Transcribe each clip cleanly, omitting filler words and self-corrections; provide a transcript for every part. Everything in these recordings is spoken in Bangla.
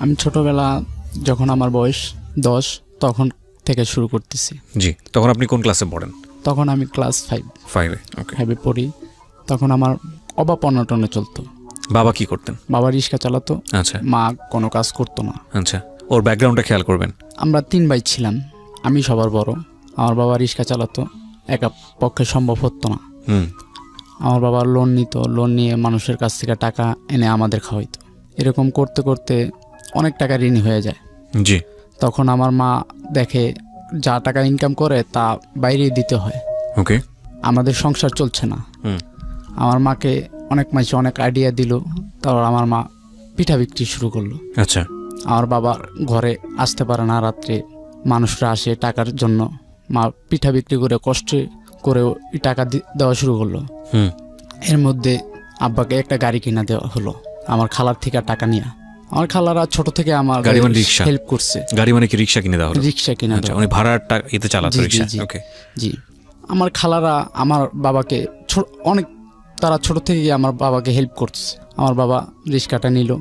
আমি ছোটবেলা যখন আমার বয়স 10 তখন থেকে শুরু করতেছি। জি, তখন আপনি কোন ক্লাসে পড়েন? তখন আমি ক্লাস 5-এ। ওকে। 5-এ পড়ি। তখন আমার অভাব অনটনে চলতো। বাবা কি করতেন? বাবা রিক্সা চালাতো। আচ্ছা মা কোনো কাজ করতো না। আচ্ছা, ওর ব্যাকগ্রাউন্ডটা খেয়াল করবেন। আমরা 3 ভাই ছিলাম, আমি সবার বড়। আমার বাবা রিক্সা চালাতো, একা পক্ষে সম্ভব হতো না। আমার বাবা লোন নিত, লোন নিয়ে মানুষের কাছ থেকে টাকা এনে আমাদের খাওয়াইতো। এরকম করতে করতে অনেক টাকা ঋণী হয়ে যায়। জি। তখন আমার মা দেখে যা টাকা ইনকাম করে তা বাইরেই দিতে হয়। ওকে। আমাদের সংসার চলছে না। আমার মাকে অনেক মাসে অনেক আইডিয়া দিল, তারপর আমার মা পিঠা বিক্রি শুরু করলো। আচ্ছা। আমার বাবা ঘরে আসতে পারে না, রাত্রে মানুষরা আসে টাকার জন্য। মা পিঠা বিক্রি করে কষ্টে করে টাকা দেওয়া শুরু করলো। এর মধ্যে আব্বাকে একটা গাড়ি কিনা দেওয়া হলো আমার খালার থেকে টাকা নিয়ে। আমার খালারা ছোট থেকে আমার হেল্প করছে। গাড়ি মানে কি রিক্সা কিনে দেওয়া হলো? রিক্সা কিনা দেওয়া। মানে ভাড়ার এতে চালাতো রিক্সা। ওকে। জি, আমার খালারা আমার বাবাকে অনেক, তারা ছোট থেকে আমার বাবাকে হেল্প করছে। আমার বাবা রিক্সাটা নিল,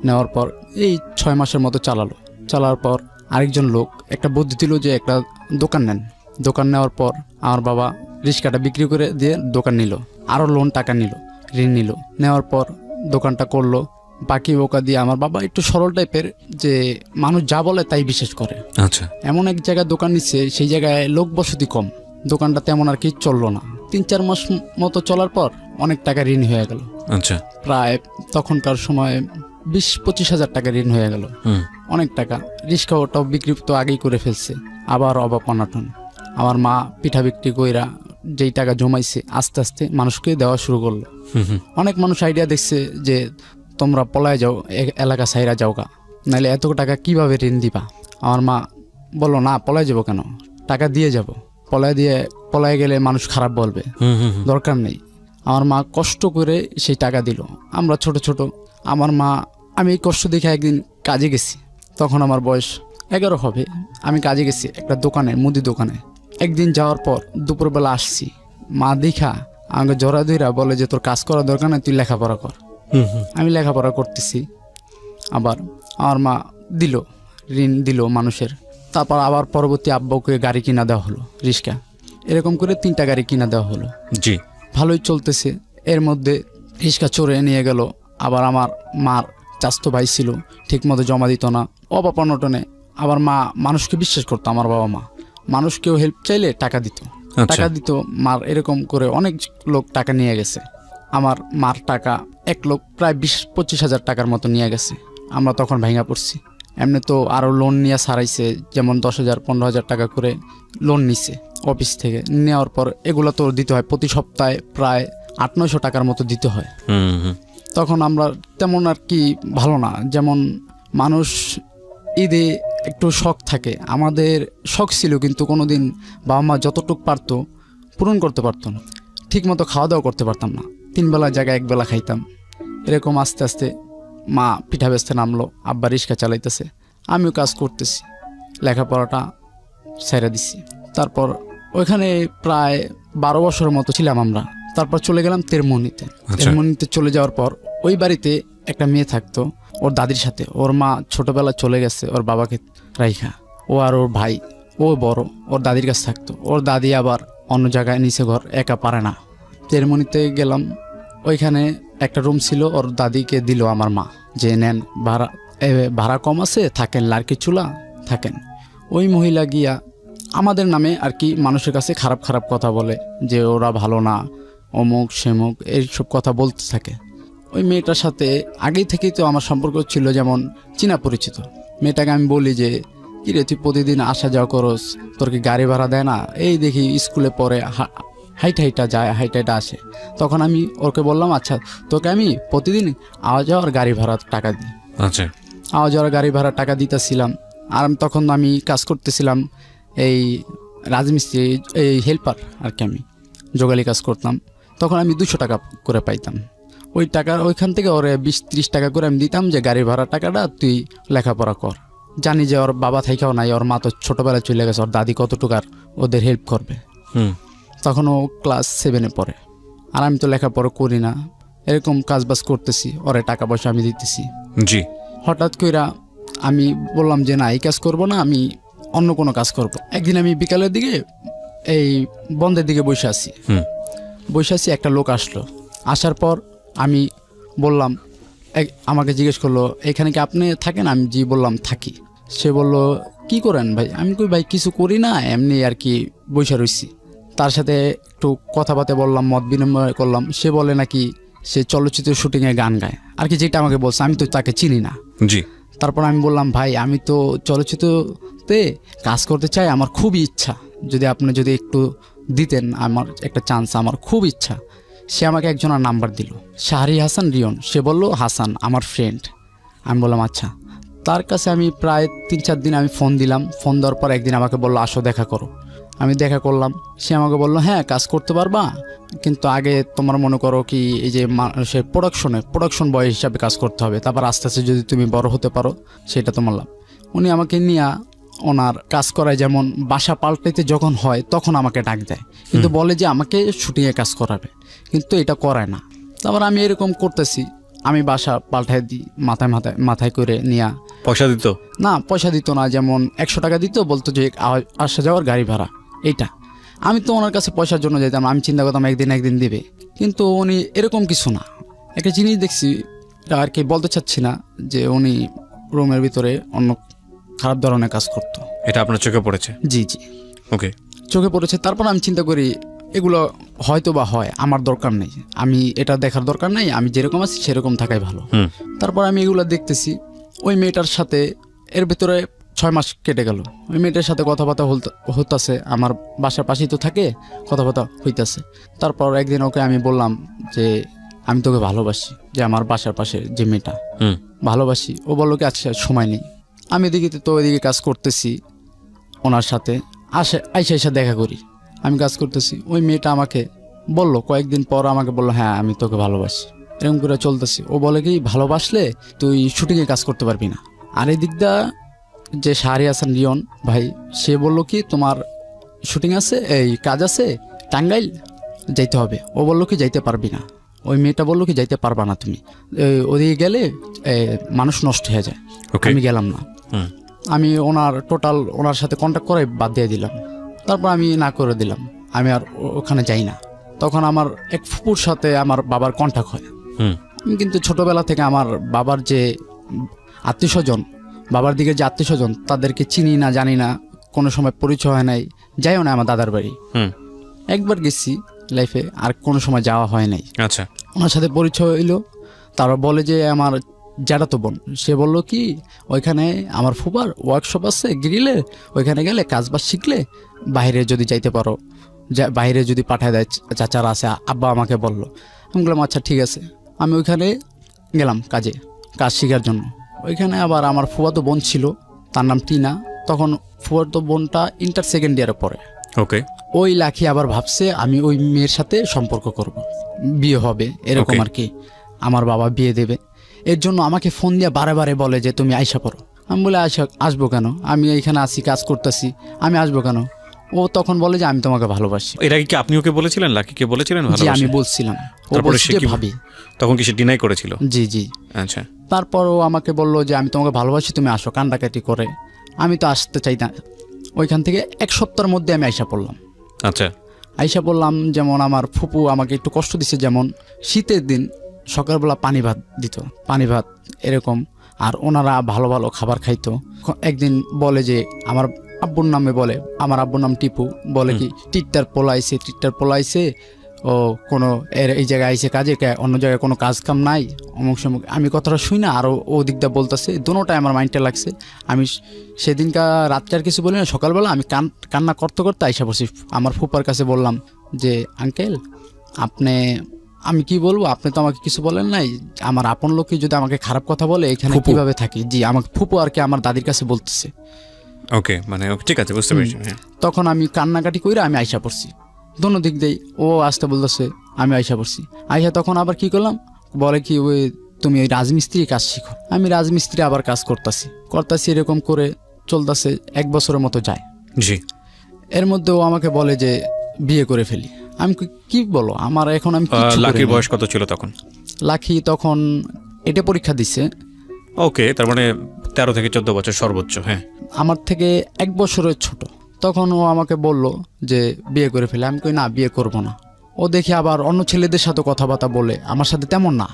নেওয়ার পর এই 6 মাসের মতো চালালো। চালার পর আরেকজন লোক একটা বুদ্ধি দিল যে একটা দোকান নেন। দোকান নেওয়ার পর আমার বাবা রিক্সাটা বিক্রি করে দিয়ে দোকান নিল, আরও লোন টাকা নিল, ঋণ নিল। নেওয়ার পর দোকানটা করলো। বাকি বোকা দিয়ে আমার বাবা একটু সরল টাইপের, যে মানুষ যা বলে তাই বিশ্বাস করে। আচ্ছা। এমন এক জায়গায় দোকান নিচ্ছে, সেই জায়গায় লোক বসতি কম, দোকানটা তেমন আর কি চললো না। 3-4 মাস মতো চলার পর অনেক টাকা ঋণ হয়ে গেল। আচ্ছা। প্রায় তখনকার সময় 20-25 হাজার টাকা ঋণ হয়ে গেল। অনেক টাকা। রিক্সা ওটাও বিক্রি তো আগেই করে ফেলছে। আবার অভাব অনটন। আমার মা পিঠা বিক্রি কইরা যেই টাকা জমাইছে আস্তে আস্তে মানুষকে দেওয়া শুরু করলো। অনেক মানুষ আইডিয়া দেখছে যে তোমরা পলায় যাও, এলাকা সাইরা যাও গা, নাহলে এত টাকা কিভাবে ঋণ দিবা। আমার মা বললো, না পলায় যাবো কেন, টাকা দিয়ে যাব। পলায় গেলে মানুষ খারাপ বলবে, দরকার নেই। আমার মা কষ্ট করে সেই টাকা দিল। আমরা ছোট ছোট, আমার মা, আমি এই কষ্ট দেখে একদিন কাজে গেছি। তখন আমার বয়স 11 হবে। আমি কাজে গেছি একটা দোকানে, মুদি দোকানে। একদিন যাওয়ার পর দুপুরবেলা আসছি, মা দেখা আমাকে জড়া ধইরা বলে যে তোর কাজ করার দরকার নেই, তুই লেখাপড়া কর। আমি লেখাপড়া করতেছি। আবার আমার মা দিল, ঋণ দিল মানুষের। তারপর আবার পরবর্তী আব্বাকে গাড়ি কিনা দেওয়া হলো, রিক্সা। এরকম করে 3টা গাড়ি কিনা দেওয়া হলো। জি। ভালোই চলতেছে। এর মধ্যে রিক্সা চড়ে নিয়ে গেল। আবার আমার মার চাস্তো ভাই ছিল, ঠিক মতো জমা দিত না, অভাব অনটনে। আবার মা মানুষকে বিশ্বাস করতো। আমার বাবা মা মানুষকেও হেল্প চাইলে টাকা দিত, টাকা দিত মার। এরকম করে অনেক লোক টাকা নিয়ে গেছে। আমার মার টাকা এক লোক প্রায় 20-25 হাজার টাকার মতো নিয়ে গেছে। আমরা তখন ভেঙা পড়ছি। এমনি তো আরও লোন নিয়ে সারাইছে, যেমন 10,000-15,000 টাকা করে লোন নিছে অফিস থেকে। নেওয়ার পর এগুলো তো দিতে হয়, প্রতি সপ্তাহে প্রায় 800-900 টাকার মতো দিতে হয়। তখন আমরা তেমন আর কি ভালো না, যেমন মানুষ ঈদে একটু শখ থাকে, আমাদের শখ ছিল, কিন্তু কোনোদিন বাবা মা যতটুকু পারতো পূরণ করতে পারতো না। ঠিক মতো খাওয়া দাওয়া করতে পারতাম না, 3 বেলা জায়গায় 1 বেলা খাইতাম। এরকম আস্তে আস্তে মা পিঠা বেচতে নামলো, আব্বা রিক্সা চালাইতেছে, আমিও কাজ করতেছি, লেখাপড়াটা ছেড়ে দিছি। তারপর ওইখানে প্রায় 12 বছরের মতো ছিলাম আমরা। তারপর চলে গেলাম তেরমনিতে। তেরমনিতে চলে যাওয়ার পর ওই বাড়িতে একটা মেয়ে থাকতো ওর দাদির সাথে। ওর মা ছোটবেলা চলে গেছে ওর বাবাকে রাইখা। ও আর ওর ভাই, ও বড়, ওর দাদির কাছে থাকতো। ওর দাদি আবার অন্য জায়গায় নিচে ঘর, একা পারে না। তেরমনিতে গেলাম, ওইখানে একটা রুম ছিল, ওর দাদিকে দিল আমার মা, যে নেন ভাড়া কম আছে, থাকেন, লার্কি চুলা থাকেন। ওই মহিলা গিয়া আমাদের নামে আর কি মানুষের কাছে খারাপ খারাপ কথা বলে, যে ওরা ভালো না, অমুক সেমুক, এইসব কথা বলতে থাকে। ওই মেয়েটার সাথে আগেই থেকেই তো আমার সম্পর্ক ছিল, যেমন চীনা পরিচিত। মেয়েটাকে আমি বলি যে, কিরে তুই প্রতিদিন আসা যাওয়া করস, তোর কি গাড়ি ভাড়া দেয় না? এই দেখি স্কুলে পড়ে হাইটা যায়, হাইটা আসে। তখন আমি ওকে বললাম, আচ্ছা তোকে আমি প্রতিদিন আওয়া যাওয়ার গাড়ি ভাড়া টাকা দিই। আচ্ছা। আওয়া যাওয়ার গাড়ি ভাড়া টাকা দিতেছিলাম। আর তখন আমি কাজ করতেছিলাম এই রাজমিস্ত্রি, এই হেল্পার আর কি, আমি জোগালি কাজ করতাম। তখন আমি 200 টাকা করে পাইতাম। ওই টাকা ওইখান থেকে ওরে 20-30 টাকা করে আমি দিতাম, যে গাড়ি ভাড়া টাকাটা তুই লেখাপড়া কর। জানি যে ওর বাবা থাইকাও নাই, ওর মা তো ছোটোবেলায় চলে গেছে, ওর দাদি কতটুকু আর ওদের হেল্প করবে। তখন ও ক্লাস 7-এ পড়ে, আর আমি তো লেখাপড়া করি না। এরকম কাজবাজ করতেছি, ওরে টাকা পয়সা আমি দিতেছি। জি। হঠাৎ কইরা আমি বললাম যে না, এই কাজ করব না, আমি অন্য কোনো কাজ করব। একদিন আমি বিকালের দিকে এই বন্ধের দিকে বসে আছি, একটা লোক আসলো। আসার পর আমি বললাম, আমাকে জিজ্ঞেস করলো এখানে কি আপনি থাকেন? আমি জি বললাম থাকি। সে বলল কি করেন ভাই? আমি কই ভাই কিছু করি না, এমনি আর কি বসে রইছি। তার সাথে একটু কথাবার্তা বললাম, মত বিনিময় করলাম। সে বলে নাকি সে চলচ্চিত্র শুটিংয়ে গান গায় আর কি, যেটা আমাকে বলছে। আমি তো তাকে চিনি না। জি। তারপর আমি বললাম ভাই আমি তো চলচ্চিত্রতে কাজ করতে চাই, আমার খুবই ইচ্ছা, যদি আপনি যদি একটু দিতেন আমার একটা চান্স, আমার খুব ইচ্ছা। সে আমাকে একজনের নাম্বার দিল, শাহরি হাসান রিয়ন। সে বলল হাসান আমার ফ্রেন্ড। আমি বললাম আচ্ছা। তার কাছে আমি প্রায় 3-4 দিন আমি ফোন দিলাম। ফোন দেওয়ার পর একদিন আমাকে বললো আসো দেখা করো। আমি দেখা করলাম। সে আমাকে বললো হ্যাঁ কাজ করতে পারবা, কিন্তু আগে তোমার মনে করো কি এই যে সে প্রোডাকশন বয় হিসাবে কাজ করতে হবে, তারপর আস্তে আস্তে যদি তুমি বড় হতে পারো সেটা তোমার লাভ। উনি আমাকে নিয়ে ওনার কাজ করায়, যেমন বাসা পাল্টাইতে যখন হয় তখন আমাকে ডাক দেয়, কিন্তু বলে যে আমাকে শুটিংয়ে কাজ করাবে, কিন্তু এটা করায় না। তারপর আমি এরকম করতেছি, আমি বাসা পাল্টাই দিই, মাথায় করে নিয়ে। পয়সা দিত না, পয়সা দিত না, যেমন 100 টাকা দিত, বলতো যে আসা যাওয়ার গাড়ি ভাড়া এইটা। আমি তো ওনার কাছে পয়সার জন্য যেতাম, আমি চিন্তা করতাম একদিন দিবে, কিন্তু উনি এরকম কিছু না। একটা জিনিস দেখছি, এটা আর কি বলতে চাচ্ছি না, যে উনি রুমের ভিতরে অন্য খারাপ ধরনের কাজ করতো। এটা আপনার চোখে পড়েছে? জি। ওকে, চোখে পড়েছে। তারপর আমি চিন্তা করি এগুলো হয়তো বা হয়, আমার দরকার নেই, আমি এটা দেখার দরকার নেই, আমি যেরকম আছি সেরকম থাকাই ভালো। তারপর আমি এগুলো দেখতেছি। ওই মেয়েটার সাথে এর ভিতরে 6 মাস কেটে গেল। ওই মেয়েটার সাথে কথাবার্তা হইতাছে, আমার বাসার পাশেই তো থাকে, কথাবার্তা হইতাছে। তারপর একদিন ওকে আমি বললাম যে আমি তোকে ভালোবাসি, যে আমার বাসার পাশে যে মেয়েটা ভালোবাসি। ও বললো কি আচ্ছা সময় নেই। আমি এদিকে তো ওইদিকে কাজ করতেছি, ওনার সাথে আইসা দেখা করি, আমি কাজ করতেছি। ওই মেয়েটা আমাকে বলল কয়েকদিন পর, আমাকে বললো হ্যাঁ আমি তোকে ভালোবাসি। এরকম করে চলতেছি। ও বলে কি ভালোবাসলে তুই শুটিংয়ে কাজ করতে পারবি না। আর এই দিকটা যে শাহরি হাসান রিয়ন ভাই, সে বলল কি তোমার শুটিং আছে, এই কাজ আছে, টাঙ্গাইল যাইতে হবে। ও বললো কি যাইতে পারবি না। ওই মেয়েটা বললো কি যাইতে পারবা না তুমি, ওদিকে গেলে মানুষ নষ্ট হয়ে যায়। আমি গেলাম না। আমি ওনার সাথে কন্ট্যাক্ট করে বাদ দিয়ে দিলাম। তারপর আমি না করে দিলাম, আমি আর ওখানে যাই না। তখন আমার এক ফুপুর সাথে আমার বাবার কন্ট্যাক্ট হয়। আমি কিন্তু ছোটবেলা থেকে আমার বাবার যে আত্মীয়স্বজন, বাবার দিকে যে আত্মীয়স্বজন, তাদেরকে চিনি না, জানি না, কোনো সময় পরিচয় হয় নাই, যাইও না আমার দাদার বাড়ি। একবার গেছি লাইফে, আর কোনো সময় যাওয়া হয় নাই। আচ্ছা। ওনার সাথে পরিচয় হইলো। তারা বলে যে আমার জ্যাঠাতো বোন। সে বললো কি ওইখানে আমার ফুপার ওয়ার্কশপ আছে গ্রিলের, ওইখানে গেলে কাজবাজ শিখলে বাইরে যদি যাইতে পারো, বাইরে যদি পাঠায় দেয়, চাচারা আছে, আব্বা আমাকে বললো। আমি বললাম আচ্ছা ঠিক আছে। আমি ওইখানে গেলাম কাজ শেখার জন্য। ওইখানে আবার আমার ফুয়াতো বোন ছিল, তার নাম টিনা। তখন ফুয়াতো বোনটা ইন্টার সেকেন্ড ইয়ারে পড়ে। ওকে। ওই লাখি আবার ভাবছে আমি ওই মেয়ের সাথে সম্পর্ক করব, বিয়ে হবে এরকম আর কি, আমার বাবা বিয়ে দেবে। এর জন্য আমাকে ফোন দিয়ে বারে বলে যে তুমি আইসা পড়ো। আমি বলে আসবো কেন, আমি এইখানে আসি, কাজ করতেছি, আমি আসবো কেন? ও তখন বলে যে আমি তোমাকে ভালোবাসি। এটা কি আপনি ওকে বলেছিলেন, লাকিকে বলেছিলেন ভালোবাসি? আমি বলছিলাম। তারপরে সে কি ভাবি, তখন কি সে ডিনাই করেছিল? জি। আচ্ছা। তারপর ও আমাকে বললো যে আমি তোমাকে ভালোবাসি, তুমি আসো, কান্ডাকাটি করে। আমি তো আসতে চাই না। ওইখান থেকে 1 সপ্তাহের মধ্যে আমি আইসা পড়লাম। আচ্ছা। আইসা পড়লাম। যেমন আমার ফুপু আমাকে একটু কষ্ট দিছে, যেমন শীতের দিন সকালবেলা পানি ভাত এরকম, আর ওনারা ভালো খাবার খাইতো। একদিন বলে যে আমার আব্বুর নামে বলে, আমার আব্বুর নাম টিপু, বলে কি টিট্টার পোলাইছে ও কোনো এই জায়গায় আইসে কাজে, অন্য জায়গায় কোনো কাজ কাম নাই, অমুক সমুক। আমি কথাটা শুই না, আরও ও দিকটা বলতেছে, দুটোটাই আমার মাইন্ডে লাগছে। আমি সেদিনকার রাতটার কিছু বলি না, সকালবেলা আমি কান্না করতে আইসা পড়ছি। আমার ফুপার কাছে বললাম যে আঙ্কেল আমি কি বলবো, আপনি তো আমাকে কিছু বলেন নাই, আমার আপন লোকই যদি আমাকে খারাপ কথা বলে এখানে কিভাবে থাকি। জি, আমাকে ফুপু আর কি আমার দাদির কাছে বলতেছে। ওকে, মানে ঠিক আছে, বুঝতে পেরেছি। তখন আমি কান্নাকাটি করে আমি আইসা পড়ছি। দোনো দিক দিয়ে ও আসতে বলতেছে, আমি আইসা পড়ছি। তখন আবার কি করলাম, বলে কি ওই তুমি ওই রাজমিস্ত্রি কাজ শিখো। আমি রাজমিস্ত্রি আবার কাজ করতেছি, এরকম করে চলতেছে। 1 বছরের মতো যায়। জি। এর মধ্যে ও আমাকে বলে যে বিয়ে করে ফেলি। আমি কি বলো, আমার এখন আমি লাকির বয়স কত ছিল তখন? লাকি তখন এটা পরীক্ষা দিছে। ওকে, তার মানে 13 থেকে 14 বছর সর্বোচ্চ। হ্যাঁ, আমার থেকে 1 বছরের ছোট। তখন ও আমাকে বলল যে বিয়ে করে ফেলে। আমি কই না, বিয়ে করব না। ও দেখি আবার অন্য ছেলেদের সাথে কথাবার্তা বলে, আমার সাথে তেমন না,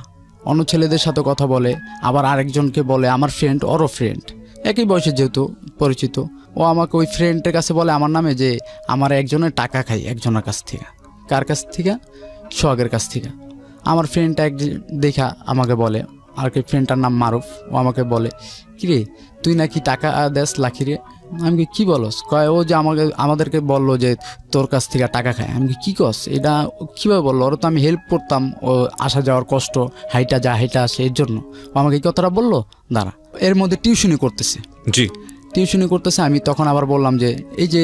অন্য ছেলেদের সাথে কথা বলে, আবার আরেকজনকে বলে আমার ফ্রেন্ড, ওরও ফ্রেন্ড, একই বয়সে যেহেতু পরিচিত। ও আমাকে ওই ফ্রেন্ডের কাছে বলে আমার নামে যে আমার একজনের টাকা খাই একজনের কাছ থেকে। কার কাছ থেকে? সোহাগের কাছ থেকে। আমার ফ্রেন্ডটা দেখা আমাকে বলে, আর কি ফ্রেন্ডটার নাম মারুফ, ও আমাকে বলে কিরে তুই নাকি টাকা দেস লাখিরে। আমি কি বলস? কয় ও যে আমাদেরকে বললো যে তোর কাছ থেকে টাকা খায়। আমি কি কস? এটা কীভাবে বললো? ওরা তো আমি হেল্প করতাম, ও আসা যাওয়ার কষ্ট, হাইটা যা হাইটা আসে, এর জন্য ও আমাকে এই কথাটা বললো। দাঁড়া, এর মধ্যে টিউশনি করতেছে। জি, টিউশনি করতেছে। আমি তখন আবার বললাম যে এই যে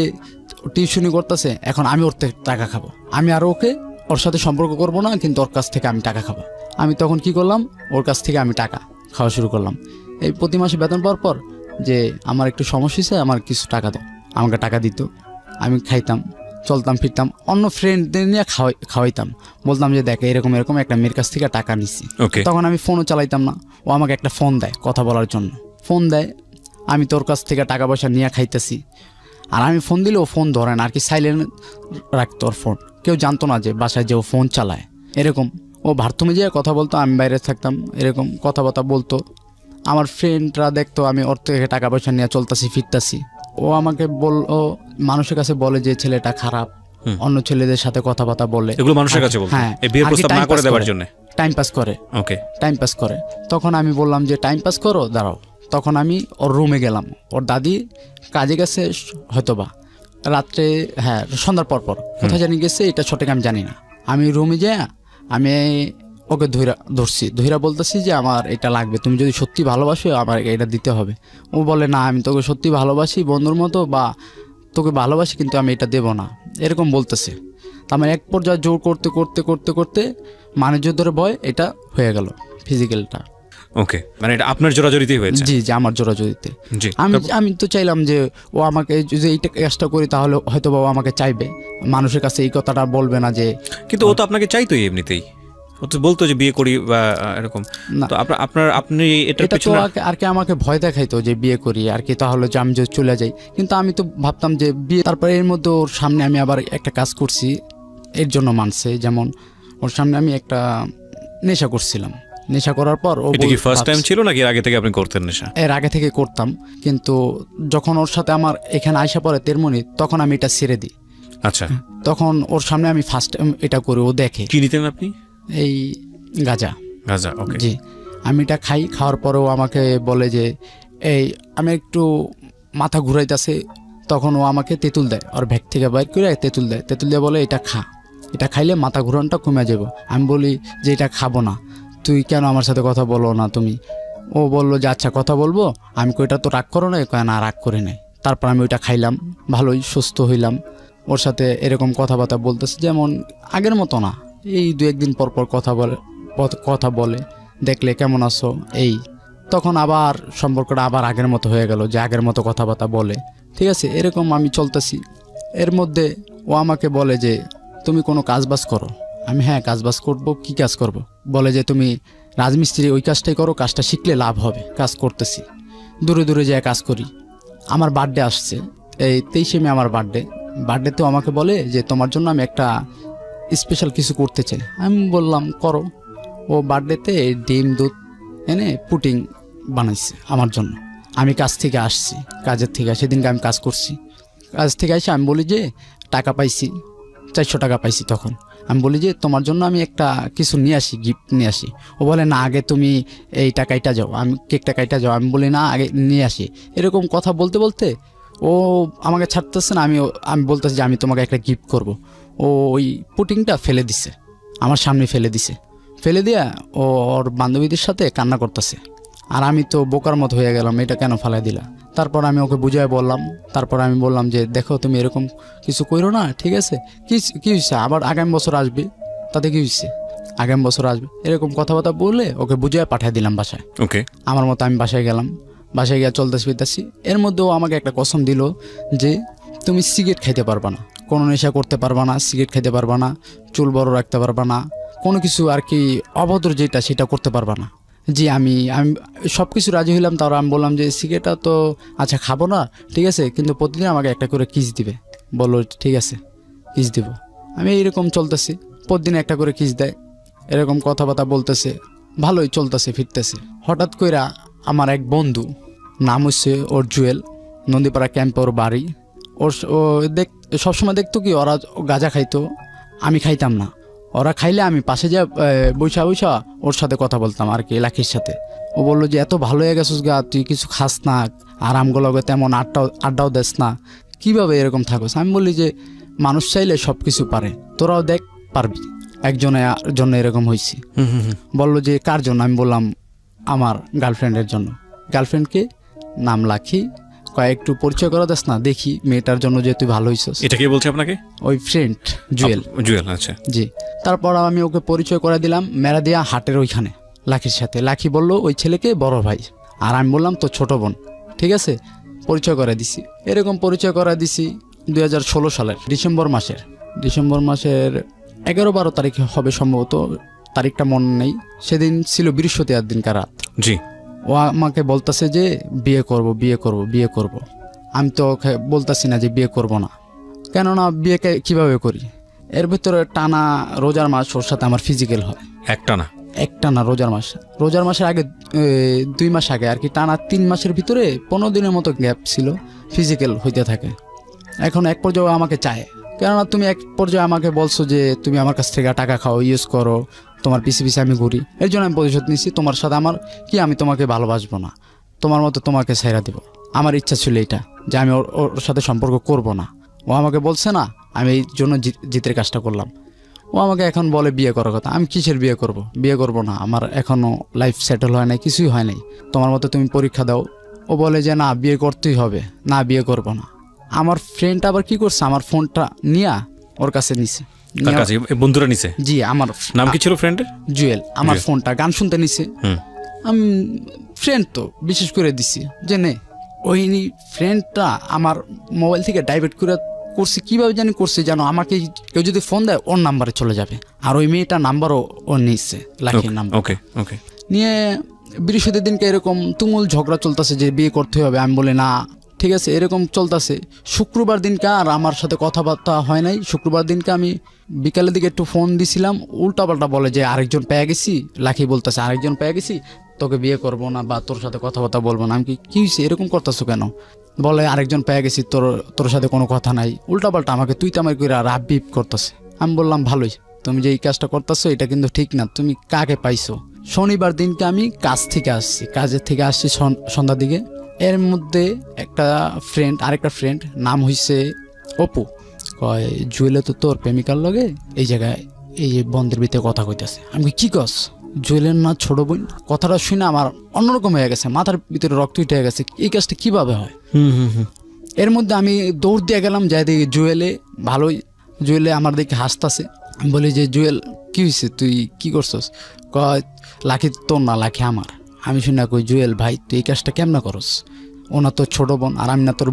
টিউশনি করতেছে, এখন আমি ওর থেকে টাকা খাবো, আমি আর ওকে ওর সাথে সম্পর্ক করবো না, কিন্তু ওর কাছ থেকে আমি টাকা খাবো। আমি তখন কি করলাম, ওর কাছ থেকে আমি টাকা খাওয়া শুরু করলাম। এই প্রতি মাসে বেতন পাওয়ার পর যে আমার একটু সমস্যা হয়েছে, আমার কিছু টাকা দাও, আমাকে টাকা দিত, আমি খাইতাম, চলতাম ফিরতাম, অন্য ফ্রেন্ডদের নিয়ে খাওয়াইতাম, বলতাম যে দেখ এরকম এরকম একটা মেয়ের কাছ থেকে টাকা নিছি। ওকে। তখন আমি ফোনও চালাইতাম না, ও আমাকে একটা ফোন দেয় কথা বলার জন্য, ফোন দেয়, আমি তোর কাছ থেকে টাকা পয়সা নিয়ে খাইতেছি। আর আমি ফোন দিলে ও ফোন ধরে না, আর কি সাইলেন্ট রাখতো ওর ফোন, কেউ জানতো না যে বাসায় যে ও ফোন চালায়। এরকম ও বাথরুমে যেয়ে কথা বলতো, আমি বাইরে থাকতাম, এরকম কথাবার্তা বলতো। আমার ফ্রেন্ডরা দেখতো আমি ওর থেকে টাকা পয়সা নিয়ে চলতেছি ফিরতাছি। ও আমাকে ও মানুষের কাছে বলে যে ছেলেটা খারাপ, অন্য ছেলেদের সাথে কথাবার্তা বলে, এগুলো মানুষের কাছে বলতো হ্যাঁ, এই বিয়ের প্রস্তাব না করে দেওয়ার জন্য। টাইম পাস করে। ওকে, টাইম পাস করে। তখন আমি বললাম যে টাইম পাস করো, দাঁড়াও। তখন আমি ওর রুমে গেলাম, ওর দাদি কাজে গেছে হয়তোবা রাত্রে, হ্যাঁ সন্ধ্যার পর পর, কোথায় জানি গেছে, এটা সঠিক আমি জানি না। আমি রুমে যাই, আমি ওকে ধইরা বলতেছি যে আমার এটা লাগবে, তুমি যদি সত্যি ভালোবাসো আমার এটা দিতে হবে। ও বলে না, আমি তোকে সত্যি ভালোবাসি বন্ধুর মতো, বা তোকে ভালোবাসি, কিন্তু আমি এটা দেবো না, এরকম বলতেছে। আমার এক পর্যায়ে জোর করতে করতে করতে করতে মানুষের ধরে ভয় এটা হয়ে গেল ফিজিক্যালটা। ওকে, মানে এটা আপনার জোরাজোরিতেই হয়েছে? জি জি, আমার জোরাজোরিতে। জি, আমি তো চাইলাম যে ও আমাকে যদি এইটা কাজটা করি তাহলে হয়তো বাবা আমাকে চাইবে, মানুষের কাছে এই কথাটা বলবে না যে। কিন্তু ও তো আপনাকে চাইতোই এমনিতেই, ও তো বলতো যে বিয়ে করি বা এরকম। তো আপনি এটা তো আর কি আমাকে ভয় দেখাইতো যে বিয়ে করি আর কি, তাহলে যে আমি যদি চলে যাই। কিন্তু আমি তো ভাবতাম যে বিয়ে, তারপরে এর মধ্যে ওর সামনে আমি আবার একটা কাজ করছি, এর জন্য মানছে। যেমন ওর সামনে আমি একটা নেশা করছিলাম, নেশা করার পর ও, এটা কি ফার্স্ট টাইম ছিল নাকি আগে থেকে আপনি করতেন নেশা? এর আগে থেকে করতাম, কিন্তু যখন ওর সাথে আমার এখানে আইসা পড়ে তেরমনি, তখন আমি এটা ছেড়ে দিই। আচ্ছা, তখন ওর সামনে আমি ফার্স্ট টাইম এটা করি, ও দেখে। কি নিতেন আপনি? এই গাঁজা। ওকে। জি, আমি এটা খাওয়ার পরেও আমাকে বলে যে এই, আমি একটু মাথা ঘুরাইতেছে, তখন ও আমাকে তেঁতুল দেয়, ওর ব্যাগ থেকে বাইর করে তেঁতুল দেয়, তেঁতুল দিয়ে বলে এটা খা, এটা খাইলে মাথা ঘুরানটা কমে যাব। আমি বলি যে এটা খাবো না, তুই কেন আমার সাথে কথা বলো না তুমি? ও বললো যে আচ্ছা কথা বলবো। আমি কইটা তো রাগ করো না? কয় না, রাগ করে নাই। তারপর আমি ওইটা খাইলাম, ভালোই সুস্থ হইলাম। ওর সাথে এরকম কথাবার্তা বলতেছে, যেমন আগের মতো না, এই 2-1 দিন পর পর কথা বলে, দেখলে কেমন আছো এই। তখন আবার সম্পর্কটা আবার আগের মতো হয়ে গেল, যে আগের মতো কথাবার্তা বলে। ঠিক আছে, এরকম আমি চলতেছি। এর মধ্যে ও আমাকে বলে যে তুমি কোনো কাজবাজ করো। আমি হ্যাঁ কাজবাজ করব। কি কাজ করব? বলে যে তুমি রাজমিস্ত্রি, ওই কাজটাই করো, কাজটা শিখলে লাভ হবে। কাজ করতেছি, দূরে দূরে যেয়ে কাজ করি। আমার বার্থডে আসছে, এই 23শে মে আমার বার্থডেতেও আমাকে বলে যে তোমার জন্য আমি একটা স্পেশাল কিছু করতে চাই। আমি বললাম করো। ও বার্থডেতে ডিম দুধ এনে পুটিং বানাইছে আমার জন্য। আমি কাজ থেকে আসছি, কাজের থেকে সেদিনকে আমি কাজ করছি। কাজ থেকে এসে আমি বলি যে টাকা পাইছি, 400 টাকা পাইছি। তখন আমি বলি যে তোমার জন্য আমি একটা কিছু নিয়ে আসি, গিফট নিয়ে আসি। ও বলে না, আগে তুমি এইটা কাইটা যাও, আমি কেকটা কাইটা যাও। আমি বলি না, আগে নিয়ে আসি। এরকম কথা বলতে বলতে ও আমাকে ছাড়তেছে না। আমি বলতেছি যে আমি তোমাকে একটা গিফট করব। ও ওই পুটিংটা ফেলে দিছে, আমার সামনে ফেলে দিছে। ফেলে দিয়া ও ওর বান্ধবীদের সাথে কান্না করতেছে। আর আমি তো বোকার মতো হয়ে গেলাম, এটা কেন ফালাই দিলা? তারপর আমি ওকে বুঝায় বললাম। তারপর আমি বললাম যে দেখো তুমি এরকম কিছু কইরো না, ঠিক আছে? কি হয়েছে? আবার আগামী বছর আসবে, তাতে কি হয়েছে? আগামী বছর আসবে, এরকম কথাবার্তা বললে ওকে বুঝায় পাঠিয়ে দিলাম বাসায়। ওকে, আমার মতো আমি বাসায় গেলাম। বাসায় গিয়ে চলতেছি ফিরতেছি। এর মধ্যেও আমাকে একটা কসম দিল যে তুমি সিগারেট খাইতে পারবা না, কোনো নেশা করতে পারবা না, সিগারেট খাইতে পারবা না, চুল বড় রাখতে পারবা না, কোনো কিছু আর কি অভদ্র যেটা সেটা করতে পারবা না। জি আমি আমি সব কিছু রাজি হইলাম, তারপর আমি বললাম যে সিগারেটটা তো আচ্ছা খাবো না, ঠিক আছে, কিন্তু প্রতিদিন আমাকে একটা করে কিস দিবে। বললো ঠিক আছে কিস দিব। আমি এইরকম চলতেছি, প্রতিদিন একটা করে কিস দেয়, এরকম কথাবার্তা বলতেছে, ভালোই চলতেছে ফিরতেছে। হঠাৎ কইরা আমার এক বন্ধু, নাম হচ্ছে ওর জুয়েল, নন্দীপাড়া ক্যাম্পে ওর বাড়ি। ও সবসময় দেখতো কি ওরা গাঁজা খাইতো, আমি খাইতাম না। ওরা খাইলে আমি পাশে যা বৈশা বৈশা ওর সাথে কথা বলতাম আর কি, লাখির সাথে। ও বললো যে এত ভালো হয়ে গেছিস গা, তুই কিছু খাস না, আরামগুলোকে তেমন আড্ডাও দেস না, কিভাবে এরকম থাকোস? আমি বলি যে মানুষ চাইলে সব কিছু পারে, তোরাও দেখ পারবি। একজনের জন্য এরকম হয়েছি। বললো যে কার জন্য? আমি বললাম আমার গার্লফ্রেন্ডের জন্য। গার্লফ্রেন্ডকে নাম লাখি, একটু পরিচয় করা দেস না, দেখি মেয়েটার জন্য যে তুই ভালো হইছিস। এটা কে বলছে আপনাকে? ওই ফ্রেন্ড জুয়েল। জুয়েল, আচ্ছা জি। তারপর আমি ওকে পরিচয় করে দিলাম মেরাদিয়া হাটের ওইখানে লাখির সাথে। লাখি বলল ওই ছেলেকে বড় ভাই, আর আমি বললাম তো ছোট বোন। ঠিক আছে, পরিচয় করে দিছি। এরকম পরিচয় করে দিছি 2016 সালের ডিসেম্বর মাসের 11-12 তারিখে হবে সম্ভবত, তারিখটা মনে নেই। সেদিন ছিল বৃহস্পতিবার দিনকার রাত। জি। ও আমাকে বলতেছে যে বিয়ে করব বিয়ে করব বিয়ে করব। আমি তো ওকে বলতেছি না যে বিয়ে করব না, কেননা বিয়েকে কিভাবে করি। এর ভিতরে টানা রোজার মাস ওর সাথে আমার ফিজিক্যাল হয়। একটা না রোজার মাসের আগে 2 মাস আগে আর কি, টানা 3 মাসের ভিতরে 15 দিনের মতো গ্যাপ ছিল, ফিজিক্যাল হইতে থাকে। এখন এক পর্যায়ে আমাকে চায়, কেননা তুমি এক পর্যায়ে আমাকে বলছো যে তুমি আমার কাছ থেকে টাকা খাও, ইউজ করো, তোমার পিছে পিছে আমি ঘুরি। এর জন্য আমি প্রতিশোধ নিচ্ছি। তোমার সাথে আমার কি, আমি তোমাকে ভালোবাসবো না, তোমার মতো তোমাকে ছেড়ে দেবো। আমার ইচ্ছা ছিল এটা, যে আমি ওর সাথে সম্পর্ক করব না। ও আমাকে বলছে না, আমি এই জন্য জিতের কাজটা করলাম। ও আমাকে এখন বলে বিয়ে করার কথা। আমি কিসের বিয়ে করব? বিয়ে করব না, আমার এখনও লাইফ সেটেল হয় নাই, কিছুই হয় নাই, তোমার মতো তুমি পরীক্ষা দাও। ও বলে যে না বিয়ে করতেই হবে, না বিয়ে করব না। আমার ফ্রেন্ড আবার কি করছে, আমার ফোনটা নিয়ে ওর কাছে নিছে। বন্ধুরা নিছে? জি। আমার নাম কি ছিল ফ্রেন্ডের? জুয়েল। আমার ফোনটা গান শুনতে নিছে। আমি ফ্রেন্ড তো বিশেষ করে দিছি যে নে। ওই ফ্রেন্ডটা আমার মোবাইল থেকে ডাইভার্ট করছে, কীভাবে জানি করছে, জানো আমাকে কেউ যদি ফোন দেয় ওর নাম্বারে চলে যাবে। আর ওই মেয়েটার নাম্বারও ও নিচ্ছে, লাখির নাম্বার। ওকে ওকে। নিয়ে বৃহস্পতির দিনকে এরকম তুমুল ঝগড়া চলতেছে যে বিয়ে করতে হবে। আমি বলি না, ঠিক আছে, এরকম চলতেছে। শুক্রবার দিনকে আর আমার সাথে কথাবার্তা হয় নাই। শুক্রবার দিনকে আমি বিকালের দিকে একটু ফোন দিছিলাম, উল্টাপাল্টা বলে যে আরেকজন পেয়ে গেছি। লাখি বলতেছে আরেকজন পেয়ে গেছি, তোকে বিয়ে করব না বা তোর সাথে কথাবার্তা বলবো না। আমি কি হয়েছে, এরকম করতেছো কেন? বলে আরেকজন পেয়ে গেছি, তোর সাথে কোনো কথা নাই। উল্টাপাল্টা আমাকে তুই তো আমার করে রাব বিপ করতেছে। আমি বললাম ভালোই, তুমি যে এই কাজটা করতেছো এটা কিন্তু ঠিক না, তুমি কাকে পাইছো? শনিবার দিনকে আমি কাজের থেকে আসছি সন্ধ্যার দিকে। এর মধ্যে আরেকটা ফ্রেন্ড নাম হইছে অপু, কয় জুয়েলে তো তোর প্রেমিকার লগে এই জায়গায় এই যে বন্ধের ভিতরে কথা কইতেছে। আমি কি কস? জুয়েলের না ছোট বোন? কথাটা শুনে আমার অন্যরকম হয়ে গেছে, মাথার ভিতরে রক্ত উঠে গেছে, এই কাজটা কিভাবে হয়। এর মধ্যে আমি দৌড় দিয়ে গেলাম, যাই দেখি জুয়েলে আমার দিকে হাসতেছে। আমি বলি যে জুয়েল কি হয়েছে, তুই কি করছস? কয় লাখি তোর না, লাখি আমার। আমি শুনে কই জুয়েল ভাই তুই এই কাজটা কেমন করস? ও না তোর ছোট বোন আর আমি না তোর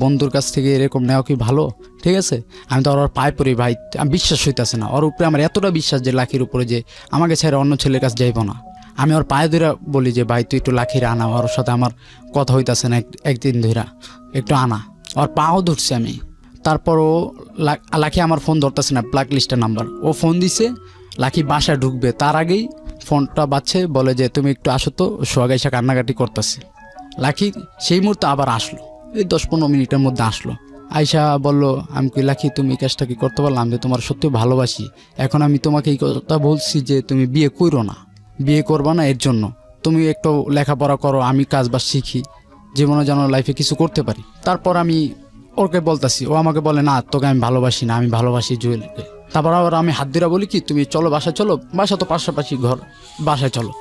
বন্ধুর কাছ থেকে এরকম নেওয়া কি ভালো? ঠিক আছে, আমি তো ওর পায়ে পড়ি ভাই, আমি বিশ্বাস হইতেছে না ওর উপরে আমার এতটা বিশ্বাস যে লাখির উপরে যে আমাকে ছেড়ে অন্য ছেলের কাছে যাইব না। আমি ওর পায়ে ধরে বলি যে ভাই তুই একটু লাখির আনা, ওর সাথে আমার কথা হইতেছে না একদিন ধরে, একটু আনা। ওর পাও ধরছি আমি। তারপরও লাখি আমার ফোন ধরতেছে না, ব্ল্যাক লিস্টের নাম্বার। ও ফোন দিছে, লাখি বাসায় ঢুকবে তার আগেই ফোনটা বাজছে, বলে যে তুমি একটু আসো তো, সোহাগ এসে কান্নাকাটি করতেছে। লাখি সেই মুহূর্তে আবার আসলো, এই 10-15 মিনিটের মধ্যে আসলো। আয়শা বলল, আমি কি লাখি তুমি এই কাজটা কি করতে পারলাম, যে তোমার সত্যি ভালোবাসি, এখন আমি তোমাকে এই কথা বলছি যে তুমি বিয়ে করো না, বিয়ে করবা না, এর জন্য তুমি একটু লেখাপড়া করো, আমি কাজবাজ শিখি, জীবনে যেন লাইফে কিছু করতে পারি। তারপর আমি ওকে বলতেছি, ও আমাকে বলে না তোকে আমি ভালোবাসি না, আমি ভালোবাসি জুয়েলকে। তারপর আবার আমি হাত ধরে বলি কি তুমি চলো বাসায় চলো, বাসা তো পাশাপাশি ঘর, বাসায় চলো।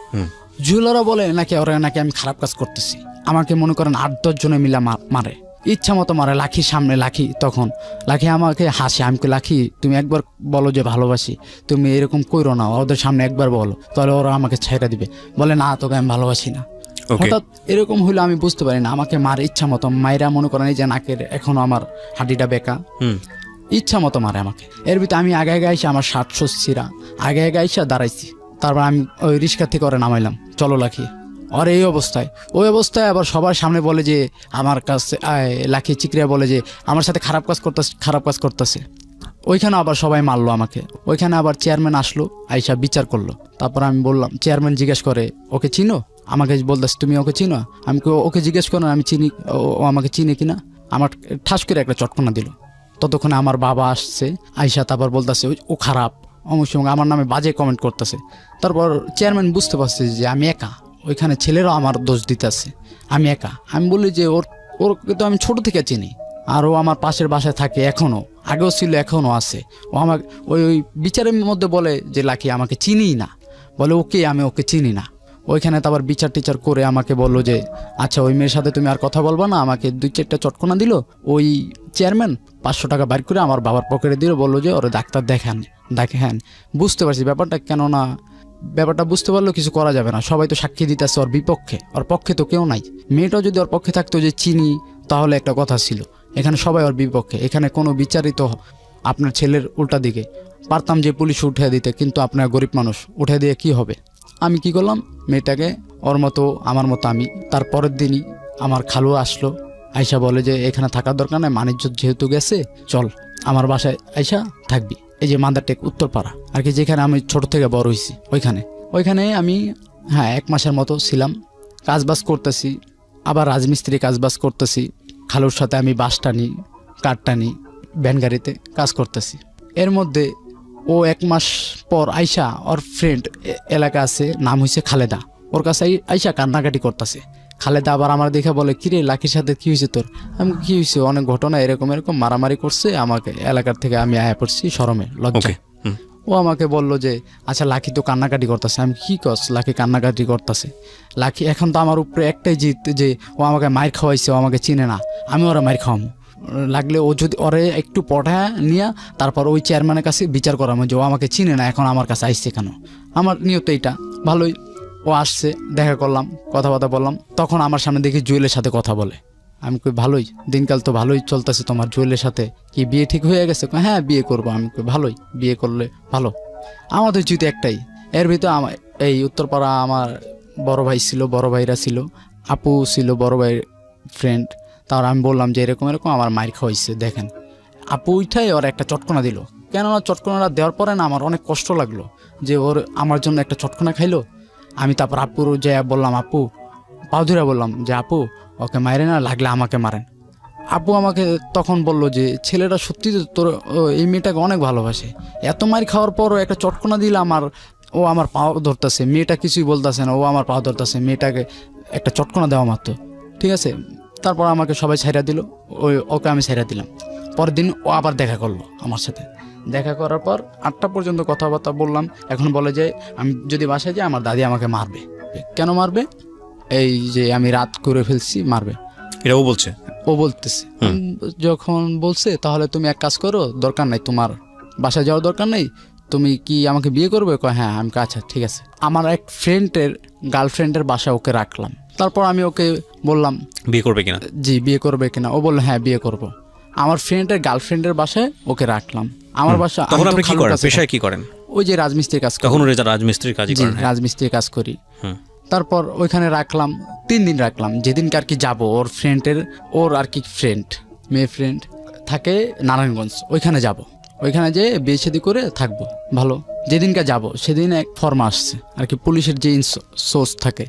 জুয়েলারা বলে নাকি ওরা নাকি আমি খারাপ কাজ করতেছি। আমাকে মনে করেন 8-10 জনে মিলে মারে, ইচ্ছা মতো মারে। লাখির সামনে লাখি আমাকে হাসে। আমি লাখি তুমি একবার বলো যে ভালোবাসি, তুমি এরকম কইরো না, ওদের সামনে একবার বলো, তাহলে ওরা আমাকে ছেড়ে দিবে। বলে না তোকে আমি ভালোবাসি না। হঠাৎ এরকম হইলো আমি বুঝতে পারি না, আমাকে মারে ইচ্ছা মতো। মায়েরা মনে করেন এই যে নাকের এখনো আমার হাঁটিটা বেঁকা, ইচ্ছা মতো মারে আমাকে। এর ভিতরে আমি আগে আইসা আমার 700 ছিঁড়া, আগে আইসা দাঁড়াইছি, তারপর আমি ওই রিক্সা থেকে ওরে নামাইলাম, চলো লাখি। আর এই অবস্থায়, ওই অবস্থায় আবার সবার সামনে বলে যে আমার কাছে লাখি চিকরিয়া বলে যে আমার সাথে খারাপ কাজ করতেছে। ওইখানে আবার সবাই মারলো আমাকে। ওইখানে আবার চেয়ারম্যান আসলো, আইসা বিচার করলো। তারপর আমি বললাম, চেয়ারম্যান জিজ্ঞেস করে ওকে চিনো? আমাকে বলতেছে তুমি ওকে চিনো? আমি ওকে জিজ্ঞেস করো আমি চিনি, ও আমাকে চিনে কিনা। আমার ঠাস করে একটা চটকনা দিল। ততক্ষণে আমার বাবা আসছে, আইসা তারপর বলতেছে ও খারাপ, অমুক সঙ্গে আমার নামে বাজে কমেন্ট করতেছে। তারপর চেয়ারম্যান বুঝতে পারছে যে আমি একা, ওইখানে ছেলেরাও আমার দোষ দিতেছে, আমি একা। আমি বলি যে ওরকে তো আমি ছোট থেকে চিনি, আর ও আমার পাশের বাসায় থাকে এখনও, আগেও ছিল এখনও আছে। ও আমাকে ওই বিচারের মধ্যে বলে যে লাকি আমাকে চিনিই না, বলে ওকে আমি ওকে চিনি না। ওইখানে তারপর বিচার টিচার করে আমাকে বললো যে আচ্ছা ওই মেয়ের সাথে তুমি আর কথা বলবা না। আমাকে 2-4টা চটকনা দিল। ওই চেয়ারম্যান 500 টাকা বাইর করে আমার বাবার পকেটে দিল, বললো যে ওরা ডাক্তার দেখেন। বুঝতে পারছি ব্যাপারটা, কেননা ব্যাপারটা বুঝতে পারলেও কিছু করা যাবে না। সবাই তো সাক্ষী দিতেছে ওর বিপক্ষে, ওর পক্ষে তো কেউ নাই। মেয়েটাও যদি ওর পক্ষে থাকতো যে চিনি, তাহলে একটা কথা ছিল। এখানে সবাই ওর বিপক্ষে, এখানে কোনো বিচারিত আপনার ছেলের উল্টা দিকে। পারতাম যে পুলিশ উঠে দিতে, কিন্তু আপনার গরিব মানুষ উঠে দিয়ে কি হবে। আমি কি করলাম, মেয়েটাকে ওর মতো আমার মতো আমি। তারপরের দিনই আমার খালু আসলো, আয়সা বলে যে এখানে থাকার দরকার নাই, মানিজ্জত যেহেতু গেছে চল আমার বাসায় আয়সা থাকবি। এই যে মাদারটেক উত্তরপাড়া আর কি, যেখানে আমি ছোট থেকে বড় হয়েছি, ওইখানে আমি 1 মাসের মতো ছিলাম। কাজবাজ করতেছি, আবার রাজমিস্ত্রি কাজবাজ করতেছি। খালুর সাথে আমি বাস টানি, কাঠ টানি, ভ্যান গাড়িতে কাজ করতেছি। এর মধ্যে ও 1 মাস পর আইসা ওর ফ্রেন্ড এলাকা আছে, নাম হয়েছে খালেদা, ওর কাছে আইসা কান্নাকাটি করতেছে। খালেদা আবার আমার দেখে বলে কিরে লাকির সাথে কি হয়েছে তোর? আমি কি হয়েছে, অনেক ঘটনা এরকম মারামারি করছে আমাকে এলাকার থেকে, আমি আয়া পড়ছি শরমে লজ্জায়। ও আমাকে বলল যে আচ্ছা লাকি তো কান্নাকাটি করতেছে। আমি কি কস, লাকি কান্নাকাটি করতেছে? লাকি এখন তো আমার উপরে একটাই জিত যে ও আমাকে মাইর খাওয়াইছে, ও আমাকে চিনে না, আমি ওরা মাইর খাওয়াবো। লাগলে ও যদি ওরে একটু পঠায় নিয়ে তারপর ওই চেয়ারম্যানের কাছে বিচার করাবো যে ও আমাকে চিনে না, এখন আমার কাছে আসছে কেন। আমার নিয়ত এইটা ভালোই। ও আসছে, দেখা করলাম, কথাবার্তা বললাম। তখন আমার সামনে দেখি জুয়েলের সাথে কথা বলে। আমি কই ভালোই, দিনকাল তো ভালোই চলতেছে তোমার, জুয়েলের সাথে কি বিয়ে ঠিক হয়ে গেছে? হ্যাঁ বিয়ে করবো। আমি কই ভালোই, বিয়ে করলে ভালো। আমাদের যদি একটাই, এর ভিতরে আমার এই উত্তরপাড়া আমার বড় ভাই ছিল, বড় ভাইরা ছিল, আপু ছিল বড় ভাইয়ের ফ্রেন্ড। তার আমি বললাম যে এরকম আমার মাইর খাওয়াইছে, দেখেন। আপু উঠাই ওর একটা চটকনা দিল। কেননা চটকনাটা দেওয়ার পরে না আমার অনেক কষ্ট লাগলো যে ওর আমার জন্য একটা চটকনা খাইলো। আমি তারপর আপুর যে বললাম, আপু পাও ধরে বললাম যে আপু ওকে মারে না, লাগলে আমাকে মারেন। আপু আমাকে তখন বলল যে ছেলেটা সত্যি তো তোর এই মেয়েটাকে অনেক ভালোবাসে, এত মার খাওয়ার পরও একটা চটকনা দিলে ও আমার পাও ধরতেছে। মেয়েটা কিছুই বলতেছে না, ও আমার পাও ধরতেছে, মেয়েটাকে একটা চটকনা দেওয়া মাত্র, ঠিক আছে। তারপর আমাকে সবাই ছাইরা দিল, ওকে আমি ছাইরা দিলাম। পরের দিন ও আবার দেখা করলো আমার সাথে। দেখা করার পর 8টা পর্যন্ত কথাবার্তা বললাম। এখন বলে যে আমি যদি বাসায় যাই আমার দাদি আমাকে মারবে। কেন মারবে? এই যে আমি রাত করে ফেলছি, মারবে। এটাও বলছে, ও বলতেছে। যখন বলছে তাহলে তুমি এক কাজ করো, দরকার নাই তোমার বাসায় যাওয়ার দরকার নেই, তুমি কি আমাকে বিয়ে করবে? হ্যাঁ। আমি আচ্ছা ঠিক আছে। আমার এক ফ্রেন্ডের গার্লফ্রেন্ডের বাসায় ওকে রাখলাম। তারপর আমি ওকে বললাম বিয়ে করবে কিনা। জি বিয়ে করবে কিনা। ও বললো হ্যাঁ বিয়ে করব। আমার ফ্রেন্ডের গার্লফ্রেন্ডের বাসায় ওকে রাখলাম। আমার বাসা। তখন আপনি কি করেন, পেশায় কি করেন? ওই যে রাজমিস্ত্রির কাজ। তখন রাজমিস্ত্রির কাজ করেন? রাজমিস্ত্রির কাজ করি। তারপর ওইখানে রাখলাম 3 দিন রাখলাম। যেদিনকে আর কি যাবো, ওর আর কি ফ্রেন্ড, মেয়ে ফ্রেন্ড থাকে নারায়ণগঞ্জ, ওইখানে যাব। ওইখানে যেয়ে বিয়ে শাদী করে থাকবো ভালো। যেদিনকে যাব সেদিন এক ফর্ম আসছে আর কি, পুলিশের যে সোর্স থাকে।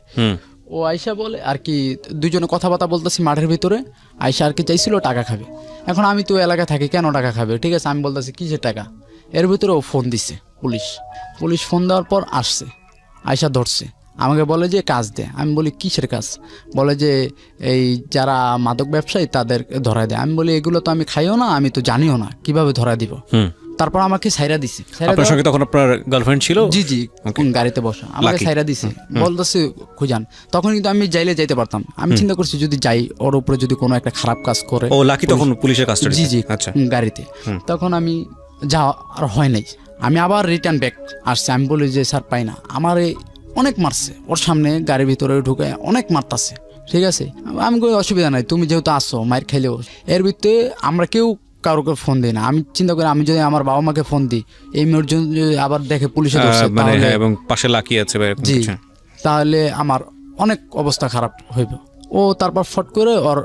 ও আয়সা বলে আর কি, দুজনে কথাবার্তা বলতেছি মাঠের ভিতরে। আয়সা আর কি চাইছিল টাকা খাবে। এখন আমি তো এলাকায় থাকি, কেন টাকা খাবে? ঠিক আছে আমি বলতেছি কিসের টাকা। এর ভিতরে ও ফোন দিছে, পুলিশ ফোন দেওয়ার পর আসছে, আয়সা ধরছে, আমাকে বলে যে কাজ দে। আমি বলি কিসের কাজ? বলে যে এই যারা মাদক ব্যবসায়ী তাদের ধরায় দেয়। আমি বলি এগুলো তো আমি খাইও না, আমি তো জানিও না, কিভাবে ধরা দিব। তারপর আমাকে সাইরা দিছে। আপনার সঙ্গে তখন আপনার গার্লফ্রেন্ড ছিল? জি গাড়িতে বসা, আমাকে সাইরা দিছে, বলতেছে খুঁজান। তখন কিন্তু আমি জাইলে যাইতে পারতাম। আমি চিন্তা করছি যদি যাই, ওর উপরে যদি কোনো একটা খারাপ কাজ করে। ও লাকি তখন পুলিশের কাস্টডি? জি আচ্ছা গাড়িতে। তখন আমি যাওয়া আর হয় নাই, আমি আবার রিটার্ন ব্যাক আসছে। আমি বলি যে স্যার পাই না, আমার অনেক মারছে, ওর সামনে গাড়ির ভিতরে ঢুকে অনেক মারতাছে। ঠিক আছে আমি কোনো অসুবিধা নাই, তুমি যেহেতু আসো মায়ের খাইলেও। এর ভিতরে আমরা কেউ কারোকে ফোন দিই না। আমি চিন্তা করি আমি যদি আমার বাবা মাকে ফোন দিই, এই মেয়ের জন্য যদি আবার দেখে পুলিশে ধরছে, মানে তাহলে এবং পাশে লাকিয়ে আছে বা এরকম জি, কিছু। তাহলে আমার অনেক অবস্থা খারাপ হইব। ও তারপর ফট করে ওর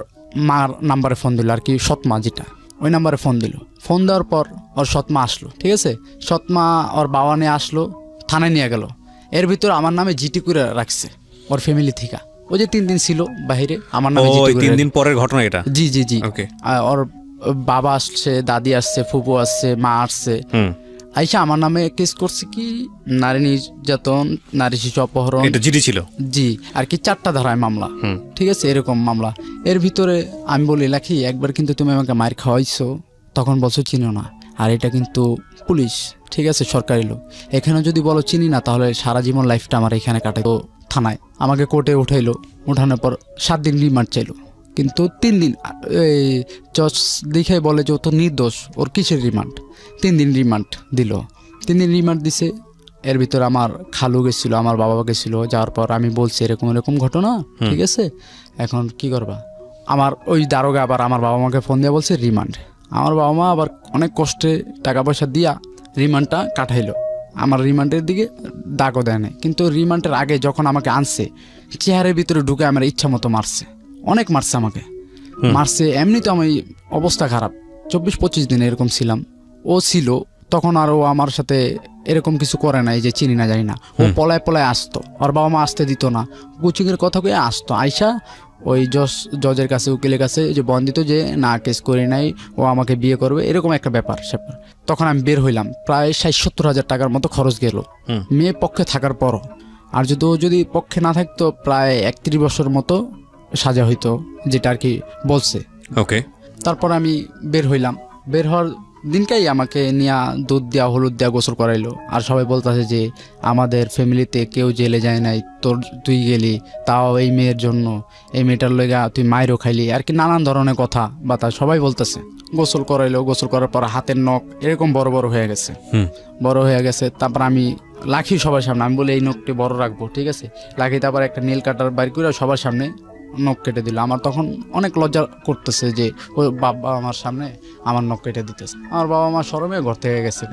মার নাম্বারে ফোন দিল, আর কি সৎমা যেটা, ওই নাম্বারে ফোন দিল। ফোন দেওয়ার পর ওর সৎমা আসলো, ঠিক আছে, সৎমা ওর বাবা নিয়ে আসলো, থানায় নিয়ে গেল। এর ভিতরে আমার নামে জিটি করে রাখছে ওর ফ্যামিলি থেকে। ও যে 3 দিন ছিল বাইরে, আমার নামে জিটি করে 3 দিন পরের ঘটনা এটা। জি জি জি। ওকে। ওর বাবা আসছে, দাদি আসছে, ফুপু আসছে, মা আসছে, আইসা আমার নামে কেস করছে কি নারী নির্যাতন, নারী শিশু অপহরণ, এটা জিডি ছিল। জি, আর কি 4টা ধারায় মামলা, ঠিক আছে, এরকম মামলা। এর ভিতরে আমি বলি লাখি, একবার কিন্তু তুমি আমাকে মার খাওয়াইছো, তখন বলছো চিনো না, আর এটা কিন্তু পুলিশ, ঠিক আছে, সরকারি লোক, এখানে যদি বলো চিনি না তাহলে সারা জীবন লাইফটা আমার এখানে কাটে। তো থানায় আমাকে কোর্টে উঠাইলো, উঠানোর পর 7 দিন রিমান্ড চাইলো, কিন্তু 3 দিন এই জজ দেখে বলে যে ও তো নির্দোষ, ওর কিসের রিমান্ড, 3 দিন রিমান্ড দিল। 3 দিন রিমান্ড দিছে। এর ভিতরে আমার খালু গেছিল, আমার বাবা গেছিল, যাওয়ার পর আমি বলছি এরকম এরকম ঘটনা, ঠিক আছে, এখন কি করবা। আমার ওই দারোগা আবার আমার বাবা মাকে ফোন দিয়ে বলছে রিমান্ড। আমার বাবা মা আবার অনেক কষ্টে টাকা পয়সা দিয়া রিমান্ডটা কাটাইলো। আমার রিমান্ডের দিকে দাগও দেয় নাই, কিন্তু রিমান্ডের আগে যখন আমাকে আনছে, চেহারের ভিতরে ঢুকে আমার ইচ্ছা মতো মারছে, অনেক মারছে আমাকে, মারছে। এমনি তো আমি অবস্থা খারাপ, 24-25 দিন এরকম ছিলাম। ও ছিল তখন, আর ও আমার সাথে এরকম কিছু করে নাই যে চিনি না জানি না। ও পলায় পলায় আসতো, ওর বাবা মা আসতে দিত না, কোচিংয়ের কথা কয়ে আসতো, আইসা ওই জজের কাছে, উকিলের কাছে যে বন্দিত যে না কেস করি নাই, ও আমাকে বিয়ে করবে, এরকম একটা ব্যাপার স্যাপার। তখন আমি বের হইলাম, প্রায় 60-70 হাজার টাকার মতো খরচ গেল মেয়ে পক্ষে থাকার পরও। আর যদি ও যদি পক্ষে না থাকতো, প্রায় 31 বছর মতো সাজা হইতো, যেটা আর কি বলছে। ওকে। তারপর আমি বের হইলাম, বের হওয়ার দিনকেই আমাকে নিয়ে দুধ দেওয়া, হলুদ দেওয়া, গোসল করাইলো। আর সবাই বলতেছে যে আমাদের ফ্যামিলিতে কেউ জেলে যায় নাই, তুই গেলি, তাও এই মেয়ের জন্য, এই মেয়েটার লেগা তুই মায়েরও খাইলি, আর কি নানান ধরনের কথা বাতা সবাই বলতেছে। গোসল করাইলো, গোসল করার পর হাতের নখ এরকম বড় বড় হয়ে গেছে, বড় হয়ে গেছে। তারপর আমি লাখি সবার সামনে, আমি বলি এই নখটি বড় রাখবো, ঠিক আছে, লাখি তারপর একটা নীল কাটার বাইর করে সবার সামনে নখ কেটে দিল। আমার তখন অনেক লজ্জা করতেছে যে ওই বাবা আমার সামনে আমার নখ কেটে দিতেছে। আমার বাবা মা শরমে ঘর থেকে গেছে।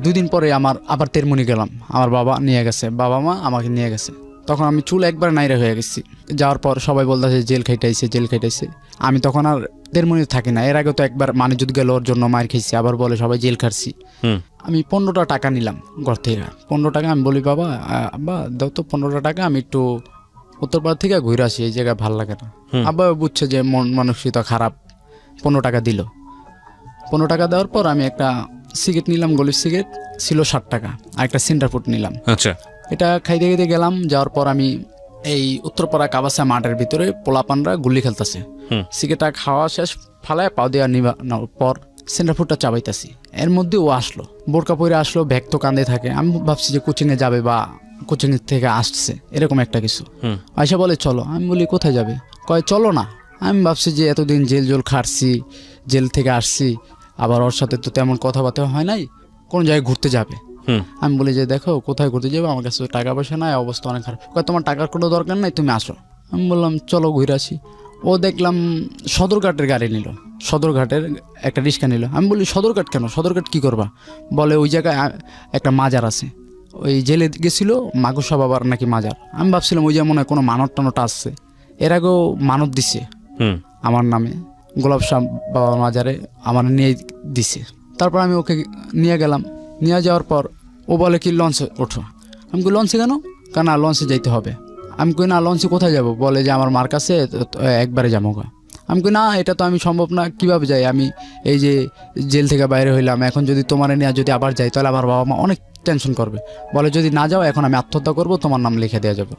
2 দিন পরে আমার আবার তেরমুনি গেলাম, আমার বাবা নিয়ে গেছে, বাবা মা আমাকে নিয়ে গেছে। তখন আমি চুল একবার নাইরা হয়ে গেছি। যাওয়ার পর সবাই বলতেছে জেল খাইটাইছে, জেল খাইটাইছে। আমি তখন আর তেরমুনি থাকি না। এর আগে তো একবার মানিজুত গেল, ওর জন্য মার খেয়েছি, আবার বলে সবাই জেল খাচ্ছি। আমি 15টা টাকা নিলাম ঘর থেকে, 15 টাকা। আমি বলি বাবা দাও তো 15টা টাকা, আমি একটু উত্তরপাড়া থেকে ঘুরে আসি, এই জায়গায় ভালো লাগে না। আব্বা বুঝছে যে মন মানসিকতা খারাপ, 15 টাকা দিল। 15 টাকা দেওয়ার পর আমি একটা সিগারেট নিলাম, গলির সিগারেট ছিল 60 টাকা, আর একটা সেন্টার ফুড নিলাম। আচ্ছা। এটা খাইতে খাইতে গেলাম। যাওয়ার পর আমি এই উত্তরপাড়া কাবাসা মাঠের ভিতরে পোলাপানরা গুলি খেলতেছে, সিগারেটটা খাওয়া শেষ, ফালায় পাও দেওয়া নিবার পর সেন্টার ফুডটা চাবাইতেছি। এর মধ্যে ও আসলো, বোরকা পরে আসলো, ব্যাগ তো কাঁধে থাকে। আমি ভাবছি যে কোচিংয়ে যাবে বা কোচিং থেকে আসছে, এরকম একটা কিছু। আয়সা বলে চলো। আমি বলি কোথায় যাবে? কয় চলো না। আমি ভাবছি যে এতদিন জেল খাটছি, জেল থেকে আসছি, আবার ওর সাথে তো তেমন কথাবার্তা হয় নাই, কোন জায়গায় ঘুরতে যাবে। আমি বলি যে দেখো কোথায় ঘুরতে যাবো, আমার কাছে টাকা পয়সা নাই, অবস্থা অনেক খারাপ। কয় তোমার টাকার কোনো দরকার নাই, তুমি আসো। আমি বললাম চলো ঘুরে আসি। ও দেখলাম সদরঘাটের গাড়ি নিল, সদরঘাটের একটা রিক্সা নিল। আমি বলি সদরঘাট কেন, সদরঘাট কি করবা? বলে ওই জায়গায় একটা মাজার আছে, ওই জেলে গেছিল মাগুসা বাবার নাকি মাজার। আমি ভাবছিলাম ওই যে মনে হয় কোনো মানত টানটা আসছে, এর আগেও মানত দিছে আমার নামে, গোলাপ শাহ বাবার মাজারে আমার নিয়ে দিছে। তারপর আমি ওকে নিয়ে গেলাম। নিয়ে যাওয়ার পর ও বলে কি লঞ্চে ওঠো। আমি কই লঞ্চে কেন? কেন লঞ্চে যাইতে হবে। আমি কই না লঞ্চে কোথায় যাব? বলে যে আমার মার কাছে, একবারে যাবো গা। আমি কই না, এটা তো আমি সম্ভব না, কিভাবে যাই আমি, এই যে জেল থেকে বাইরে হইলাম, এখন যদি তোমার নিয়ে যদি আবার যাই তাহলে আমার বাবা মা অনেক টেনশন করবে। বলে যদি না যাও এখন আমি আত্মহত্যা করব, তোমার নাম লিখে দেওয়া যাবে।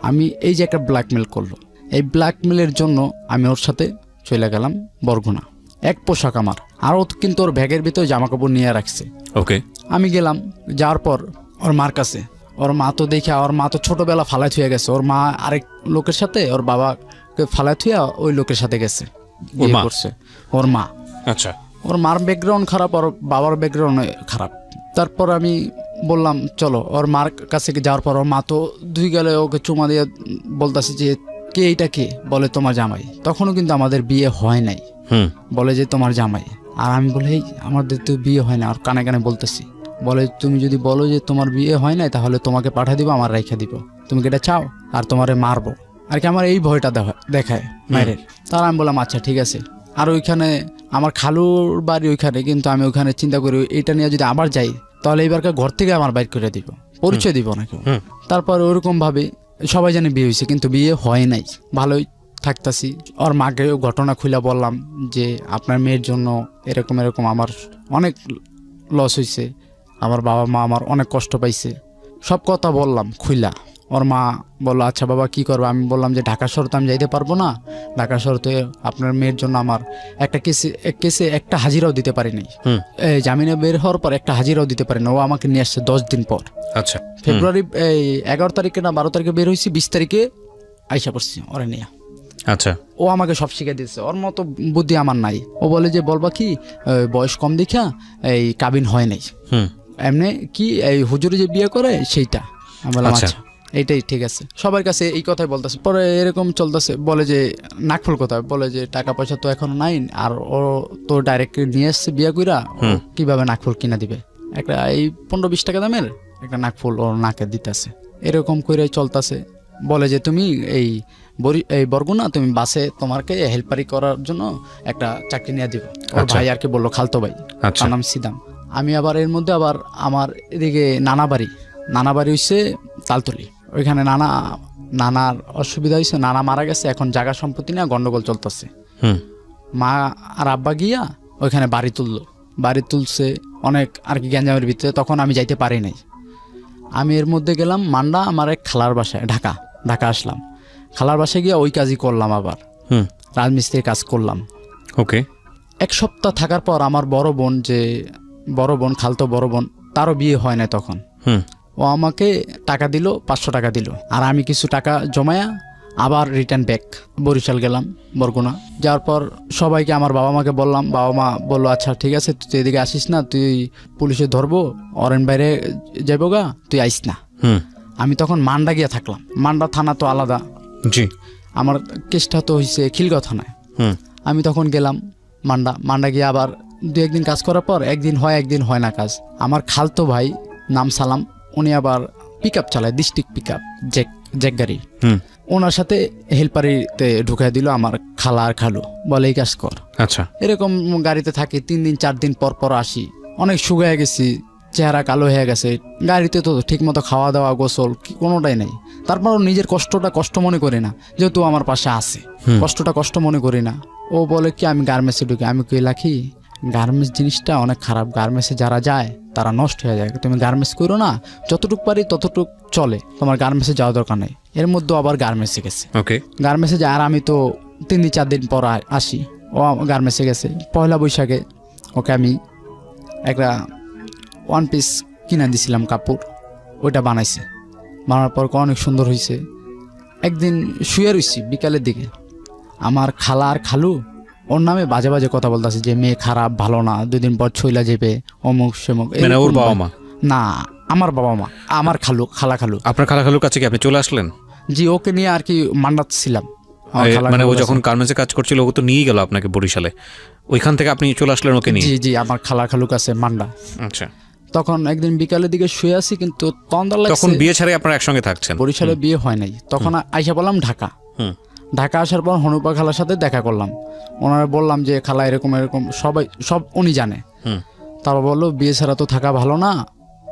আমি এই যে একটা ব্ল্যাকমেল করলো, এই ব্ল্যাকমেলের জন্য আমি ওর সাথে চলে গেলাম বরগুনা। এক পোশাক আমার, আরও কিন্তু ওর ব্যাগের ভিতরে জামা কাপড় নিয়ে রাখছে। ওকে। আমি গেলাম, যাওয়ার পর ওর মার কাছে, ওর মা তো দেখে, ওর মা তো ছোটবেলা ফালাই থুয়ে গেছে, ওর মা আরেক লোকের সাথে ওর বাবাকে ফালাই থুয়া ওই লোকের সাথে গেছে, বিয়ে করছে ওর মা। আচ্ছা। ওর মার ব্যাকগ্রাউন্ড খারাপ, ওর বাবার ব্যাকগ্রাউন্ড খারাপ। তারপর আমি বললাম চলো। ওর মার কাছে যাওয়ার পর ওর মা তো দুই গেলে ওকে চুমা দিয়ে বলতেছে যে কে এইটা কে? বলে তোমার জামাই। তখনও কিন্তু আমাদের বিয়ে হয় নাই। বলে যে তোমার জামাই। আর আমি বলি এই আমাদের তো বিয়ে হয় না, আর কানে কানে বলতেছি। বলে তুমি যদি বলো যে তোমার বিয়ে হয় না তাহলে তোমাকে পাঠিয়ে দিব, আমার রেখে দিব, তুমি কি এটা চাও, আর তোমারে মারবো আর কি, আমার এই ভয়টা দেখায় মায়ের। তার আমি বললাম আচ্ছা ঠিক আছে। আর ওইখানে আমার খালুর বাড়ি ওইখানে, কিন্তু আমি ওইখানে চিন্তা করি এটা নিয়ে যদি আবার যাই তাহলে এইবারকার ঘর থেকে আমার বাইর করে দিব, পরিচয় দিব না কেউ। তারপর ওরকম ভাবে সবাই জানে বিয়ে হয়েছে, কিন্তু বিয়ে হয় নাই। ভালোই থাকতাছি। ওর মাকে ঘটনা খুলে বললাম যে আপনার মেয়ের জন্য এরকম এরকম আমার অনেক লস হয়েছে, আমার বাবা মা আমার অনেক কষ্ট পাইছে, সব কথা বললাম খুইলা। ওর মা বললো আচ্ছা বাবা কি করবো। আমি বললাম যে ঢাকা শহর তো আমি যাইতে পারবো না, ঢাকা শহরতে আপনার মেয়ের জন্য আমার একটা কেসে একটা হাজিরাও দিতে পারি নাই। এই জামিনে বের হওয়ার পর একটা হাজিরাও দিতে পারি না। ও আমাকে নিয়ে আসছে 10 দিন পর। আচ্ছা, ফেব্রুয়ারি 11 তারিখে না 12 তারিখে বের হয়েছি, 20 তারিখে আইসা পড়ছি ওরে নিয়ে। আচ্ছা, ও আমাকে সব শিখে দিচ্ছে, ওর মতো বুদ্ধি আমার নাই। ও বলে যে বলবা কি বয়স কম দেখা এই কাবিন হয় নাই, এমনি কি এই হুজুরে যে বিয়ে করে সেইটা। আমি বললাম আচ্ছা এইটাই ঠিক আছে। সবার কাছে এই কথাই বলতেছে। পরে এরকম চলতেছে, বলে যে নাকফুল কথা, বলে যে টাকা পয়সা তো এখন নাই, আর ও তো ডাইরেক্ট নিয়ে আসছে বিয়ে কইরা, কিভাবে নাকফুল কিনা দিবে। একটা এই 15-20 টাকা দামের একটা নাকফুল ওর নাকে দিতেছে। এরকম করে চলতেছে। বলে যে তুমি এই বরগুনা তুমি বাসে তোমাকে হেল্পারি করার জন্য একটা চাকরি নিয়ে দিব। ওর ভাই আর কি বললো, খালতো ভাই, তার নাম সিদাম। আমি আবার এর মধ্যে আবার আমার এদিকে নানা বাড়ি হইছে তালতলি। ওইখানে নানার অসুবিধা হয়েছে, নানা মারা গেছে, এখন জায়গা সম্পত্তি নিয়ে গন্ডগোল চলতেছে। মা আর আব্বা গিয়া ওইখানে বাড়ি তুলছে অনেক আর কি গ্যাঞ্জামের ভিতরে। তখন আমি যাইতে পারি নাই। আমি এর মধ্যে গেলাম মান্ডা, আমার এক খালার বাসায়, ঢাকা আসলাম। খালার বাসায় গিয়ে ওই কাজই করলাম, আবার রাজমিস্ত্রির কাজ করলাম। ওকে। 1 সপ্তাহ থাকার পর আমার খালতো বড় বোন, তারও বিয়ে হয় না তখন। ও আমাকে টাকা দিল, 500 টাকা দিল। আর আমি কিছু টাকা জমায়া আবার রিটার্ন ব্যাক বরিশাল গেলাম, বরগুনা। যাওয়ার পর সবাইকে, আমার বাবা মাকে বললাম। বাবা মা বললো আচ্ছা ঠিক আছে, তুই এদিকে আসিস না, তুই পুলিশে ধরবো, অরেন বাইরে যাবো গা, তুই আইস না। আমি তখন মান্ডা গিয়া থাকলাম। মান্ডা থানা তো আলাদা। জি। আমার কেসটা তো হয়েছে খিলগাঁও থানায়। আমি তখন গেলাম মান্ডা গিয়ে আবার 2-1 দিন কাজ করার পর একদিন হয় না কাজ। আমার খালতো ভাই নাম সালাম, উনি আবার পিক আপ চালায়, ডিস্ট্রিক্ট পিক আপ, জ্যাক গাড়ি। ওনার সাথে হেল্পারিতে ঢুকাই দিল আমার খালা আর খালু, বলে এই কাজ কর। আচ্ছা। এরকম গাড়িতে থাকি 3 দিন 4 দিন পর আসি। অনেক শুকায় গেছি, চেহারা কালো হয়ে গেছে। গাড়িতে তো ঠিক মতো খাওয়া দাওয়া গোসল কোনোটাই নেই। তারপরও নিজের কষ্টটা কষ্ট মনে করি না, যেহেতু আমার পাশে আছে, কষ্টটা কষ্ট মনে করি না। ও বলে কি আমি গার্মেন্টসে ঢুকি। আমি কই লাখি গার্মেন্টস জিনিসটা অনেক খারাপ, গার্মেন্টসে যারা যায় তারা নষ্ট হয়ে যায়, তুমি গার্মেন্টস করো না, যতটুক পারি ততটুক চলে, তোমার গার্মেন্টসে যাওয়া দরকার নেই। এর মধ্যে আবার গার্মেন্টসে গেছে। ওকে। গার্মেন্টসে যায়, আর আমি তো 3 দিন 4 দিন পর আসি। ও গার্মেন্টসে গেছে। পয়লা বৈশাখে ওকে আমি একটা 1 পিস কিনে দিছিলাম কাপড়, ওইটা বানাইছে। বানানোর পর অনেক সুন্দর হয়েছে। একদিন শুয়ে রইছি বিকালের দিকে, আমার খালা আর খালু ওর নামে বাজে বাজে কথা বলতেছে যে মেয়ে খারাপ, ভালো না, 2 দিন পর ছইলা যাবে, অমুক সেমুক। ওর বাবা মা না, আমার বাবা মা, আমার খালা খালু। আপনার খালা খালুর কাছে কি আপনি চলে আসলেন? জি, ওকে নিয়ে আর কি মান্ডাত ছিলাম। মানে ও যখন গার্মেন্টসে কাজ করছিল ও তো নিয়ে গেল আপনাকে বরিশালে, ওইখান থেকে আপনি চলে আসলেন ওকে নিয়ে? জি, আমার খালা খালুর কাছে মান্ডা। আচ্ছা। তখন একদিন বিকালের দিকে শুয়ে আছি, কিন্তু তন্দার লাগছে। তখন বিয়ে ছাড়াই আপনারা একসঙ্গে থাকছেন? বরিশালে বিয়ে হয় নাই তখন। আইসা বললাম ঢাকা আসার পর হনুপা খালার সাথে দেখা করলাম। ওনারা বললাম যে খালা এরকম সব উনি জানে। তারপর বললো বিয়ে ছাড়া তো থাকা ভালো না,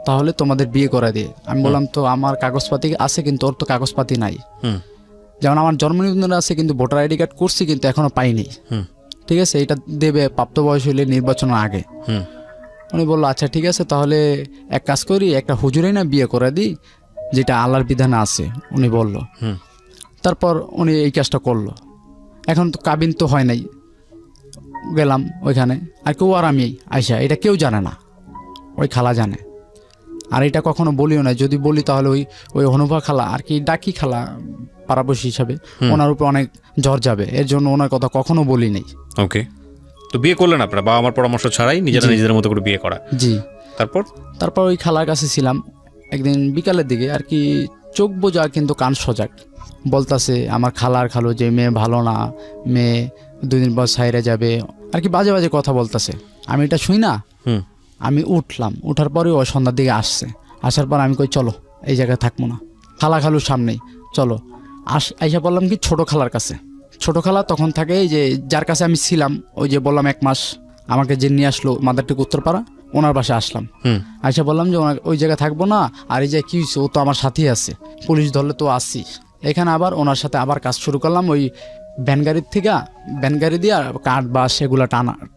তাহলে তোমাদের বিয়ে করে দিয়ে। আমি বললাম তো আমার কাগজপাতি আছে, কিন্তু ওর তো কাগজপাতি নাই। যেমন আমার জন্ম নিবন্ধন আছে, কিন্তু ভোটার আইডি কার্ড করছি, কিন্তু এখনো পাইনি। ঠিক আছে, এটা দেবে প্রাপ্ত বয়স হইলে নির্বাচনের আগে। উনি বললো আচ্ছা ঠিক আছে, তাহলে এক কাজ করি, একটা হুজুরে না বিয়ে করে দিই, যেটা আল্লাহর বিধানে আছে, উনি বলল। তারপর উনি এই কাজটা করলো। এখন তো কাবিন তো হয় নাই। গেলাম ওইখানে, আর কেউ আর আমি আইসা, এটা কেউ জানে না, ওই খালা জানে। আর এটা কখনো বলিও না, যদি বলি তাহলে ওই হনুভা খালা আর কি ডাকি খালা পাড়াপড়শি হিসাবে, ওনার উপর অনেক জ্বর যাবে, এর জন্য ওনার কথা কখনো বলি নাই। ওকে। তো বিয়ে করলেন আপনারা বাবা আমার পরামর্শ ছাড়াই, নিজেদের মতো করে বিয়ে করা? জি। তারপর ওই খালার কাছে ছিলাম একদিন বিকালের দিকে, আর কি চোখ বোঝা কিন্তু কান সজাগ। বলতাছে আমার খালার খালু যে মেয়ে ভালো না, মেয়ে 2 দিন পর সাইরে যাবে, আর কি বাজে বাজে কথা বলতাছে। আমি এটা শুই না, হুম আমি উঠলাম, উঠার পরে ও সন্ধ্যার দিকে আসছে, আসার পর আমি কই চলো এই জায়গায় থাকবো না, খালা খালুর সামনেই চলো। আইসা বললাম কি ছোটো খালার কাছে, ছোটো খালা তখন থাকে এই যে যার কাছে আমি ছিলাম, ওই যে বললাম 1 মাস আমাকে যে নিয়ে আসলো মাদারটেক উত্তরপাড়া, ওনার বাসায় আসলাম। হুম আইসা বললাম যে ওই জায়গায় থাকবো না, আর এই যে কী হয়েছে, ও তো আমার সাথেই আছে, পুলিশ ধরলে তো আসি। এখানে আবার ওনার সাথে আবার কাজ শুরু করলাম, ওই ভ্যানগাড়ির থেকে, ভ্যানগাড়ি দিয়ে কাঠ বা সেগুলো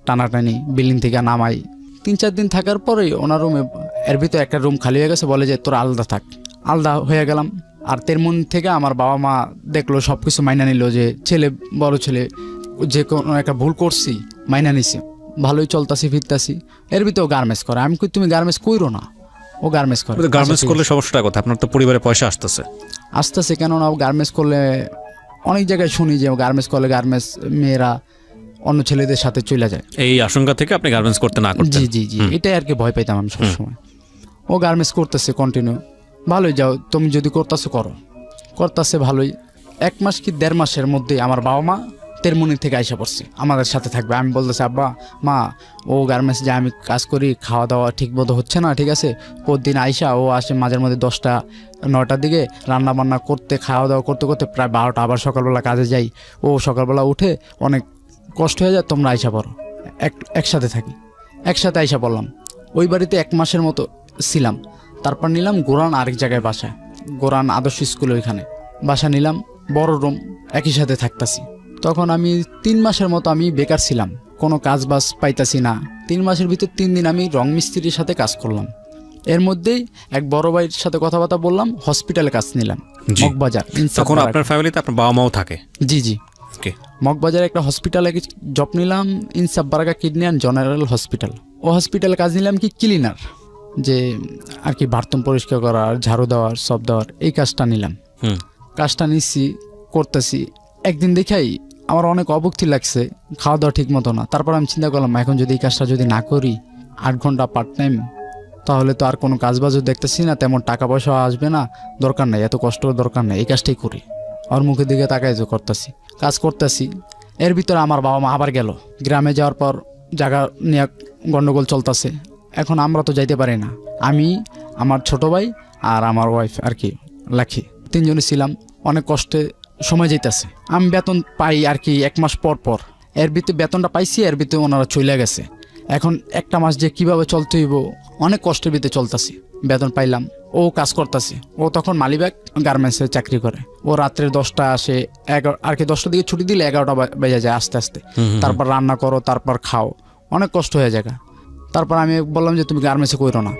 টানাটানি বিল্ডিং থেকে নামাই। 3-4 দিন থাকার পরেই ওনার রুমে, এর ভিতরে একটা রুম খালি হয়ে গেছে, বলে যে তোরা আলাদা থাক। আলাদা হয়ে গেলাম। আর তেমন থেকে আমার বাবা মা দেখলো, সব কিছু মাইনা নিল, যে ছেলে বড় ছেলে যে কোনো একটা ভুল করছি মাইনা নিছে, ভালোই চলতাছি ফিরতাছি। এর ভিতরেও গার্মেন্টস করে, আমি কই তুমি গার্মেন্টস কইরো না, ও গার্মেন্টস করে। গার্মেন্টস করলে সমস্যাটা কথা, আপনার তো পরিবারে পয়সা আসতেছে। আসতেছে কেননা ও গার্মেন্টস করলে, অনেক জায়গায় শুনি যে গার্মেন্টস করলে গার্মেন্টস মেয়েরা অন্য ছেলেদের সাথে চলে যায়। এই আশঙ্কা থেকে আপনি গার্মেন্টস করতে না করতেন। জি জি জি, এটাই আর কি ভয় পাইতাম আমি সবসময়। ও গার্মেন্টস করতেছে কন্টিনিউ, ভালোই, যাও তুমি যদি করতেছো করো, করতেছে ভালোই। 1 মাস কি 1.5 মাসের মধ্যে আমার বাবা মা তেরমুনি থেকে আইসা পড়ছে, আমাদের সাথে থাকবে। আমি বলতেছি আব্বা মা, ও গার্মেন্টস যে আমি কাজ করি, খাওয়া দাওয়া ঠিক মতো হচ্ছে না, ঠিক আছে, প্রতিদিন আইসা ও আসে মাঝের মধ্যে 10টা-9টার দিকে, রান্না বান্না করতে খাওয়া দাওয়া করতে করতে প্রায় 12টা, আবার সকালবেলা কাজে যাই, ও সকালবেলা উঠে অনেক কষ্ট হয়ে যায়, তোমরা আইসা পড়ো, একসাথে থাকি। একসাথে আইসা পড়লাম। ওই বাড়িতে 1 মাসের মতো ছিলাম। তারপর নিলাম গোরান আরেক জায়গায় বাসা, গোরান আদর্শ স্কুল, ওইখানে বাসা নিলাম, বড় রুম, একই সাথে থাকতাছি। তখন আমি 3 মাসের মতো আমি বেকার ছিলাম, কোনো কাজ বাজ পাইতাছি না। 3 মাসের ভিতর 3 দিন আমি রং মিস্ত্রির সাথে কাজ করলাম। এর মধ্যেই এক বড় ভাইয়ের সাথে কথাবার্তা বললাম, হসপিটালে কাজ নিলাম, জি। মগবাজার। তখন আপনার ফ্যামিলিতে আপনার বাবা মাও থাকে? জি জি, ওকে। মগবাজারে একটা হসপিটালে জব নিলাম, ইনসাফ বারাকা কিডনি অ্যান্ড জেনারেল হসপিটাল। ও হসপিটালে কাজ নিলাম কি ক্লিনার, যে আর কি বাথরুম পরিষ্কার করার, ঝাড়ু দেওয়ার, সব দেওয়ার, এই কাজটা নিলাম। কাজটা নিচ্ছি, করতেছি। একদিন দেখাই আমার অনেক অভুক্তি লাগছে, খাওয়া দাওয়া ঠিক মতো না। তারপর আমি চিন্তা করলাম, এখন যদি এই কাজটা যদি না করি 8 ঘন্টা পার্ট টাইম, তাহলে তো আর কোনো কাজবাজও দেখতেছি না, তেমন টাকা পয়সা আসবে না, দরকার নেই, এত কষ্ট দরকার নেই, এই কাজটাই করি। ওর মুখের দিকে তাকাই যে করতেছি, কাজ করতেছি। এর ভিতরে আমার বাবা মা আবার গেল গ্রামে, যাওয়ার পর জায়গা নিয়ে গন্ডগোল চলতেছে। এখন আমরা তো যাইতে পারি না, আমি, আমার ছোট ভাই আর আমার ওয়াইফ আর কি লাখি, 3 জনে ছিলাম। অনেক কষ্টে সময় যাইতেছে। আমি বেতন পাই আর কি 1 মাস পর পর, এর ভিতরে বেতনটা পাইছি, এর ভিতরে ওনারা চলে গেছে। এখন একটা মাস যে কিভাবে চলতে হইব, অনেক কষ্টের ভিতরে চলতেছি। বেতন পাইলাম, ও কাজ করতেছে। ও তখন মালিবাগ গার্মেন্টসে চাকরি করে। ও রাত্রে 10টা আসে, 11 আর কি 10টার দিকে ছুটি দিলে 11টা বেজে যায় আস্তে আস্তে। তারপর রান্না করো, তারপর খাও, অনেক কষ্ট হয়ে যায়। তারপর আমি বললাম যে তুমি গার্মেন্টসে করো না,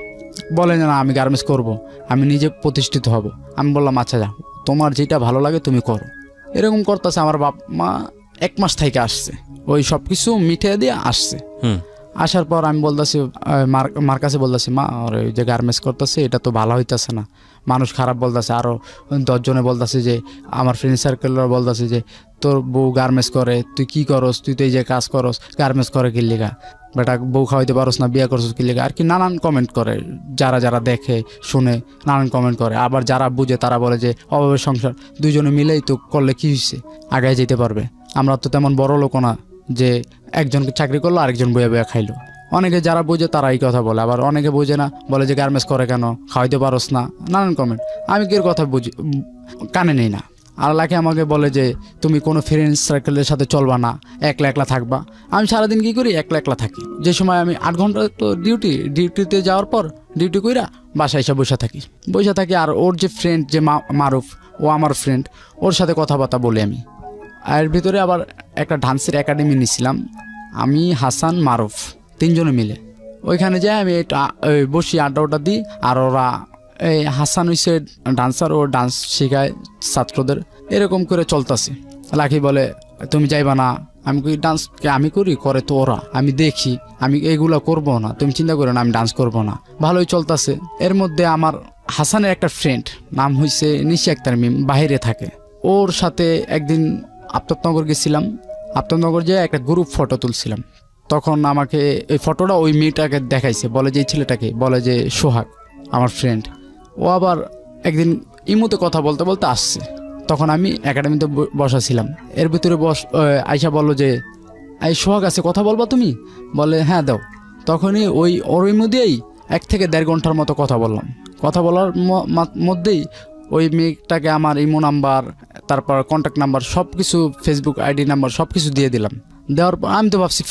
বলে না আমি গার্মেন্টস করব, আমি নিজে প্রতিষ্ঠিত হব। আমি বললাম আচ্ছা যাও, তোমার যেটা ভালো লাগে তুমি করো। এরকম করতেছে। আমার বাপ মা 1 মাস থেকে আসছে, ওই সব কিছু মিটিয়ে দিয়ে আসছে। আসার পর আমি বলতেছি, মার কাছে বলতেছি, মা আর ওই যে গার্মেন্টস করতেছে এটা তো ভালো হইতেছে না, মানুষ খারাপ বলতেছে। আরও 10 জনে বলতেছে, যে আমার ফ্রেন্ড সার্কেলরা বলতেছে যে তোর বউ গার্মেন্টস করে, তুই কি করস, তুই তো এই যে কাজ করস, গার্মেন্টস করে কি লিগা, বেটা বউ খাওয়াইতে পারস না, বিয়ে করছিস কি লিগা, আর কি নানান কমেন্ট করে। যারা যারা দেখে শুনে নানান কমেন্ট করে। আবার যারা বুঝে তারা বলে যে অভাবের সংসার, 2 জনে মিলেই তো করলে কি হয়েছে, আগায় যেতে পারবে। আমরা তো তেমন বড় লোক না যে একজনকে চাকরি করলো আরেকজন বইয়া বইয়া খাইলো। অনেকে যারা বোঝে তারা এই কথা বলে, আবার অনেকে বোঝে না, বলে যে গার্মেন্টস করে কেন, খাওয়াইতে পারস না, নানান কমেন্ট। আমি কি এর কথা বুঝি, কানে নেই না। আর লাখে আমাকে বলে যে তুমি কোনো ফ্রেন্ড সার্কেলের সাথে চলবা না, একলা একলা থাকবা। আমি সারাদিন কী করি, একলা একলা থাকি। যে সময় আমি 8 ঘন্টা তো ডিউটিতে যাওয়ার পর ডিউটি কইরা বাসায় এসে বসে থাকি। আর ওর যে ফ্রেন্ড যে মারুফ, ও আমার ফ্রেন্ড, ওর সাথে কথাবার্তা বলি আমি। এর ভিতরে আবার একটা ডান্সের একাডেমি নিয়েছিলাম, আমি, হাসান, মারুফ 3 জনে মিলে। ওইখানে যাই আমি বসি, আড্ডা দিই। আর ওরা, এই হাসান হইছে ডান্সার, ও ডান্স শেখায় ছাত্রদের। এরকম করে চলতেছে। লাকি বলে তুমি যাইবা না, আমি কই ডান্স আমি করি, করে তো ওরা, আমি দেখি, আমি এইগুলো করবো না, তুমি চিন্তা করো না, আমি ডান্স করবো না। ভালোই চলতেছে। এর মধ্যে আমার হাসানের একটা ফ্রেন্ড, নাম হইছে নিশি আক্তার মিম, বাহিরে থাকে। ওর সাথে একদিন আফতাবনগর গেছিলাম। আফতাবনগর যেয়ে একটা গ্রুপ ফটো তুলছিলাম। তখন আমাকে এই ফটোটা ওই মেয়েটাকে দেখাইছে, বলে যে এই ছেলেটাকে, বলে যে সোহাগ আমার ফ্রেন্ড। ও আবার একদিন ইমোতে কথা বলতে বলতে আসছে। তখন আমি একাডেমিতে বসা ছিলাম। এর ভিতরে আইসা বললো যে এই সোহাগ আছে, কথা বলবা তুমি? বলে হ্যাঁ দাও। তখনই ওর মধ্যেই 1 থেকে 1.5 ঘন্টার মতো কথা বললাম। কথা বলার মধ্যেই ওই মেয়েটাকে আমার ইমো নাম্বার, তারপর কন্ট্যাক্ট নাম্বার, সব কিছু, ফেসবুক আইডি নাম্বার সব কিছু দিয়ে দিলাম। দেওয়ার পর আমি তো ভাবছি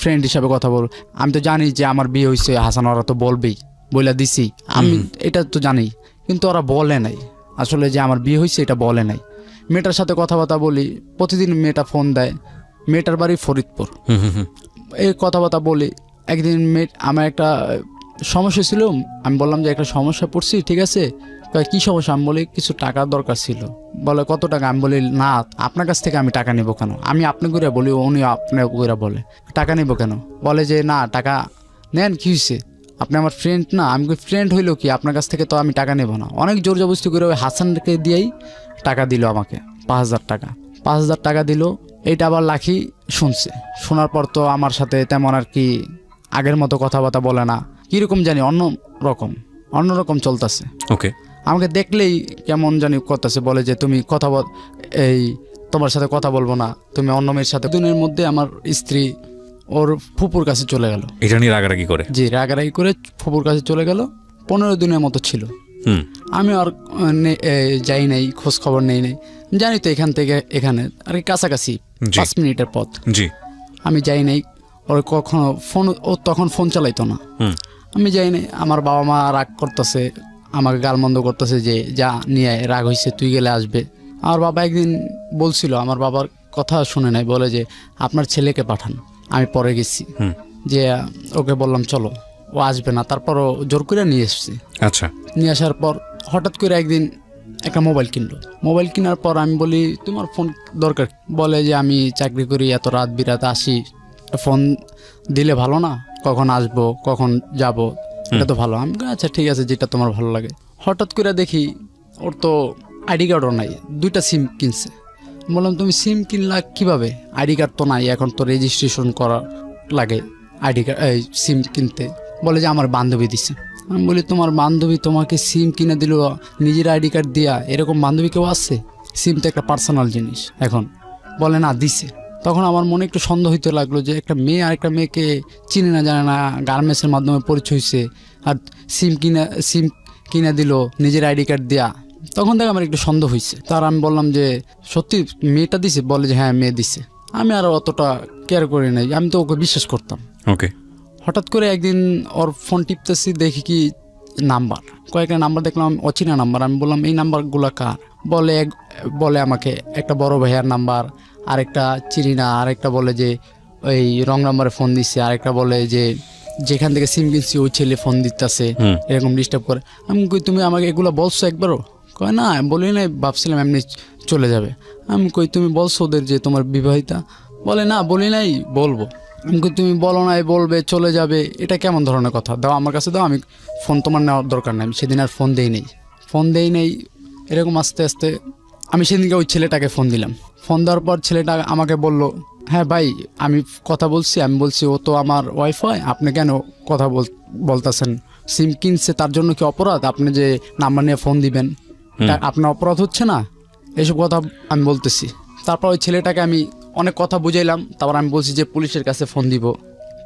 ফ্রেন্ড হিসাবে কথা বল, আমি তো জানি যে আমার বিয়ে হয়েছে, হাসান ওরা তো বলবেই, বইলা দিছি আমি, এটা তো জানি। কিন্তু ওরা বলে নাই আসলে যে আমার বিয়ে হয়েছে, এটা বলে নাই। মেয়েটার সাথে কথাবার্তা বলি, প্রতিদিন মেয়েটা ফোন দেয়, মেয়েটার বাড়ি ফরিদপুর। এই কথাবার্তা বলি। একদিন আমার একটা সমস্যা ছিল, আমি বললাম যে একটা সমস্যা পড়ছি, ঠিক আছে, কি সমস্যা? আমি বলি কিছু টাকার দরকার ছিল। বলে কত টাকা? আমি বলি না, আপনার কাছ থেকে আমি টাকা নিব কেন? আমি আপনি করে বলি, উনি আপনি করে বলে, টাকা নিব কেন? বলে যে না, টাকা নেন, কি হয়েছে, আপনি আমার ফ্রেন্ড না? আমি ফ্রেন্ড হইলো কি, আপনার কাছ থেকে তো আমি টাকা নেব না। অনেক জোর জবরদস্তি করে ওই হাসানকে দিয়েই টাকা দিল আমাকে, 5,000 টাকা। 5,000 টাকা দিল। এইটা আবার লাখি শুনছে। শোনার পর তো আমার সাথে তেমন আর কি আগের মতো কথাবার্তা বলে না, কীরকম জানি অন্যরকম চলতেছে। ওকে। আমাকে দেখলেই কেমন জানি করতেছে, বলে যে তুমি কথা তোমার সাথে কথা বলবো না, তুমি অন্য মেয়ের সাথে। দিনের মধ্যে আমার স্ত্রী ওর ফুপুর কাছে চলে গেল। এটা নিয়ে রাগারাগি করে? জি, রাগারাগি করে ফুপুর কাছে চলে গেল। 15 দিনের মতো ছিল। আমি আর যাই নাই, খোঁজ খবর নেই নাই। জানি তো এখান থেকে এখানে আর কি কাছাকাছি 5 মিনিটের পথ। জি। আমি যাই নাই। ওর কখনো ফোন, ও তখন ফোন চালাইতো না। আমি যাই নাই। আমার বাবা মা রাগ করতেছে, আমাকে গালমন্দ করতেছে যে যা নিয়ে রাগ হয়েছে, তুই গেলে আসবে। আমার বাবা একদিন বলছিল, আমার বাবার কথা শুনে নাই, বলে যে আপনার ছেলেকে পাঠান। আমি পরে গেছি, যে ওকে বললাম চলো, ও আসবে না, তারপরও জোর করে নিয়ে এসছি। আচ্ছা। নিয়ে আসার পর হঠাৎ করে একদিন একটা মোবাইল কিনলো। মোবাইল কেনার পর আমি বলি তোমার ফোন দরকার? বলে যে আমি চাকরি করি, এত রাত বিরাত আসি, ফোন দিলে ভালো না? কখন আসবো, কখন যাব, এটা তো ভালো। আমি আচ্ছা ঠিক আছে, যেটা তোমার ভালো লাগে। হঠাৎ করে দেখি ওর তো আইডি কার্ডও নাই, 2টা সিম কিনছে। বললাম তুমি সিম কিনলা কিভাবে? আইডি কার্ড তো নাই, এখন তো রেজিস্ট্রেশন করা লাগে আইডি কার্ড, সিম কিনতে। বলে যে আমার বান্ধবী দিছে। আমি বলি তোমার বান্ধবী তোমাকে সিম কিনে দিল নিজের আইডি কার্ড দিয়া? এরকম বান্ধবী কেউ আছে? সিম তো একটা পার্সোনাল জিনিস। এখন বলে না, দিছে। তখন আমার মনে একটু সন্দেহ হইতে লাগলো যে একটা মেয়ে আর একটা মেয়েকে চিনে না জানে না, গার্মেন্টসের মাধ্যমে পরিচয় হয়েছে, আর সিম কিনে দিল নিজের আইডি কার্ড দিয়া। তখন থেকে আমার একটু সন্দেহ হয়েছে। তার আমি বললাম যে সত্যি মেয়েটা দিছে? বলে যে হ্যাঁ, মেয়ে দিছে। আমি আর অতটা কেয়ার করি নাই, আমি তো ওকে বিশ্বাস করতাম। ওকে। হঠাৎ করে একদিন ওর ফোন টিপতেছি, দেখি কি নাম্বার, কয়েকটা নাম্বার দেখলাম অচেনা নাম্বার। আমি বললাম এই নাম্বারগুলো কার? বলে আমাকে একটা বড় ভাইয়ার নাম্বার, আরেকটা চিনি না, আরেকটা বলে যে ওই রং নাম্বারে ফোন দিচ্ছে, আরেকটা বলে যে যেখান থেকে সিম কিনছি ওই ছেলে ফোন দিতেছে, এরকম ডিস্টার্ব করে। আমি কই তুমি আমাকে এগুলো বলছো একবারও? কয় না, বলি নাই, ভাবছিলাম এমনি চলে যাবে। আমি কই তুমি বলছো ওদের যে তোমার বিবাহিতা? বলে না, বলি নাই, বলবো। আমি কই তুমি বলো নাই বলবে, চলে যাবে, এটা কেমন ধরনের কথা? দাও আমার কাছে দাও, আমি ফোন তোমার নেওয়ার দরকার নাই। আমি সেদিন আর ফোন দেই নেই। এরকম আস্তে আস্তে আমি সেদিনকে ওই ছেলেটাকে ফোন দিলাম। ফোন দেওয়ার পর ছেলেটা আমাকে বলল, হ্যাঁ ভাই আমি কথা বলছি। আমি বলছি ও তো আমার ওয়াইফ হয়, আপনি কেন কথা বলতেছেন? সিম কিনছে তার জন্য কি অপরাধ? আপনি যে নাম্বার নিয়ে ফোন দিবেন, আপনার অপরাধ হচ্ছে না? এইসব কথা আমি বলতেছি। তারপর ওই ছেলেটাকে আমি অনেক কথা বুঝাইলাম। তারপর আমি বলছি যে পুলিশের কাছে ফোন দিব,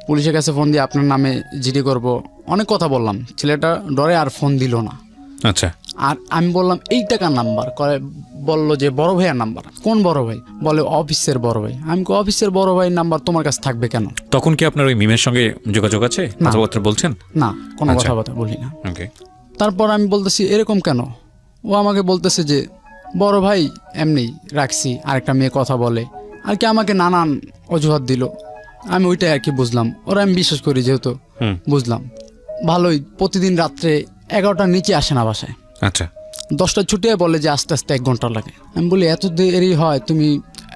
পুলিশের কাছে ফোন দিয়ে আপনার নামে জিডি করব, অনেক কথা বললাম। ছেলেটা ডরে আর ফোন দিল না। আচ্ছা। আর আমি বললাম এই টাকার নাম্বার, বললো যে বড় ভাইয়ের নাম্বার। কোন বড় ভাই? বলে অফিসের বড় ভাই। আমি অফিসের বড় ভাইয়ের নাম্বার তোমার কাছে থাকবে কেন? তখন কি আপনার ওই মিমের সঙ্গে যোগাযোগ আছে? কথাবার্তা বলছেন? না, কোনো কথাবার্তা বলি না। ওকে। তারপর আমি বলতেছি এরকম কেন? ও আমাকে বলতেছে যে বড় ভাই এমনি রাখছি, আরেকটা মেয়ে কথা বলে আর কি, আমাকে নানান অজুহাত দিল। আমি ওইটাই আর কি বুঝলাম, ওরা আমি বিশ্বাস করি যেহেতু বুঝলাম। ভালোই, প্রতিদিন রাত্রে 11টার নিচে আসে না বাসায়। আচ্ছা। 10টায় ছুটে বলে যে আস্তে আস্তে 1 ঘন্টা লাগে। আমি বলি এত দেরি হয়, তুমি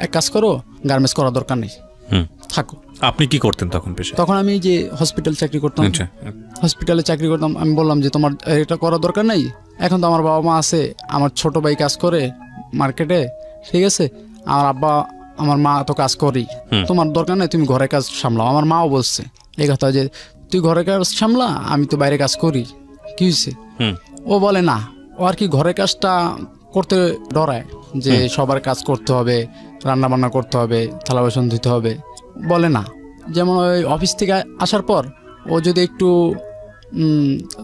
এক কাজ করো, গার্মেন্টস করার দরকার নেই, থাকো। আপনি কি করতেন তখন পেশা? তখন আমি যে হসপিটাল চাকরি করতাম। আচ্ছা। হসপিটালে চাকরি করতাম। আমি বললাম যে তোমার এটা করার দরকার নেই, এখন তো আমার বাবা মা আছে, আমার ছোট ভাই কাজ করে মার্কেটে, ঠিক আছে, আমার আব্বা আমার মা তো কাজ করি, তোমার দরকার নেই, তুমি ঘরের কাজ সামলাও। আমার মাও বলছে এই কথা যে তুই ঘরের কাজ সামলা, আমি তো বাইরে কাজ করি, কি হয়েছে? ও বলে না, ও আর কি ঘরের কাজটা করতে ডরায় যে সবার কাজ করতে হবে, রান্না বান্না করতে হবে, থালা বাসন ধুতে হবে, বলে না। যেমন ওই অফিস থেকে আসার পর ও যদি একটু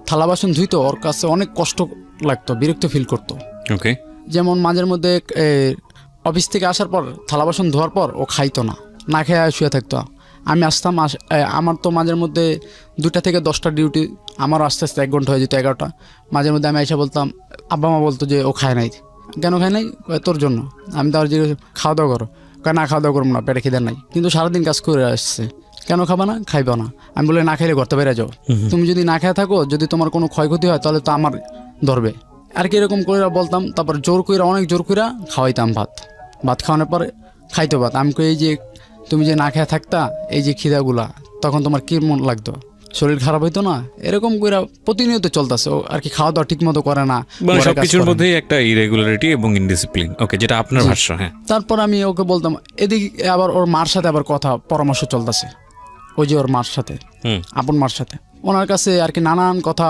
থালা বাসন ধুইতো ওর কাছে অনেক কষ্ট লাগতো, বিরক্ত ফিল করতো। ওকে। যেমন মাঝের মধ্যে অফিস থেকে আসার পর থালা বাসন ধোয়ার পর ও খাইতো না, না খেয়ে শুয়ে থাকতো। আমি আসতাম, আমার তো মাঝের মধ্যে 2টা থেকে 10টা ডিউটি, আমারও আস্তে আস্তে 1 ঘন্টা হয়ে যেত, 11টা। মাঝের মধ্যে আমি এসে বলতাম, আব্বা মা বলতো যে ও খায় নাই। কেন খায় নাই? তোর জন্য। আমি তো আর যে খাওয়া দাওয়া করো, না খাওয়া দাওয়া করবো না, পেটে খিদে নাই, কিন্তু সারাদিন কাজ করে আসছে, কেন খাবা না? খাইবা না। আমি বলে না খাইলে ঘরতে বেড়ে যাও, তুমি যদি না খেয়ে থাকো, যদি তোমার কোনো ক্ষয়ক্ষতি হয় তাহলে তো আমার ধরবে আর কি, এরকম করে বলতাম। তারপর জোর কইরা, অনেক জোর কইরা খাওয়াইতাম ভাত খাওয়ানোর পরে খাইতো ভাত। আমি এই যে তুমি যে না খেয়ে থাকতা, এই যে খিদাগুলা, তখন তোমার কি মন লাগতো, শরীর খারাপ হইতো না? এরকম করে প্রতিনিয়ত চলতেছে আর কি, খাওয়া দাওয়া ঠিক মতো করে না, সবকিছুর মধ্যেই একটা ইরেগুলারিটি এবং ইনডিসিপ্লিন। ওকে, যেটা আপনার ভাষ্য। হ্যাঁ, তারপর আমি ওকে বলতাম, এদিকে আবার ওর মার সাথে আবার কথা পরামর্শ চলতেছে, ওই যে ওর মার সাথে, আপন মার সাথে, ওনার কাছে আর কি নানান কথা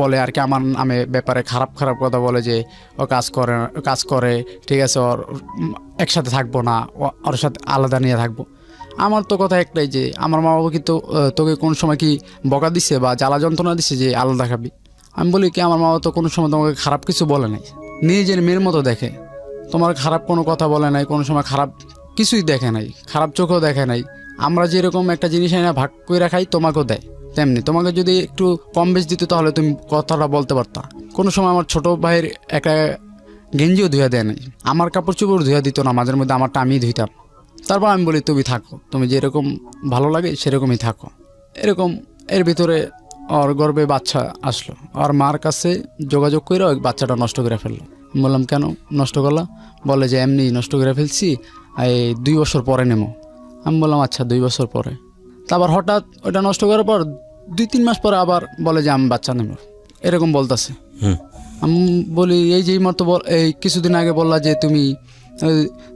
বলে আর কি, আমার নামে ব্যাপারে খারাপ খারাপ কথা বলে, যে ও কাজ করে ঠিক আছে, ওর একসাথে থাকবো না, ওর সাথে আলাদা নিয়ে থাকবো। আমার তো কথা একটাই যে আমার মা বাবা কি তোকে কোন সময় কি বকা দিছে বা জ্বালা যন্ত্রণা দিছে যে আলাদা খাবি? আমি বলি কি, আমার মা বাবা তো কোনো সময় তোমাকে খারাপ কিছু বলে নাই, নিজের মেয়ের মতো দেখে, তোমার খারাপ কোনো কথা বলে নাই, কোনো সময় খারাপ কিছুই দেখে নাই, খারাপ চোখেও দেখে নাই। আমরা যেরকম একটা জিনিস না ভাগ করে খাই, তোমাকেও দেয় তেমনি। তোমাকে যদি একটু কম বেশ দিত তাহলে তুমি কথাটা বলতে পারতা। কোনো সময় আমার ছোট ভাইয়ের একটা গেঞ্জিও ধুয়ে দেয় নাই, আমার কাপড় চোপড় ধুয়ে দিত না, মাঝের মধ্যে আমারটা আমি ধুইতাম। তারপর আমি বলি তুমি থাকো, তুমি যেরকম ভালো লাগে সেরকমই থাকো। এরকম এর ভিতরে ওর গর্ভে বাচ্চা আসলো, আর মার কাছে যোগাযোগ করে ওই বাচ্চাটা নষ্ট করে ফেললো। বললাম কেন নষ্ট করলা? বলে যে এমনি নষ্ট করে ফেলছি, এই 2 বছর পরে নেবো। আমি বললাম আচ্ছা 2 বছর পরে। তারপর হঠাৎ ওটা নষ্ট করার পর 2-3 মাস পরে আবার বলে যে আমি বাচ্চা নেব, এরকম বলতেছে। আমি বলি এই যে মতো এই কিছুদিন আগে বললা যে তুমি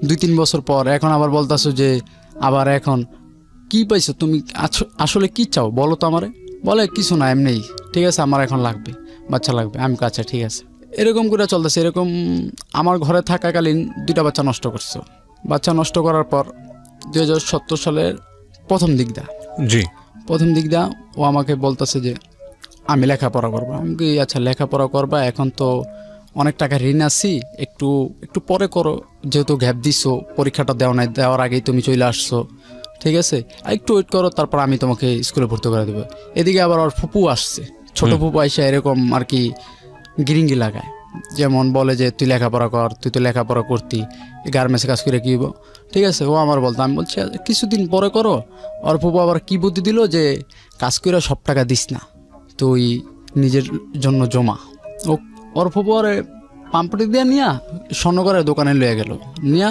2-3 বছর পর, এখন আবার বলতেছো যে আবার এখন কি পাইছো তুমি, আসলে কি চাও বলো তো আমারে? বলে কিছু না, এমনিই, ঠিক আছে আমার এখন লাগবে, বাচ্চা লাগবে। আমি আচ্ছা ঠিক আছে। এরকম করে চলতেছে। এরকম আমার ঘরে থাকাকালীন 2টা বাচ্চা নষ্ট করছো। বাচ্চা নষ্ট করার পর 2017 সালের প্রথম দিক দা ও আমাকে বলতেছে যে আমি লেখাপড়া করবো। আমি কি আচ্ছা লেখাপড়া করবা, এখন তো অনেক টাকা ঋণ আছি, একটু পরে করো, যেহেতু গ্যাপ দিছো, পরীক্ষাটা দেওয়ার আগেই তুমি চলে আসছো, ঠিক আছে একটু ওয়েট করো, তারপর আমি তোমাকে স্কুলে ভর্তি করে দেবো। এদিকে আবার ওর ফুপু আসছে, ছোট ফুপু আইসা এরকম আর কি গিরিঙ্গি লাগায়, যেমন বলে যে তুই লেখাপড়া কর, তুই তো লেখাপড়া করতি, গার্মেন্টসে কাজ করে কী, ঠিক আছে। ও আমার বলতো, আমি বলছি কিছুদিন পরে করো। ওর ফুপু আবার কী বুদ্ধি দিল যে কাজ করে সব টাকা দিস না, তুই নিজের জন্য জমা। ওর ফুপু আরে পাম্পটি দিয়ে নিয়া স্বর্ণকরের দোকানে লয়ে গেল, নিয়া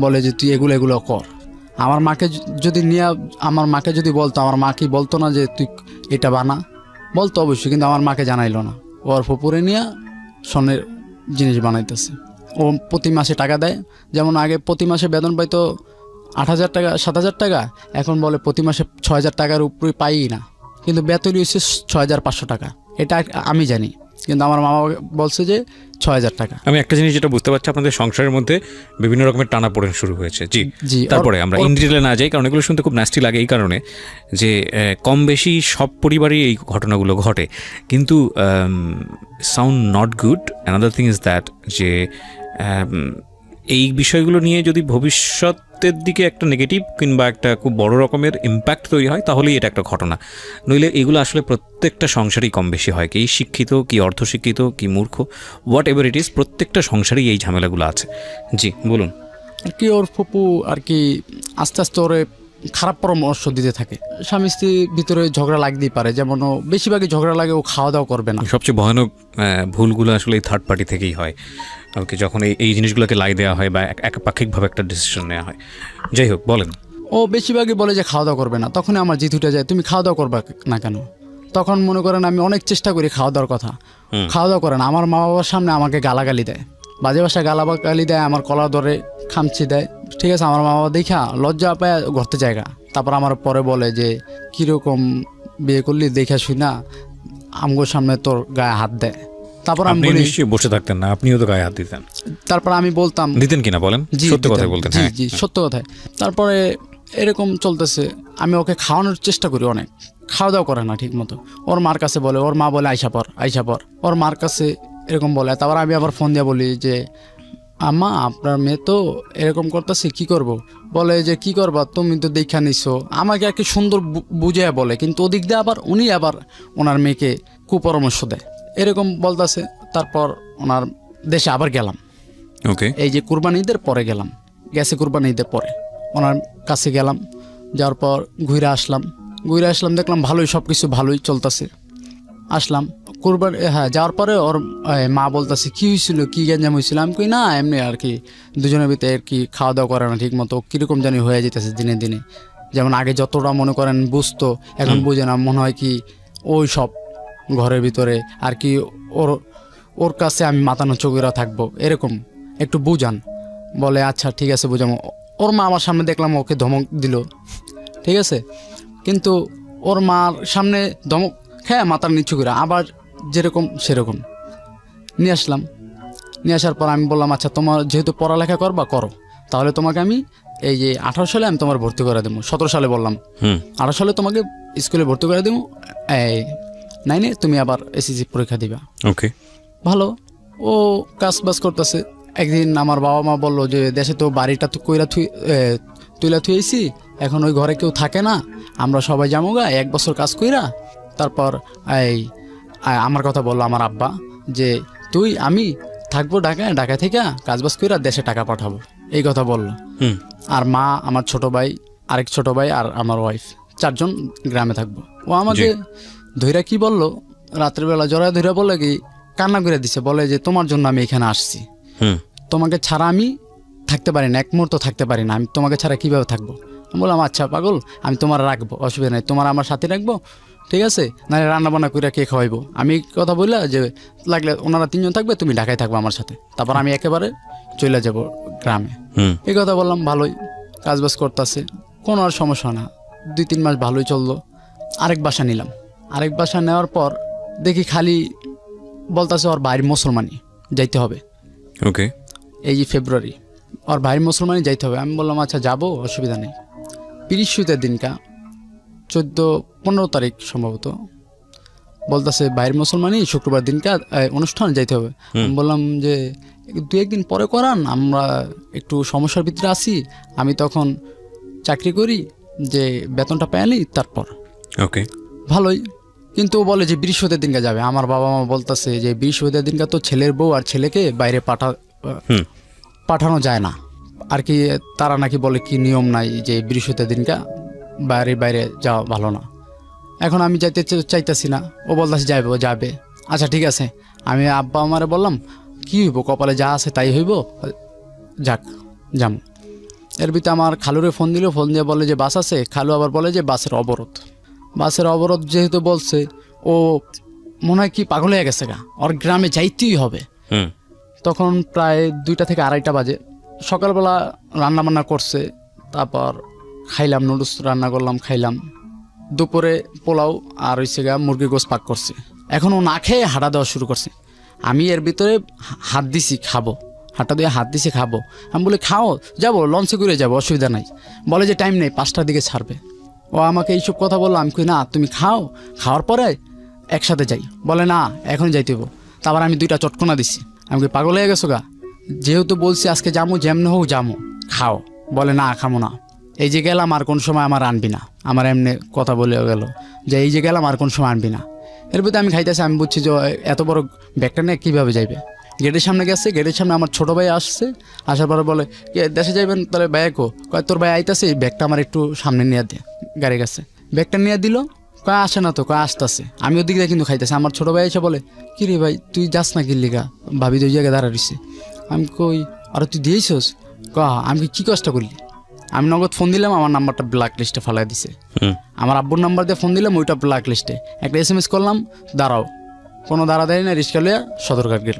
বলে যে তুই এগুলো কর। আমার মাকে যদি বলতো, আমার মা কি বলতো না যে তুই এটা বানা? বলতো অবশ্যই, কিন্তু আমার মাকে জানাইলো না। ওর ফুপুরে নিয়ে স্বর্ণের জিনিস বানাইতেছে। ও প্রতি মাসে টাকা দেয়, যেমন আগে প্রতি মাসে বেতন পাইতো 8,000 টাকা 7,000 টাকা, এখন বলে প্রতি মাসে 6,000 টাকার উপরে পাই না, কিন্তু বেতনই হচ্ছে 6,500 টাকা। এটা আমি জানি, কিন্তু আমার মামা বলছে যে 6,000 টাকা। আমি একটা জিনিস যেটা বুঝতে পারছি, আপনাদের সংসারের মধ্যে বিভিন্ন রকমের টানাপোড়েন শুরু হয়েছে। জি, তারপরে আমরা ইন ডিটেলে না যাই, কারণ এগুলো শুনতে খুব নাস্টি লাগে, এই কারণে যে কম বেশি সব পরিবারেই এই ঘটনাগুলো ঘটে, কিন্তু sound not good. Another thing is that যে এই বিষয়গুলো নিয়ে যদি ভবিষ্যতের দিকে একটা নেগেটিভ কিংবা একটা খুব বড় রকমের ইম্প্যাক্ট তৈরি হয়, তাহলেই এটা একটা ঘটনা। নইলে এগুলো আসলে প্রত্যেকটা সংসারেই কম বেশি হয়, কি শিক্ষিত, কি অর্ধশিক্ষিত, কি মূর্খ, হোয়াট এভার ইট ইজ, প্রত্যেকটা সংসারেই এই ঝামেলাগুলো আছে। জি বলুন। আর কি ওর ফুপু আর কি আস্তে আস্তে ওরে খারাপ পরামর্শ দিতে থাকে। স্বামী স্ত্রীর ভিতরে ঝগড়া লাগতেই পারে, যেমন ও বেশিরভাগই ঝগড়া লাগে ও খাওয়া দাওয়া করবে না। সবচেয়ে ভয়ানক ভুলগুলো আসলে এই থার্ড পার্টি থেকেই হয়, ওকে, যখন এই জিনিসগুলোকে লাই দেওয়া হয় বা একপাক্ষিকভাবে একটা ডিসিশন নেওয়া হয়। যাই হোক, বলেন। ও বেশিরভাগই বলে যে খাওয়া দাওয়া করবে না, তখন আমার জিত উঠে যায়, তুমি খাওয়া দাওয়া করবে না কেন? তখন মনে করেন আমি অনেক চেষ্টা করি খাওয়া দাওয়ার কথা, খাওয়া দাওয়া করে না। আমার মা বাবার সামনে আমাকে গালাগালি দেয়, বাজে ভাষায় গালাগালি দেয়, আমার কলা ধরে খামচি দেয়, ঠিক আছে। আমার মা বাবা দেখা লজ্জা পায়, ঘরতে জায়গা। তারপর আমার পরে বলে যে কীরকম বিয়ে করলি, দেখা শুই না আমগোর সামনে তোর গায়ে হাত দেয়। তারপর আমি বলি নিশ্চয়ই বসে থাকতেন না, আপনিও তো গায়ে হাত দিতেন। তারপর আমি বলতাম, দিতেন কিনা বলেন, সত্য কথা বলতেন? জি সত্য কথায়। তারপরে এরকম চলতেছে, আমি ওকে খাওয়ানোর চেষ্টা করি অনেক, খাওয়া দাওয়া করে না ঠিক মতো। ওর মার কাছে বলে, ওর মা বলে আইসা পর, ওর মার কাছে এরকম বলে। তারপর আমি আবার ফোন দিয়ে বলি যে আম্মা আপনার মেয়ে তো এরকম করতেছে, কি করব? বলে যে কি করবা, তুমি তো দেখা নিছো। আমাকে আর কি সুন্দর বুঝিয়ে বলে, কিন্তু ওদিক দিয়ে আবার উনি আবার ওনার মেয়েকে কুপরামর্শ দেয়, এরকম বলতেছে। তারপর ওনার দেশে আবার গেলাম, ওকে, এই যে কুরবানি ঈদের পরে গেলাম, গেছে কুরবানি ঈদের পরে ওনার কাছে গেলাম। যাওয়ার পর ঘুরে আসলাম, দেখলাম ভালোই, সব কিছু ভালোই চলতেছে। আসলাম কুরবানি, হ্যাঁ, যাওয়ার পরে ওর মা বলতেছে কি হয়েছিল, কি গ্যাঞ্জাম হয়েছিল? আমি কই না এমনি আর কি, দুজনের ভিতরে আর কি খাওয়া দাওয়া করে না ঠিক মতো, কীরকম জানি হয়ে যেতেছে দিনে দিনে। যেমন আগে যতটা মনে করেন বুঝতো, এখন বুঝে না, মনে হয় কি ওই সব ঘরের ভিতরে আর কি ওর কাছে আমি মাতানো চোখেরা থাকবো, এরকম একটু বুঝান। বলে আচ্ছা ঠিক আছে বুঝাবো। ওর মা আমার সামনে দেখলাম ওকে ধমক দিল, ঠিক আছে, কিন্তু ওর মার সামনে ধমক হ্যাঁ মাথার নিচু করে আবার যেরকম সেরকম নিয়ে আসলাম। নিয়ে আসার পর আমি বললাম আচ্ছা তোমার যেহেতু পড়ালেখা করবা করো, তাহলে তোমাকে আমি এই যে 18 সালে আমি তোমার ভর্তি করে দেবো। 17 সালে বললাম, 18 সালে তোমাকে স্কুলে ভর্তি করে দেবো, এই 9-এ তুমি আবার এসএসসি পরীক্ষা দিবা। ওকে, ভালো। ও কাজ বাজ করতেছে। একদিন আমার বাবা মা বললো যে দেশে তো বাড়িটা তো তুইলা থুয়েছি, এখন ওই ঘরে কেউ থাকে না, আমরা সবাই যাবো গা 1 বছর কাজ কইরা। তারপর আমার কথা বললো আমার আব্বা যে আমি থাকবো ঢাকায় থেকে কাজবাজ কইরা দেশে টাকা পাঠাবো, এই কথা বললো। আর মা, আমার ছোট ভাই, আরেক ছোট ভাই আর আমার ওয়াইফ, 4 জন গ্রামে থাকবো। ও আমাকে ধৈরা কি বললো, রাত্রিবেলা জড়ায় ধৈরা বলে কি কান্না করে দিছে, বলে যে তোমার জন্য আমি এখানে আসছি, তোমাকে ছাড়া আমি থাকতে পারি না, 1 মুহূর্ত থাকতে পারি না, আমি তোমাকে ছাড়া কিভাবে থাকবো? আমি বললাম আচ্ছা পাগল, আমি তোমার রাখবো, অসুবিধা নেই, তোমার আমার সাথে রাখবো, ঠিক আছে, নাহলে রান্না বান্না করে কে খাওয়াইবো। আমি কথা বললাম যে লাগলে ওনারা 3 জন থাকবে, তুমি ঢাকায় থাকবো আমার সাথে, তারপর আমি একেবারে চলে যাব গ্রামে। এই কথা বললাম। ভালোই কাজবাজ করতেছে, কোনো আর সমস্যা না। 2-3 মাস ভালোই চললো। আরেক বাসা নিলাম। আরেক বাসা নেওয়ার পর দেখি খালি বলতেছে ওর ভাইয়ের মুসলমানি যাইতে হবে। ওকে, এই যে ফেব্রুয়ারি ওর ভাইয়ের মুসলমানি যাইতে হবে। আমি বললাম আচ্ছা যাবো, অসুবিধা নেই। পিরিশুতের দিনকা 14-15 তারিখ সম্ভবত বলতেছে ভাইয়ের মুসলমানি শুক্রবার দিনকা অনুষ্ঠান যাইতে হবে। আমি বললাম যে 2-1 দিন পরে করান, আমরা একটু সমস্যার ভিতরে আছি, আমি তখন চাকরি করি, যে বেতনটা পেয়ালি তারপর। ওকে, ভালোই। কিন্তু ও বলে যে বৃহস্পতির দিনকে যাবে। আমার বাবা মা বলতেছে যে বৃহস্পতির দিনকে তো ছেলের বউ আর ছেলেকে বাইরে পাঠানো যায় না আর কি, তারা নাকি বলে কি নিয়ম নাই যে বৃহস্পতির দিনকে বাইরে যাওয়া ভালো না। এখন আমি যাইতে চাইতেছি না, ও বলতেছে যাবে। আচ্ছা ঠিক আছে, আমি আব্বা আমারে বললাম কি হইব, কপালে যা আছে তাই হইব, যাক যাম। এর ভিতরে আমার খালুরে ফোন দিল, ফোন দিয়ে বলে যে বাস আছে। খালু আবার বলে যে বাসের অবরোধ যেহেতু বলছে, ও মনে হয় কি পাগল হয়ে গেছে গা, ওর গ্রামে যাইতেই হবে। তখন প্রায় 2টা থেকে 2:30 বাজে। সকালবেলা রান্না বান্না করছে, তারপর খাইলাম, নুডলস রান্না করলাম, খাইলাম। দুপুরে পোলাও আর হইছে গা মুরগির গোশ পাক করছে। এখন ও না খেয়ে হাঁটা দেওয়া শুরু করছে। আমি এর ভিতরে হাত দিছি খাবো, হাঁটা দিয়ে হাত দিছি খাবো। আমি বলি খাও, যাবো লঞ্চে করে যাবো, অসুবিধা নাই। বলে যে টাইম নেই, 5টার দিকে ছাড়বে। ও আমাকে এইসব কথা বললো। আমি কই না, তুমি খাও, খাওয়ার পরে একসাথে যাই। বলে না এখন যাইতে হবো। তারপর আমি 2টা চটকনা দিছি। আমি কি পাগল হয়ে গেছো গা, যেহেতু বলছি আজকে যাবো, যেমনি হোক যাবো, খাও। বলে না খামো না, এই যে গেলাম আর কোন সময় আমার আনবি না। আমার এমনি কথা বলে গেল যে এই যে গেলাম আর কোন সময় আনবি না। এর ভিতরে আমি খাইতেছি, আমি বুঝছি যে এত বড় ব্যাগটা নিয়ে কীভাবে যাইবে। গেটের সামনে গেছে, গেটের সামনে আমার ছোটো ভাই আসছে। আসার পরে বলে দেশে যাইবেন, তাহলে ভাইয়া কয় তোর ভাই আইতাছে, এই ব্যাগটা আমার একটু সামনে নিয়ে দে। গাড়ি গেছে, ব্যাগটা নিয়ে দিল। কয় আসে না তো, কয় আসতেছে। আমি ওদিকে কিন্তু খাইতেছি। আমার ছোটো ভাই এসে বলে কি রে ভাই তুই যাস না কিল্লিগা, ভাবি 2 জায়গায় দাঁড়া রইছে। আমি কই আর তুই দিয়েছিস? আমি কি কষ্ট করলি? আমি নগদ ফোন দিলাম, আমার নাম্বারটা ব্ল্যাক লিস্টে ফেলাই দিছে। আমার আব্বুর নাম্বার দিয়ে ফোন দিলাম, ওইটা ব্ল্যাক লিস্টে। একটা SMS করলাম, দাঁড়াও। কোনো দাঁড়াদাঁড়ি না, রিক্সা লিয়া সদরঘাট গেল,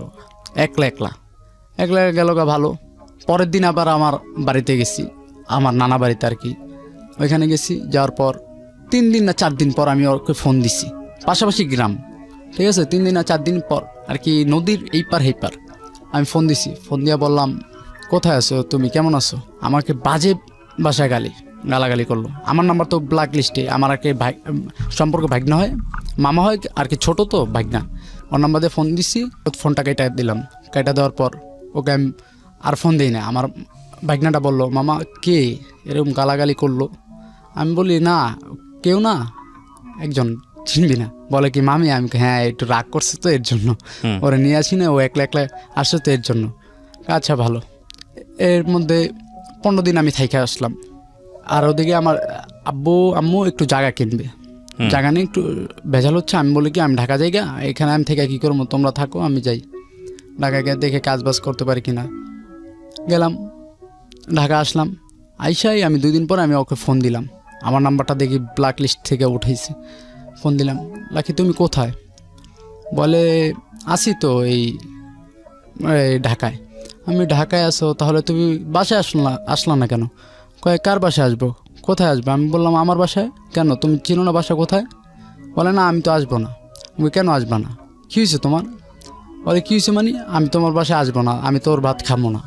একলা গেল গা। ভালো। পরের দিন আবার আমার বাড়িতে গেছি, আমার নানা বাড়িতে আর কি, ওইখানে গেছি। যাওয়ার পর 3 দিন না 4 দিন পর আমি ওকে ফোন দিছি, পাশাপাশি গ্রাম, ঠিক আছে। 3 দিন না 4 দিন পর আর কি, নদীর এই পার এই পার আমি ফোন দিছি। ফোন দিয়া বললাম কোথায় আছো তুমি, কেমন আছো? আমাকে বাজে ভাষায় গালি, গালাগালি করলো। আমার নাম্বার তো ব্ল্যাক লিস্টে, আমার আর কি সম্পর্ক ভাগনা হয়, মামা হয় আর কি, ছোটো তো ভাগনা। ওর নাম্বার দিয়ে ফোন দিচ্ছি, ফোনটা কেটে দিলাম। কেটে দেওয়ার পর ওকে আমি আর ফোন দিই না। আমার ভাগনাটা বললো, মামা কে এরকম গালাগালি করলো? আমি বলি, না কেউ না, একজন চিনবি না। বলে কি মামি? আমি হ্যাঁ, একটু রাগ করছে তো এর জন্য, ওরা নিয়ে আসি না, ও একলা একলা আসছে তো এর জন্য। আচ্ছা ভালো। এর মধ্যে 15 দিন আমি থাইকা আসলাম। আর ওদিকে আমার আম্মু একটু জায়গা কিনবে, জায়গা নিয়ে একটু ভেজাল হচ্ছে। আমি বলি কি, আমি ঢাকা জায়গা, এখানে আমি থেকে কী করবো, তোমরা থাকো, আমি যাই ঢাকা গিয়ে দেখে কাজ বাজ করতে পারি কিনা। গেলাম, ঢাকা আসলাম। আইসাই আমি 2 দিন পর আমি ওকে ফোন দিলাম। আমার নাম্বারটা দেখি ব্ল্যাক লিস্ট থেকে উঠেছে। ফোন দিলাম, লাকি তুমি কোথায়? বলে আসি তো এই ঢাকায়। আমি ঢাকায় আসো, তাহলে তুমি বাসায় আসলা না কেন? কয় কার বাসায় আসবো, কোথায় আসবো? আমি বললাম আমার বাসায়। কেন, তুমি চিনো না বাসা কোথায়? বলে না, আমি তো আসবো না। তুমি কেন আসবা না? কী হয়েছে তোমার? বলে কী হয়েছে মানে? আমি তোমার বাসায় আসবো না, আমি তোর ভাত খাবো না।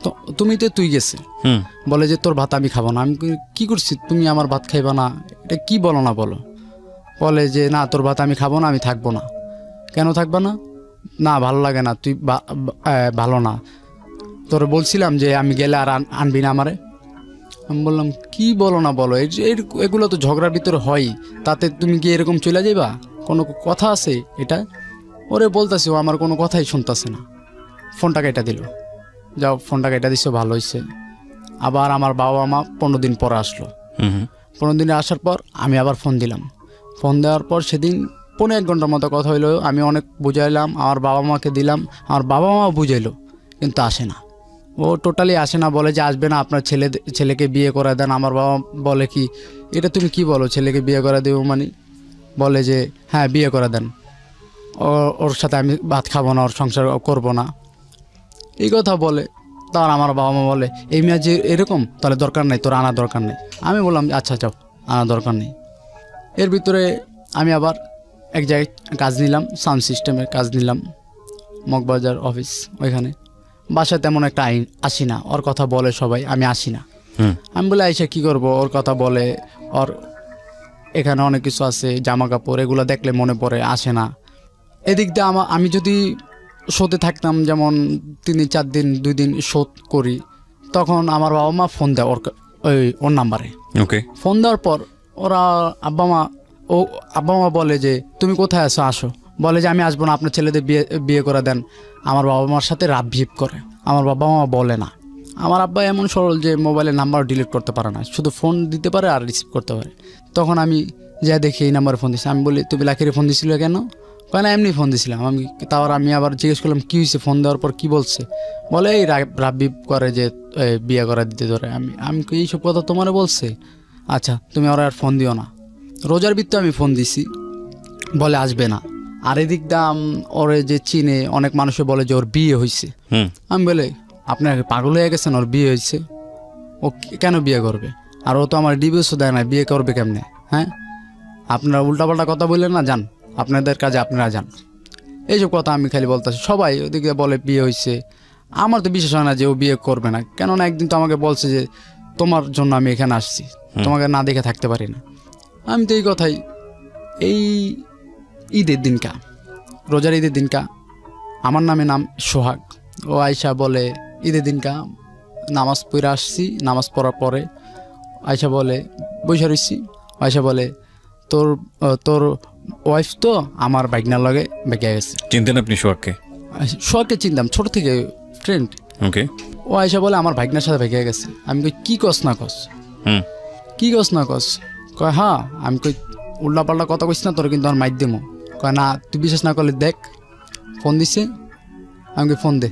তো তুমি তো তুই গেছে, বলে যে তোর ভাত আমি খাবো না। আমি কি করছি, তুমি আমার ভাত খাইবা না? এটা কি বলো না বলো। বলে যে না, তোর ভাত আমি খাবো না, আমি থাকবো না। কেন থাকবা না? না ভালো লাগে না, তুই ভালো না, তোর বলছিলাম যে আমি গেলে আর আনবি না আমারে। আমি বললাম কি বলো না বলো, এগুলো তো ঝগড়ার ভিতরে হয়, তাতে তুমি কি এরকম চলে যাইবা? কোনো কথা আছে এটা? ওরে বলতেছে, ও আমার কোনো কথাই শুনতেছে না। ফোনটা কেটে দিল। যাও, ফোনটা কেটে দিছো, ভালো হয়েছে। আবার আমার বাবা মা 15 দিন পর আসলো। 15 দিনে আসার পর আমি আবার ফোন দিলাম। ফোন দেওয়ার পর সেদিন 1.5 ঘন্টার মতো কথা হইলো। আমি অনেক বুঝাইলাম, আমার বাবা মাকে দিলাম, আমার বাবা মা বুঝাইলো, কিন্তু আসে না। ও টোটালি আসে না, বলে যে আসবে না, আপনার ছেলেকে বিয়ে করে দেন। আমার বাবা বলে কি, এটা তুমি কি বলো, ছেলেকে বিয়ে করে দেবো মানে? বলে যে হ্যাঁ বিয়ে করে দেন, ওর সাথে আমি ভাত খাবো না, ওর সংসার করবো না, এই কথা বলে। তার আমার বাবা মা বলে, এই মেয়ে যে এরকম, তাহলে দরকার নেই, তোর আনা দরকার নেই। আমি বললাম আচ্ছা যাও, আনা দরকার নেই। এর ভিতরে আমি আবার এক জায়গায় কাজ নিলাম, সাউন্ড সিস্টেমের কাজ নিলাম, মগবাজার অফিস। ওইখানে বাসায় তেমন একটা আসি না, ওর কথা বলে সবাই, আমি আসি না। আমি বলে আইসা কী করবো, ওর কথা বলে, ওর এখানে অনেক কিছু আছে, জামা কাপড়, এগুলো দেখলে মনে পড়ে, আসে না। এদিক দিয়ে আমি যদি শোতে থাকতাম, যেমন 3-4 দিন 2 দিন শোধ করি, তখন আমার বাবা মা ফোন দেয় ওর নাম্বারে। ওকে, ফোন দেওয়ার পর ওরা আব্বা মা বলে যে তুমি কোথায় আসো, আসো। বলে যে আমি আসবো না, আপনার ছেলেদের বিয়ে করে দেন। আমার বাবা মার সাথে রাব ভিপ করে। আমার বাবা মা বলে না। আমার আব্বা এমন সরল যে মোবাইলের নাম্বার ডিলিট করতে পারে না, শুধু ফোন দিতে পারে আর রিসিভ করতে পারে। তখন আমি যা দেখি এই নাম্বারে ফোন দিচ্ছি। আমি বলি তুমি লাকিরে ফোন দিছিল কেন? কেন এমনি ফোন দিছিলাম। আমি আবার জিজ্ঞেস করলাম কী হয়েছে, ফোন দেওয়ার পর কী বলছে? বলে এই রাব ভিপ করে যে বিয়ে করা দিতে ধরে। আমি এইসব কথা তোমারে বলছে? আচ্ছা তুমি ওরা আর ফোন দিও না। রোজার ভিত্তে আমি ফোন দিছি, বলে আসবে না। আর এদিক দাম ওরে যে চিনে অনেক মানুষে বলে যে ওর বিয়ে হয়েছে। আমি বলে আপনার পাগল হয়ে গেছেন, ওর বিয়ে হয়েছে, ও কেন বিয়ে করবে? আর ও তো আমার ডিভোর্সও দেয় না, বিয়ে করবে কেমনে? হ্যাঁ, আপনারা উল্টাপাল্টা কথা বললেন না, যান আপনাদের কাজে আপনারা যান। এইসব কথা আমি খালি বলতেছি। সবাই ওদিকে বলে বিয়ে হয়েছে। আমার তো বিশ্বাস হয় না যে ও বিয়ে করবে না, কেননা একদিন তো আমাকে বলছে যে তোমার জন্য আমি এখানে আসছি, তোমাকে না দেখে থাকতে পারি না। আমি তো এই কথাই, এই ঈদের দিনকা, রোজার ঈদের দিনকা, আমার নাম সোহাগ। ও আয়সা বলে ঈদের দিনকা নামাজ পড়ে আসছি, নামাজ পড়ার পরে আয়সা বলে বৈশা রইছি। আয়সা বলে তোর ওয়াইফ তো আমার বাইকনার লগে বেঁকে গেছে। চিনতেন আপনি সোহাগকে? সোহাগকে চিনতাম, ছোট থেকে ফ্রেন্ড। ওকে। ও আয়সা বলে আমার ভাগনার সাথে বেঁকে গেছে। আমি কই কি কস না কস, কি কস না কস? কয় হ্যাঁ। আমি কই উল্টা পাল্টা কথা কইস না, তোর কিন্তু আমার মাইর দেবো। কয় না, তুই বিশ্বাস না করলে দেখ। ফোন দিছে, আমি ফোন দে।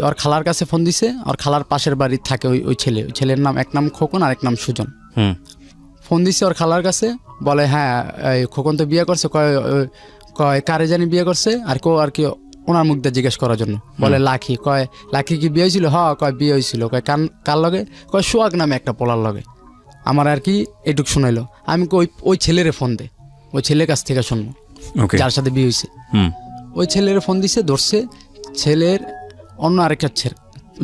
ওর খালার কাছে ফোন দিছে। ওর খালার পাশের বাড়ি থাকে ওই ছেলের নাম, এক নাম খোকন আর এক নাম সুজন। ফোন দিছে ওর খালার কাছে, বলে হ্যাঁ খোকন তো বিয়ে করছে। কয় কারে জানি বিয়ে করছে, আর কি ওনার মুখ দিয়ে জিজ্ঞেস করার জন্য। বলে লাকি। কয় লাকি কি বিয়ে হয়েছিল? হ্যাঁ। কয় বিয়ে হয়েছিল। কয় কার লগে? কয় সোহাগ নামে একটা পোলার লগে। আমার আর কি এটুক শুনাইলো। আমি ওই ছেলেরে ফোন দে, ওই ছেলের কাছ থেকে শুনবো যার সাথে বিয়ে হয়েছে। ওই ছেলের ফোন দিছে, ধরছে। ছেলের অন্য আরেকটা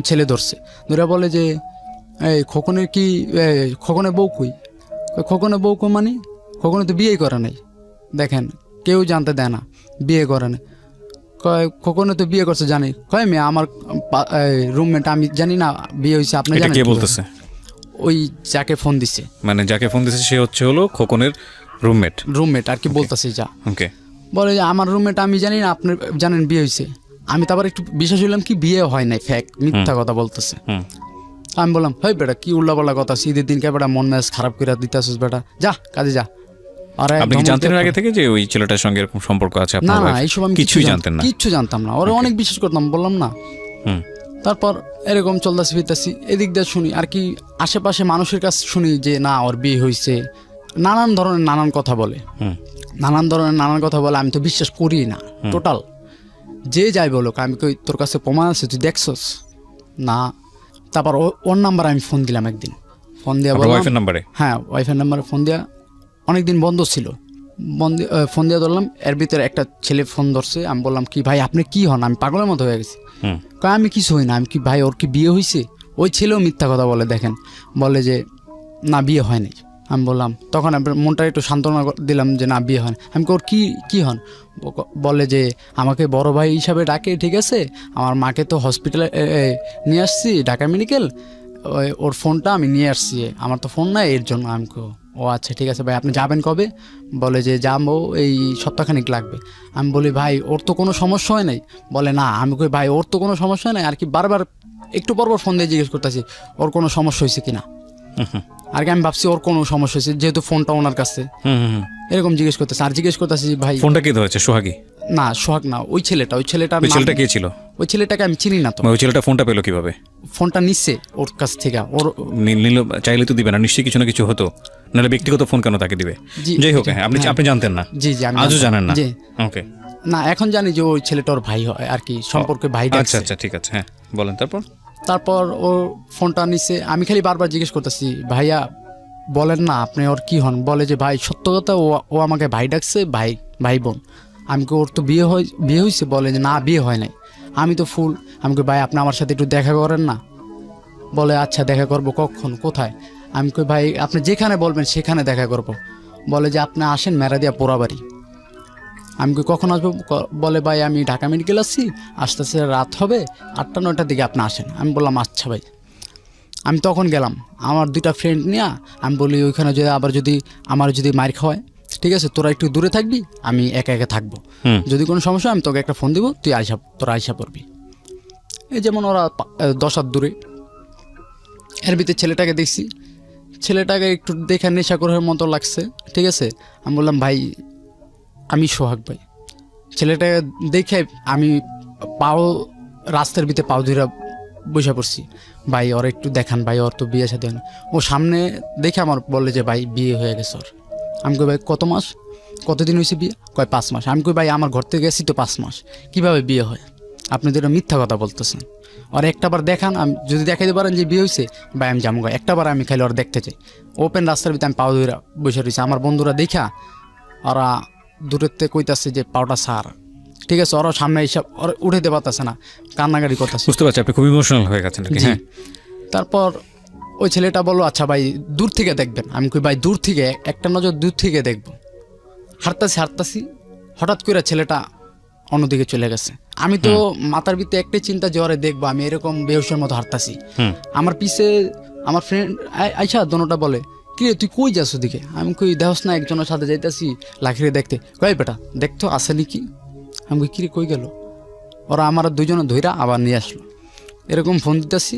ছেলে ধরছে, ধরে বলে যে এই খোকনের কি খোকনের বউ কই? খোকনের বউ কই মানে খোকনে তো বিয়ে করে নাই, দেখেন কেউ জানতে দেয় না বিয়ে করে না। কয় খোকনে তো বিয়ে করছে জানি। কয় মেয়ে আমার রুমমেট আমি জানি না বিয়ে হয়েছে, আপনি জানেন? কে বলতেছে? ওই যাকে ফোন দিছে, মানে যাকে ফোন দিছে সে হলো খোকনের রুমমেট আর কি বলতেছে যা। ওকে, বলে যে আমার রুমমেট আমি জানি না, আপনি জানেন বিয়ে হয়েছে। আমি তো আবার একটু বিশ্বাস হইলাম কি বিয়ে হয় নাই, ফ্যাক মিথ্যা কথা বলতেছে। আমি বললাম হয় বেটা কি উল্লাপাল্লা কথা, ঈদের দিনকে বেটা মন মেজাজ খারাপ করে দিতেছিস বেটা, যা কাজে যা। আপনি কি জানতেন আগে থেকে যে ওই ছেলেটার সঙ্গে এরকম সম্পর্ক আছে? না না, এইসব আমি কিছুই জানতেন না? কিচ্ছু জানতাম না, ওরা অনেক বিশ্বাস করতাম, বললাম না। তারপর এরকম চলতেছি ফিরতেছি, এদিক দিয়ে শুনি আর কি আশেপাশে মানুষের কাছে শুনি যে না ওর বিয়ে হয়েছে, নানান ধরনের নানান কথা বলে, নানান কথা বলে। আমি তো বিশ্বাস করি না টোটাল, যে যাই বলুক। আমি কই তোর কাছে প্রমাণ আছে, তুই দেখছস? না। তারপর ওর নাম্বার আমি ফোন দিলাম একদিন, ফোন দিয়া বললাম ওয়াইফের নাম্বারে, হ্যাঁ ওয়াইফের নাম্বারে ফোন দিয়া, অনেকদিন বন্ধ ছিল, ফোন দিয়ে ধরলাম। এর ভিতরে একটা ছেলে ফোন ধরছে। আমি বললাম কি ভাই আপনি কি হন? আমি পাগলের মতো হয়ে গেছি। কয় আমি কিছু হই না। আমি কি ভাই ওর কি বিয়ে হয়েছে? ওই ছেলেও মিথ্যা কথা বলে, দেখেন বলে যে না বিয়ে হয় নাই। আমি বললাম, তখন মনটা একটু সান্ত্বনা দিলাম যে না বিয়ে হয় না। আমি ওর কি হন? বলে যে আমাকে বড় ভাই হিসাবে ডাকে, ঠিক আছে, আমার মাকে তো হসপিটালে নিয়ে আসছি ঢাকা মেডিকেল, ওর ফোনটা আমি নিয়ে আসছি, আমার তো ফোন নাই এর জন্য। আমি ও আচ্ছা ঠিক আছে ভাই, আপনি যাবেন কবে? বলে যে যাবো এই সপ্তাহখানিক লাগবে। আমি বলি ভাই ওর তো কোনো সমস্যা হয় নাই। বলে না। আমি কই ভাই ওর তো কোনো সমস্যা হয় নাই, আর কি বারবার একটু পরপর ফোন দিয়ে জিজ্ঞেস করতেছি ওর কোনো সমস্যা হয়েছে কিনা। আর কি আমি ভাবছি ওর কোনো সমস্যা হয়েছে, যেহেতু ফোনটা ওনার কাছে, এরকম জিজ্ঞেস করতেছে। আর জিজ্ঞেস করতেছি ভাই ফোনটা কে ধরেছে? সোহাগী? না সোহাগ না, ওই ছেলেটা কে ছিল? ওই ছেলেটাকে আমি চিনি না। তো ওই ছেলেটা ফোনটা পেলো কিভাবে? ফোনটা নিচ্ছে ওর কাছ থেকে। ওর নিল, চাইলে তো দিবে না, নিশ্চয়ই কিছু না কিছু হতো, নাহলে ব্যক্তিগত ফোন কেন তাকে দিবে? যাই হোক, আপনি জানতেন না? জি জি, আমি আজও জানেন না? জি ওকে, না এখন জানি যে ওই ছেলেটা ওর ভাই হয় আর কি, সম্পর্কে ভাই ডাকছে। আচ্ছা আচ্ছা ঠিক আছে, হ্যাঁ বলেন। তারপর ও ফোনটা নিচ্ছে। আমি খালি বারবার জিজ্ঞেস করতেছি ভাইয়া বলেন না আপনি ওর কি হন? বলে যে ভাই সত্য কথা, ও আমাকে ভাই ডাকছে, ভাই বোন। আমি ওর তো বিয়ে হয়েছে। বলে যে না বিয়ে হয় নাই। আমি তো ফুল। আমি ভাই আপনি আমার সাথে একটু দেখা করেন না? বলে আচ্ছা দেখা করব, কখন কোথায়? আমি কই ভাই আপনি যেখানে বলবেন সেখানে দেখা করব। বলে যে আপনি আসেন মেরাদিয়া পোড়াবাড়ি। আমি কই কখন আসবো? বলে ভাই আমি ঢাকা মেডিকেল আসছি, আস্তে আস্তে রাত হবে, 8টা-9টার দিকে আপনি আসেন। আমি বললাম আচ্ছা ভাই। আমি তখন গেলাম আমার 2টা ফ্রেন্ড নিয়ে। আমি বলি ওইখানে যদি আমার মার খাওয়ায়, ঠিক আছে তোরা একটু দূরে থাকবি, আমি একা একা থাকবো, যদি কোনো সমস্যা আমি তোকে একটা ফোন দিব, তোরা আইসা পড়বি। এই যেমন ওরা 10 হাত দূরে। এর ভিতরে ছেলেটাকে দেখছি, ছেলেটাকে একটু দেখে নেশাখোরের মতো লাগছে, ঠিক আছে। আমি বললাম ভাই আমি সোহাগ ভাই। ছেলেটাকে দেখে আমি রাস্তার ভিতরে পাও ধরে বসে পড়ছি। ভাই ওর একটু দেখান ভাই, ওর তো বিয়ে সাথে হয় না। ও সামনে দেখে আমার বললে যে ভাই বিয়ে হয়ে গেছে ওর। আমি কই ভাই কত মাস, কতদিন হয়েছে বিয়ে? কয় 5 মাস। আমি কই ভাই আমার ঘর থেকে গেছি তো 5 মাস, কীভাবে বিয়ে হয়? আপনি তো এটা মিথ্যা কথা বলতেছেন। আর একটাবার দেখান, আমি যদি দেখাইতে পারেন যে বিয়ে হয়েছে ভাই আমি যাবো। একটাবার আমি খালি ওর দেখতে চাই। ওপেন রাস্তার ভিতরে আমি পাও ধরে বসে রয়েছি। আমার বন্ধুরা দেখা ওরা দূরের থেকে কইতাছে যে পাওটা সার, ঠিক আছে। ওরা সামনে এইসব ওরা উঠাইতে পারতেছে না, কান্নাকাটি করতেছে। বুঝতে পারছি আপনি খুব ইমোশনাল হয়ে গেছেন। হ্যাঁ। তারপর ওই ছেলেটা বললো আচ্ছা ভাই দূর থেকে দেখবেন। আমি কই ভাই দূর থেকে, একটা নজর দূর থেকে দেখবো। হাঁটতাছি হঠাৎ করে ছেলেটা অন্যদিকে চলে গেছে। আমি তো মাথার ভিতরে একটাই চিন্তা যে ওরে দেখবো। আমি এরকম বেহুশের মতো হাঁটতাছি, আমার পিছে আমার ফ্রেন্ড আইসা দোনোটা বলে কি রে তুই কই যাস ওদিকে? আমি কই দেহস না একজনের সাথে যাইতাছি লাখিরে দেখতে। কই বেটা দেখতো আসে নাকি? আমি কই কিরে কই গেল? ওরা আমার 2জনে ধইরা আবার নিয়ে আসলো। এরকম ফোন দিতেছি।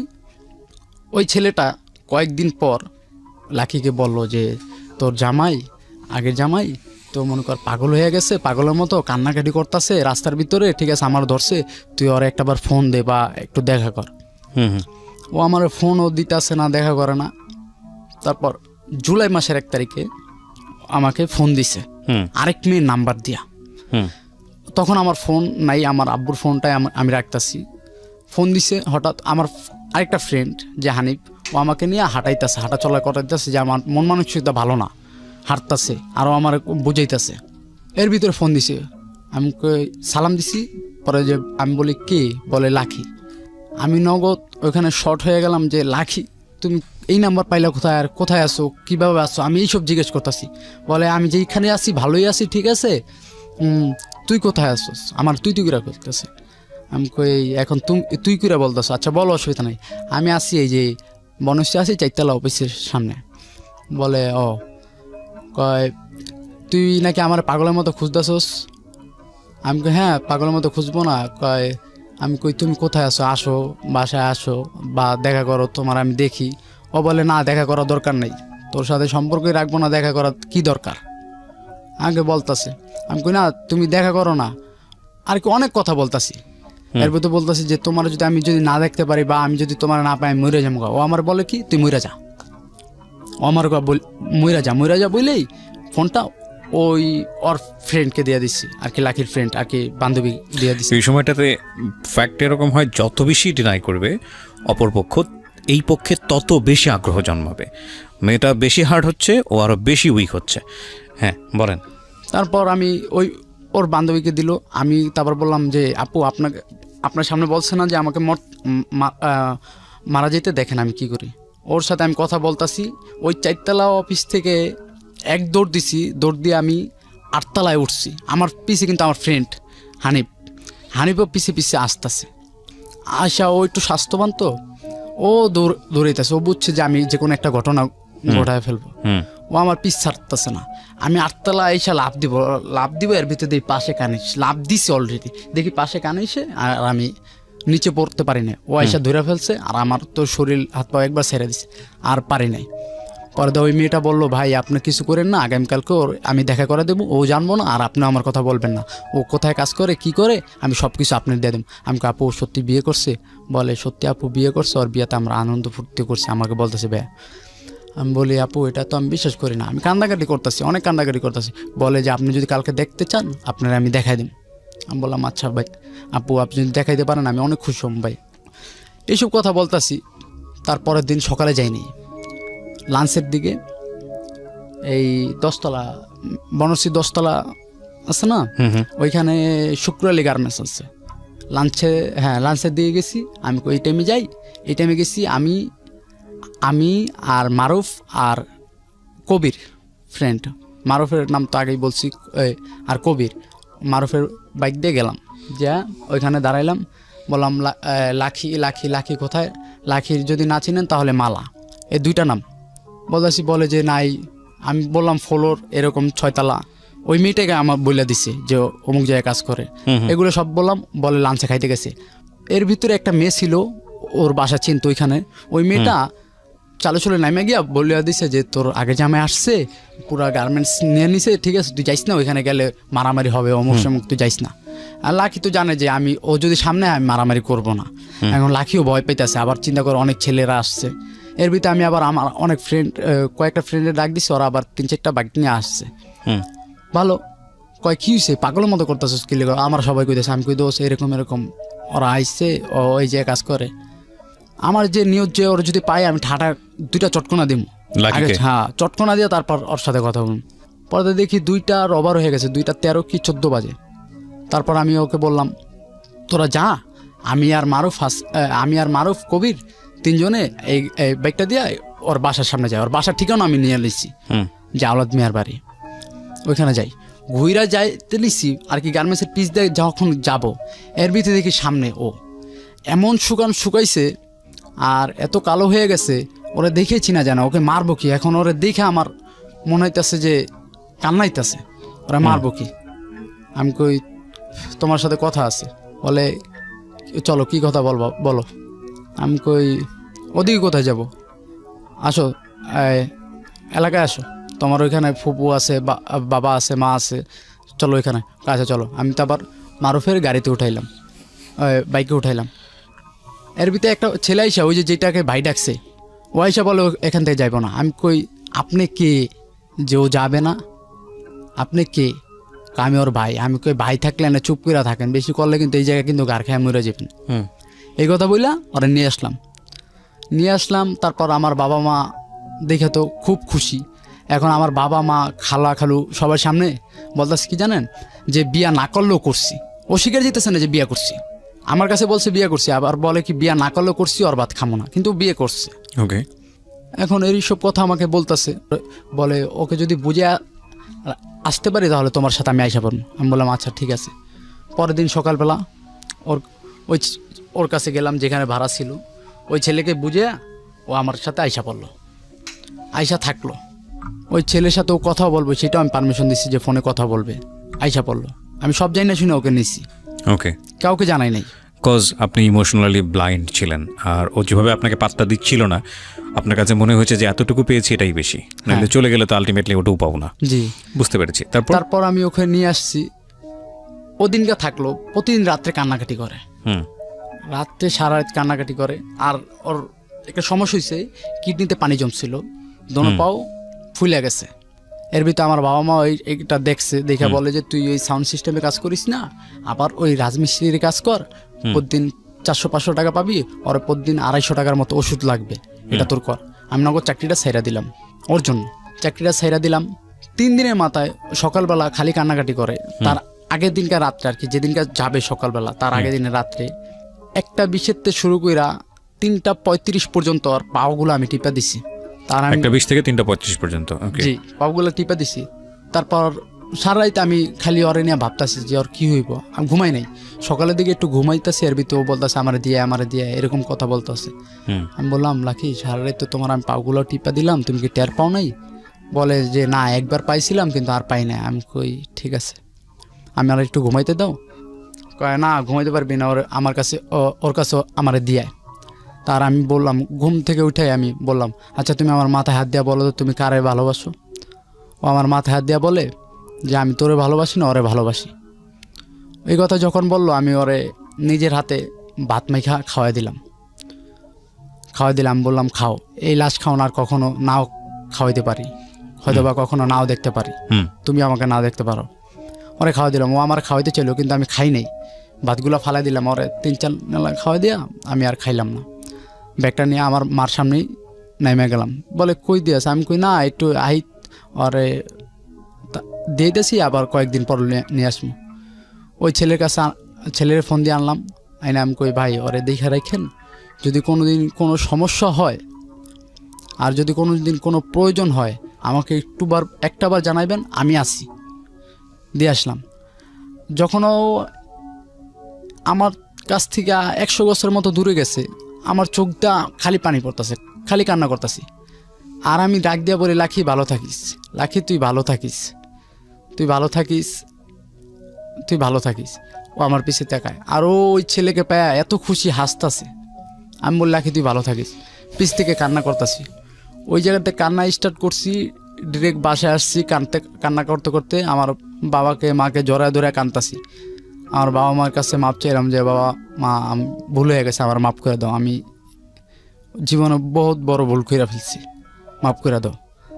ওই ছেলেটা কয়েকদিন পর লাকিকে বলল যে তোর আগের জামাই তো মনে কর পাগল হয়ে গেছে, পাগলের মতো কান্নাকাটি করতেছে রাস্তার ভিতরে, ঠিক আছে আমার ধরছে, তুই ওর একটাবার ফোন দে বা একটু দেখা কর। ও আমার ফোনও দিতেছে না, দেখা করে না। তারপর জুলাই মাসের 1 তারিখে আমাকে ফোন দিছে আরেক মেয়ের নাম্বার দিয়া। তখন আমার ফোন নাই, আমার আব্বুর ফোনটাই আমি রাখতেছি। ফোন দিছে হঠাৎ আমার আরেকটা ফ্রেন্ড যে হানিফ, ও আমাকে নিয়ে হাঁটাইতেছে, হাঁটা চলা করাইতেছে যে আমার মন মানসিকতা ভালো না, হাঁটতেছে আরও আমার বুঝাইতেছে। এর ভিতরে ফোন দিছে, আমি সালাম দিছি। পরে যে আমি বলি কে? বলে লাখি। আমি নগদ ওইখানে শর্ট হয়ে গেলাম যে লাখি তুমি এই নাম্বার পাইলা কোথায়, আর কোথায় আসো, কীভাবে আসো, আমি এইসব জিজ্ঞেস করতেছি। বলে আমি যেইখানে আছি ভালোই আছি, ঠিক আছে, তুই কোথায় আসোস, আমার তুই করে করতেছে। আমি কই এখন তুই করে বলতেছ, আচ্ছা বলো, অসুবিধা নাই। আমি আসি এই যে বনশ্রী আছি 4তলা অফিসের সামনে। বলে ও, কয় তুই নাকি আমার পাগলের মতো খুঁজতেছস। আমি কই হ্যাঁ, পাগলের মতো খুঁজবো না। কয় আমি কই তুমি কোথায় আসো, আসো বাসায় আসো বা দেখা করো, তোমার আমি দেখি। ও বলে না, দেখা করার দরকার নেই, তোর সাথে সম্পর্কই রাখবো না, দেখা করার কি দরকার, আগে বলতাছে। আমি কই না, তুমি দেখা করো না, আর কি অনেক কথা বলতাছি। এর ভিতরে বলতেছি যে তোমার যদি আমি যদি না দেখতে পারি বা আমি যদি তোমার না পাই, আমি মরে যাবো। ও আমার বলে কি তুই মরে যা, ও আমার মরে যা বলেই ফোনটা ওই ওর ফ্রেন্ডকে দিয়ে দিচ্ছি আর কি, লাকির ফ্রেন্ড আর কি, বান্ধবী দিয়ে দিচ্ছি। এই সময়টাতে ফ্যাক্ট এরকম হয়, যত বেশি ডিনাই করবে অপরপক্ষ, এই পক্ষে তত বেশি আগ্রহ জন্মাবে। মেয়েটা বেশি হার্ড হচ্ছে, ও আরও বেশি উইক হচ্ছে। হ্যাঁ বলেন। তারপর আমি ওর বান্ধবীকে দিল। আমি তারপর বললাম যে আপু, আপনার সামনে বলছে না যে আমাকে মারা যেতে, দেখেন আমি কি করি। ওর সাথে আমি কথা বলতাছি, ওই 4তলা অফিস থেকে এক দৌড় দিছি, দৌড় দিয়ে আমি 8তলায় উঠছি। আমার পিছে কিন্তু আমার ফ্রেন্ড হানিফও পিছে আসতেছে। আশা ও একটু স্বাস্থ্যবান তো, ও দৌড়াইতেছে, ও বুঝছে যে আমি যে কোনো একটা ঘটনা ঘটায় ফেলবো। ও আমার পিছ ছাড়তেছে না। আমি 8তলা এসে লাভ দিব, এর ভিতরে দেখি পাশে কানিস লাভ দিছি অলরেডি, দেখি পাশে কানিসে, আর আমি নিচে পড়তে পারি না। ও এসে ধরে ফেলছে, আর আমার তো শরীর হাত পা একবার ছেড়ে দিছে, আর পারি নাই। পরে ওই মেয়েটা বললো ভাই আপনি কিছু করেন না, আগামীকালকে আমি দেখা করে দেবো, ও জানবো না, আর আপনিও আমার কথা বলবেন না, ও কোথায় কাজ করে কি করে আমি সব কিছু আপনার দিয়ে দেবো। আমি আপু সত্যি বিয়ে করছে? বলে সত্যি আপু বিয়ে করছে, ওর বিয়েতে আমরা আনন্দ ফুর্তি করছি। আমাকে বলতেছে ভাইয়া। আমি বলি আপু এটা তো আমি বিশ্বাস করি না, আমি কান্দাকাটি করতেছি, অনেক কান্দাকাটি করতেছি। বলে যে আপনি যদি কালকে দেখতে চান আপনারা আমি দেখাই দিন। আমি বললাম আচ্ছা ভাই, আপু আপনি যদি দেখাইতে পারেন আমি অনেক খুশি হম ভাই। এইসব কথা বলতেছি। তারপরের দিন সকালে যাইনি, লাঞ্চের দিকে এই 10তলা বনশ্রী 10তলা আছে না, ওইখানে শুক্র আলী গার্মেন্টস আছে। লাঞ্চের দিকে গেছি। আমি এই টাইমে যাই, এই টাইমে গেছি আমি আর মারুফ আর কবির ফ্রেন্ড। মারুফের নাম তো আগেই বলছি, আর কবির। মারুফের বাইক দিয়ে গেলাম, যা ওইখানে দাঁড়াইলাম, বললাম লাখি কোথায়? লাখির যদি না চিনেন তাহলে মালা, এই 2টা নাম বলতেছি। বলে যে নাই। আমি বললাম ফ্লোর এরকম 6তলা। ওই মেয়েটাকে আমার বলে দিছে যে অমুক জায়গায় কাজ করে, এগুলো সব বললাম। বলে লাঞ্চে খাইতে গেছে। এর ভিতরে একটা মেয়ে ছিল, ওর বাসা চিনতো ওইখানে। ওই মেয়েটা চালু নামে গিয়া বলিয়া দিছে যে তোর আগে জামাই আসছে, পুরা গার্মেন্টস নিয়ে নিছে, ঠিক আছে তুই যাইস না, ওইখানে গেলে মারামারি হবে, অমুক সমুক তুই যাইস না। আর লাকি তো জানে যে ও যদি সামনে আমি মারামারি করব না। এখন লাকিও ভয় পাইতেছে, আবার চিন্তা করে অনেক ছেলেরা আসছে। এর ভিতরে আমি আবার আমার অনেক কয়েকটা ফ্রেন্ডের ডাক দিছি, ওরা আবার 3-4টা বাইক নিয়ে আসছে। ভালো কয় কি হয়েছে, পাগলের মতো করতেছে কি লেগে, আমার সবাই কইতেছে। আমি কই দোষ এরকম ওরা আইসছে, ওই যে কাজ করে। আমার যে নিয়ত যে ওর যদি পাই আমি ঠাটা 2টা চটকনা দিব, হ্যাঁ চটকনা দিয়ে তারপর ওর সাথে কথা বলুন। পরে দেখি 2টা ওভার হয়ে গেছে, 2টা 13 কি 14 বাজে। তারপর আমি ওকে বললাম তোরা যা, আমি আর মারুফ কবির 3জনে এই বাইকটা দিয়ে ওর বাসার সামনে যাই। ওর বাসার ঠিকানা আমি নিয়ে নিচ্ছি, যে আওলাদ মিয়ার বাড়ি, ওইখানে যাই। ঘুইরা যাইতে নিচ্ছি আর কি, গার্মেন্টসের পিস দিয়ে যখন যাব, এর ভিতরে দেখি সামনে ও এমন শুকাইছে আর এত কালো হয়ে গেছে, ওরা দেখেছি না জানা, ওকে মারবো কি এখন। ওরা দেখে আমার মনে হইতেছে যে কান্নাইতেছে, ওরা মারবো কি। আমি কই তোমার সাথে কথা আছে। বলে চলো কি কথা বলো। আমি কই ওদিকে কোথায় যাব, আসো এলাকায় আসো, তোমার ওইখানে ফুপু আছে, বাবা আছে, মা আছে, চলো ওইখানে কাছে চলো। আমি তো আবার মারুফের গাড়িতে উঠাইলাম, বাইকে উঠাইলাম। এর ভিতরে একটা ছেলে আইসা, ওই যেটাকে ভাই ডাকছে, ও আইসা বলে এখান থেকে যাইব না। আমি কই আপনি কে যে ও যাবে না, আপনি কে? আমি ওর ভাই। আমি কই ভাই থাকলে না চুপ করে থাকেন, বেশি করলে কিন্তু এই জায়গায় কিন্তু গার খেয়ে মরে যাবেন। এই কথা বললা ওরা নিয়ে আসলাম। তারপর আমার বাবা মা দেখে তো খুব খুশি। এখন আমার বাবা মা খালু সবার সামনে বলতেছে কি জানেন, যে বিয়া না করলেও করছি। ও স্বীকার যেতেছে না যে বিয়া করছি, আমার কাছে বলছে বিয়ে করছি, আবার বলে কি বিয়া না করলেও করছি, ওর ভাত খামো না, কিন্তু বিয়ে করছে। ওকে। এখন এই সব কথা আমাকে বলতেছে, বলে ওকে যদি বুঝে আসতে পারি তাহলে তোমার সাথে আমি আইসা পারবো। আমি বললাম আচ্ছা ঠিক আছে। পরের দিন সকালবেলা ওর কাছে গেলাম যেখানে ভাড়া ছিল, ওই ছেলেকে বুঝে ও আমার সাথে আইসা পড়লো, আইসা থাকলো। ওই ছেলের সাথে ও কথা বলবে সেটাও আমি পারমিশন দিচ্ছি যে ফোনে কথা বলবে, আইসা পড়লো। আমি সব জানি না শুনে ওকে নিচ্ছি, ওকে, কাউকে জানাই নাই। কজ আপনি ইমোশনালি ব্লাইন্ড ছিলেন, আর ও যেভাবে আপনাকে পাত্তা দিচ্ছিল না, আপনার কাছে মনে হয়েছে যে এতটুকু পেয়েছি এটাই বেশি, নাহলে চলে গেলে তো আলটিমেটলি ওটাও পাবো না। জি, বুঝতে পেরেছি। তারপর আমি ওকে নিয়ে আসছি, ওদিনকে থাকলো, প্রতিদিন রাত্রে কান্নাকাটি করে, রাত্রে সারা রাত কান্নাকাটি করে। আর ওর একটা সমস্যা হয়েছে, কিডনিতে পানি জমছিল, দোনো পাও ফুলে গেছে। এর ভিতরে আমার বাবা মা এইটা দেখছে, দেখে বলে যে তুই ওই সাউন্ড সিস্টেমে কাজ করিস না, আবার ওই রাজমিস্ত্রির কাজ কর, প্রতিদিন 400-500 টাকা পাবি, ওর প্রতিদিন 250 টাকার মতো ওষুধ লাগবে, এটা তোর কর। আমি নগদ চাকরিটা ছাইরা দিলাম ওর জন্য, চাকরিটা ছাইরা দিলাম। 3 দিনের মাথায় সকালবেলা খালি কান্নাকাটি করে। তার আগের দিনকার রাত্রে আর কি, যেদিনকার যাবে সকালবেলা, তার আগের দিনের রাত্রে 1:20 শুরু কইরা 3:35 পর্যন্ত আর পাওগুলো আমি টিপা দিছি। তার আমি 1:20 থেকে 3:35 পর্যন্ত, জি পাওগুলো টিপা দিছি। তারপর সারা রাত আমি খালি ওরে নিয়ে ভাবতাছি যে ওর কি হইব। আমি ঘুমাই নাই, সকালের দিকে একটু ঘুমাইতেছি, এর ভিতরে ও বলতেছে আমারে দিয়ে এরকম কথা বলতেছে। আমি বললাম লাকি সারা রাত তো তোমার আমি পাওগুলো টিপা দিলাম, তুমি কি টের পাও নাই? বলে যে না, একবার পাইছিলাম কিন্তু আর পাই না। আমি কই ঠিক আছে, আমি আর একটু ঘুমাইতে দাও। কয় না ঘুমাইতে পারবি না, আমার কাছে ওর কাছে আমারে দিয়ে। তার আমি বললাম, ঘুম থেকে উঠে আমি বললাম আচ্ছা তুমি আমার মাথায় হাত দিয়া বলো তো তুমি কারে ভালোবাসো? ও আমার মাথায় হাত দিয়া বলে যে আমি তোরে ভালোবাসি না, ওরে ভালোবাসি। এই কথা যখন বললো, আমি ওরে নিজের হাতে ভাত মাইখা খাওয়াই দিলাম। বললাম খাও, এই লাশ খাও না, আর কখনো নাও খাওয়াইতে পারি, হয়তো বা কখনো নাও দেখতে পারি, তুমি আমাকে না দেখতে পারো। ওরে খাওয়াই দিলাম, ও আমার খাওয়াইতে চাইলো কিন্তু আমি খাই নাই, ভাতগুলো ফালাই দিলাম। ওরে 3-4 নেলা খাওয়াই দিয়া আমি আর খাইলাম না। ব্যাগটা নিয়ে আমার মার সামনেই নেমে গেলাম। বলে কই দিয়েছে? আমি কই না একটু আহিত ওরে দিয়ে দিয়েছি, আবার কয়েকদিন পর নিয়ে আসবো। ওই ছেলের কাছে ছেলের ফোন দিয়ে আনলাম, আইনা আমি কই ভাই ওরে দেখে রাখেন, যদি কোনো দিন কোনো সমস্যা হয় আর যদি কোনো দিন কোনো প্রয়োজন হয় আমাকে একটাবার জানাইবেন, আমি আসি। দিয়ে আসলাম। যখনও আমার কাছ থেকে 100 বছরের মতো দূরে গেছে, আমার চোখটা খালি পানি পড়তেছে, খালি কান্না করতেছি। আর আমি ডাক দিয়া বলি লাখি ভালো থাকিস, লাখি তুই ভালো থাকিস, তুই ভালো থাকিস, তুই ভালো থাকিস। ও আমার পিছে তাকায়, আর ওই ছেলেকে পায়া এত খুশি হাসতাছে। আমি বলি লাখি তুই ভালো থাকিস, পিছ থেকে কান্না করতেছি। ওই জায়গাতে কান্না স্টার্ট করছি, ডিরেক্ট বাসায় আসছি, কান্না করতে করতে আমার বাবাকে মাকে জড়ায় ধরে কাঁদতাছি। আমার বাবা মার কাছে মাপ চাইলাম যে বাবা মা ভুল হয়ে গেছে, আমার মাফ করে দাও, আমি জীবনে বহুত বড় ভুল করে ফেলছি, মাফ করে দাও।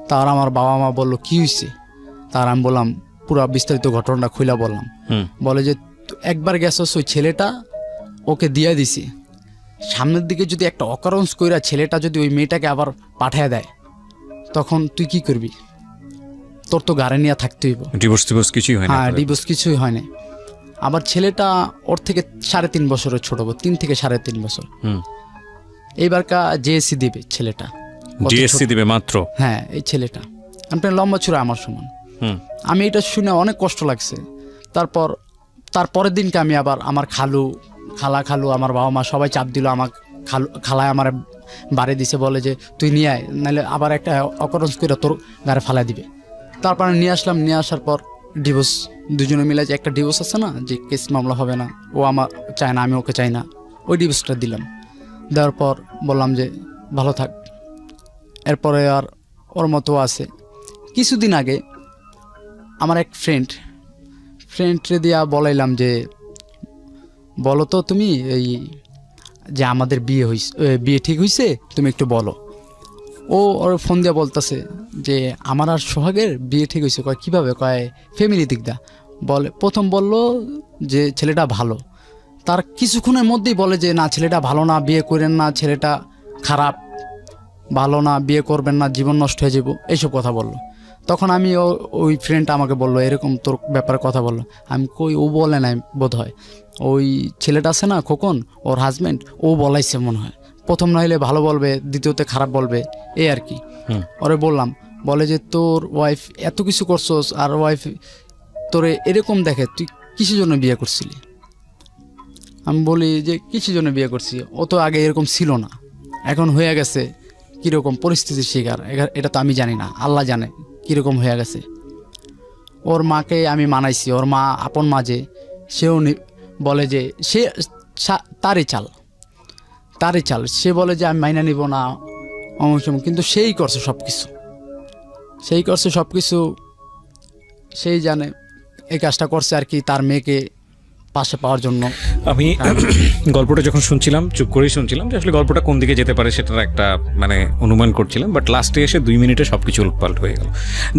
তার আমার বাবা মা বললো কি হয়েছে? তার আমি বললাম পুরো বিস্তারিত ঘটনাটা খুইলা বললাম। বলে যে একবার গেছস, ওই ছেলেটা ওকে দিয়ে দিছি, সামনের দিকে যদি একটা অকারেন্স কইরা ছেলেটা যদি ওই মেয়েটাকে আবার পাঠিয়ে দেয়, তখন তুই কি করবি? তোর তো গাড়ি নিয়ে থাকতে হইব। ডিভোর্স কিছুই হয় না। হ্যাঁ, ডিভোর্স কিছুই হয় না। আবার ছেলেটা ওর থেকে 3.5 বছরের ছোট, 3 থেকে 3.5 বছর। এইবারকা জেএসসি দিবে ছেলেটা, জিএসসি দিবে মাত্র। হ্যাঁ, এই ছেলেটা আপনার লম্বা চূড়া আমার সমান। আমি এটা শুনে অনেক কষ্ট লাগছে। তারপরের দিনকে আমি আবার আমার খালু আমার বাবা মা সবাই চাপ দিল, আমার খালায় আমার বাড়ি দিছে, বলে যে তুই নিয়ে আয়, নাহলে আবার একটা অকরেন্স করে তোর গাড়ি ফালাই দিবে। তারপরে নিয়ে আসলাম, নিয়ে আসার পর ডিভোর্স, দুজনে মিলে যে একটা ডিভোর্স আছে না, যে কেস মামলা হবে না, ও আমার চায় না, আমি ওকে চাই না, ওই ডিভোর্সটা দিলাম। দেওয়ার পর বললাম যে ভালো থাক। এরপরে আর ওর মতো আছে। কিছুদিন আগে আমার এক ফ্রেন্ডরে দিয়া বলাইলাম যে বলো তো তুমি এই যে আমাদের বিয়ে ঠিক হয়েছে, তুমি একটু বলো। ওর ফোন দিয়ে বলতেছে যে আমার আর সোহাগের বিয়ে ঠিক হয়েছে। কয় কীভাবে? কয় ফ্যামিলি দিক দা। বলে প্রথম বললো যে ছেলেটা ভালো, তার কিছুক্ষণের মধ্যেই বলে যে না ছেলেটা ভালো না, বিয়ে করেন না, ছেলেটা খারাপ, ভালো না, বিয়ে করবেন না, জীবন নষ্ট হয়ে যাব, এইসব কথা বললো। তখন আমি ওই ফ্রেন্ডটা আমাকে বললো এরকম তোর ব্যাপারে কথা বললো। আমি কই ও বলে নাই বোধ হয়, ওই ছেলেটা আছে না খোকন, ওর হাজব্যান্ড, ও বলাইছে মনে হয়। প্রথম না হলে ভালো বলবে, দ্বিতীয়তে খারাপ বলবে, এই আর কি। ওরে বললাম, বলে যে তোর ওয়াইফ এত কিছু করছস আর ওয়াইফ তোরে এরকম দেখে, তুই কিসের জন্য বিয়ে করছিলি? আমি বলি যে কিসের জন্য বিয়ে করছি, ও তো আগে এরকম ছিল না, এখন হয়ে গেছে কীরকম পরিস্থিতির শিকার, এটা তো আমি জানি না, আল্লাহ জানে কীরকম হয়ে গেছে। ওর মাকে আমি মানাইছি, ওর মা আপন মা যে, সেও বলে যে সে তারই চাল, সে বলে যে আমি মাইনা নিব না অমুক সময়, কিন্তু সেই করছে সব কিছু, সেই জানে এই কাজটা করছে আর কি, তার মেয়েকে পাশে পাওয়ার জন্য। আমি গল্পটা যখন শুনছিলাম চুপ করেই শুনছিলাম যে আসলে গল্পটা কোন দিকে যেতে পারে সেটার একটা মানে অনুমান করছিলাম, বাট লাস্টে এসে 2 মিনিটে সব কিছু উলটপালট হয়ে গেল।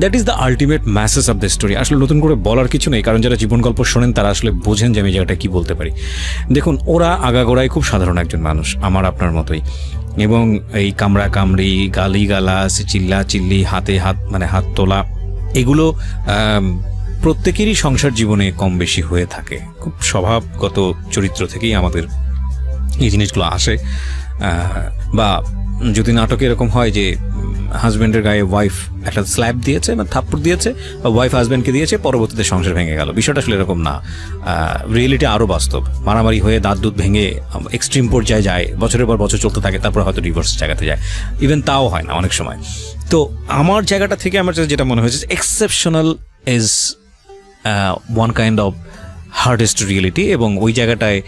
That is the ultimate message of the story. আসলে নতুন করে বলার কিছু নেই, কারণ যারা জীবন গল্প শোনেন তারা আসলে বোঝেন যে আমি জায়গাটা কী বলতে পারি। দেখুন, ওরা আগাগোড়ায় খুব সাধারণ একজন মানুষ, আমার আপনার মতোই, এবং এই কামড়া কামড়ি, গালি গালাস, চিল্লা চিল্লি, হাতে হাত মানে হাত তোলা, এগুলো প্রত্যেকেরই সংসার জীবনে কম বেশি হয়ে থাকে। খুব স্বভাবগত চরিত্র থেকেই আমাদের এই জিনিসগুলো আসে। বা যদি নাটকে এরকম হয় যে হাজব্যান্ডের গায়ে ওয়াইফ একটা স্ল্যাপ দিয়েছে বা থাপ্পড় দিয়েছে, বা ওয়াইফ হাজব্যান্ডকে দিয়েছে, পরবর্তীতে সংসার ভেঙে গেল, বিষয়টা আসলে এরকম না। রিয়েলিটি আরও বাস্তব। মারামারি হয়ে দাঁত দুধ ভেঙে এক্সট্রিম পর্যায়ে যায়, বছরের পর বছর চলতে থাকে, তারপর হয়তো ডিভোর্স জায়গাতে যায়, ইভেন তাও হয় না অনেক সময়। তো আমার জায়গাটা থেকে আমার যেটা মনে হয়েছে, exceptional is one kind of hardest reality, এবং ওই জায়গাটায়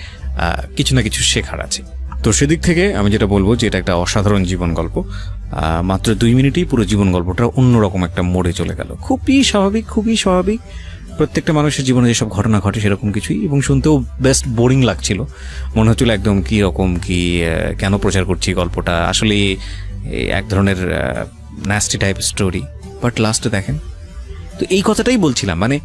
কিছু না কিছু শেখার আছে। তো সেদিক থেকে আমি যেটা বলবো যে এটা একটা অসাধারণ জীবন গল্প। মাত্র 2 মিনিটেই পুরো জীবন গল্পটা অন্যরকম একটা মোড়ে চলে গেল। খুবই স্বাভাবিক প্রত্যেকটা মানুষের জীবনে যেসব ঘটনা ঘটে সেরকম কিছুই, এবং শুনতেও বেস্ট বোরিং লাগছিল। মনে হচ্ছিল একদম কেন প্রচার করছি গল্পটা, আসলে এক ধরনের ন্যাস্টি টাইপ স্টোরি। বাট লাস্টে দেখেন, তো এই কথাটাই বলছিলাম, মানে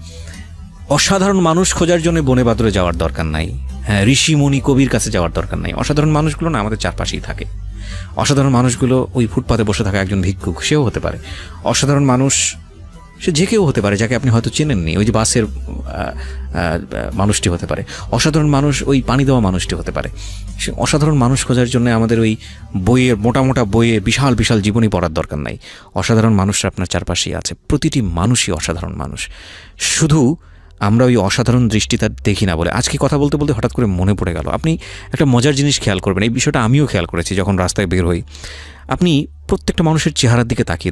অসাধারণ মানুষ খোঁজার জন্য বনে বাদরে যাওয়ার দরকার নাই, হ্যাঁ ঋষি মুনি কবির কাছে যাওয়ার দরকার নাই। অসাধারণ মানুষগুলো না আমাদের চারপাশেই থাকে। অসাধারণ মানুষগুলো ওই ফুটপাতে বসে থাকা একজন ভিক্ষুক, সেও হতে পারে। অসাধারণ মানুষ সে যে কেউ হতে পারে, যাকে আপনি হয়তো চেনেননি, ওই যে বাসের মানুষটি হতে পারে। অসাধারণ মানুষ ওই পানি দেওয়া মানুষটি হতে পারে। সে অসাধারণ মানুষ খোঁজার জন্য আমাদের ওই বইয়ের মোটা বইয়ে বিশাল জীবনী পড়ার দরকার নাই। অসাধারণ মানুষরা আপনার চারপাশেই আছে। প্রতিটি মানুষই অসাধারণ মানুষ, শুধু আমরা ওই অসাধারণ দৃষ্টিটা দেখি না বলে। আজকে কথা বলতে বলতে হঠাৎ করে মনে পড়ে গেল, আপনি একটা মজার জিনিস খেয়াল করবেন, এই বিষয়টা আমিও খেয়াল করেছি যখন রাস্তায় বের হই। আপনি প্রত্যেকটা মানুষের চেহারার দিকে তাকিয়ে দেখবেন।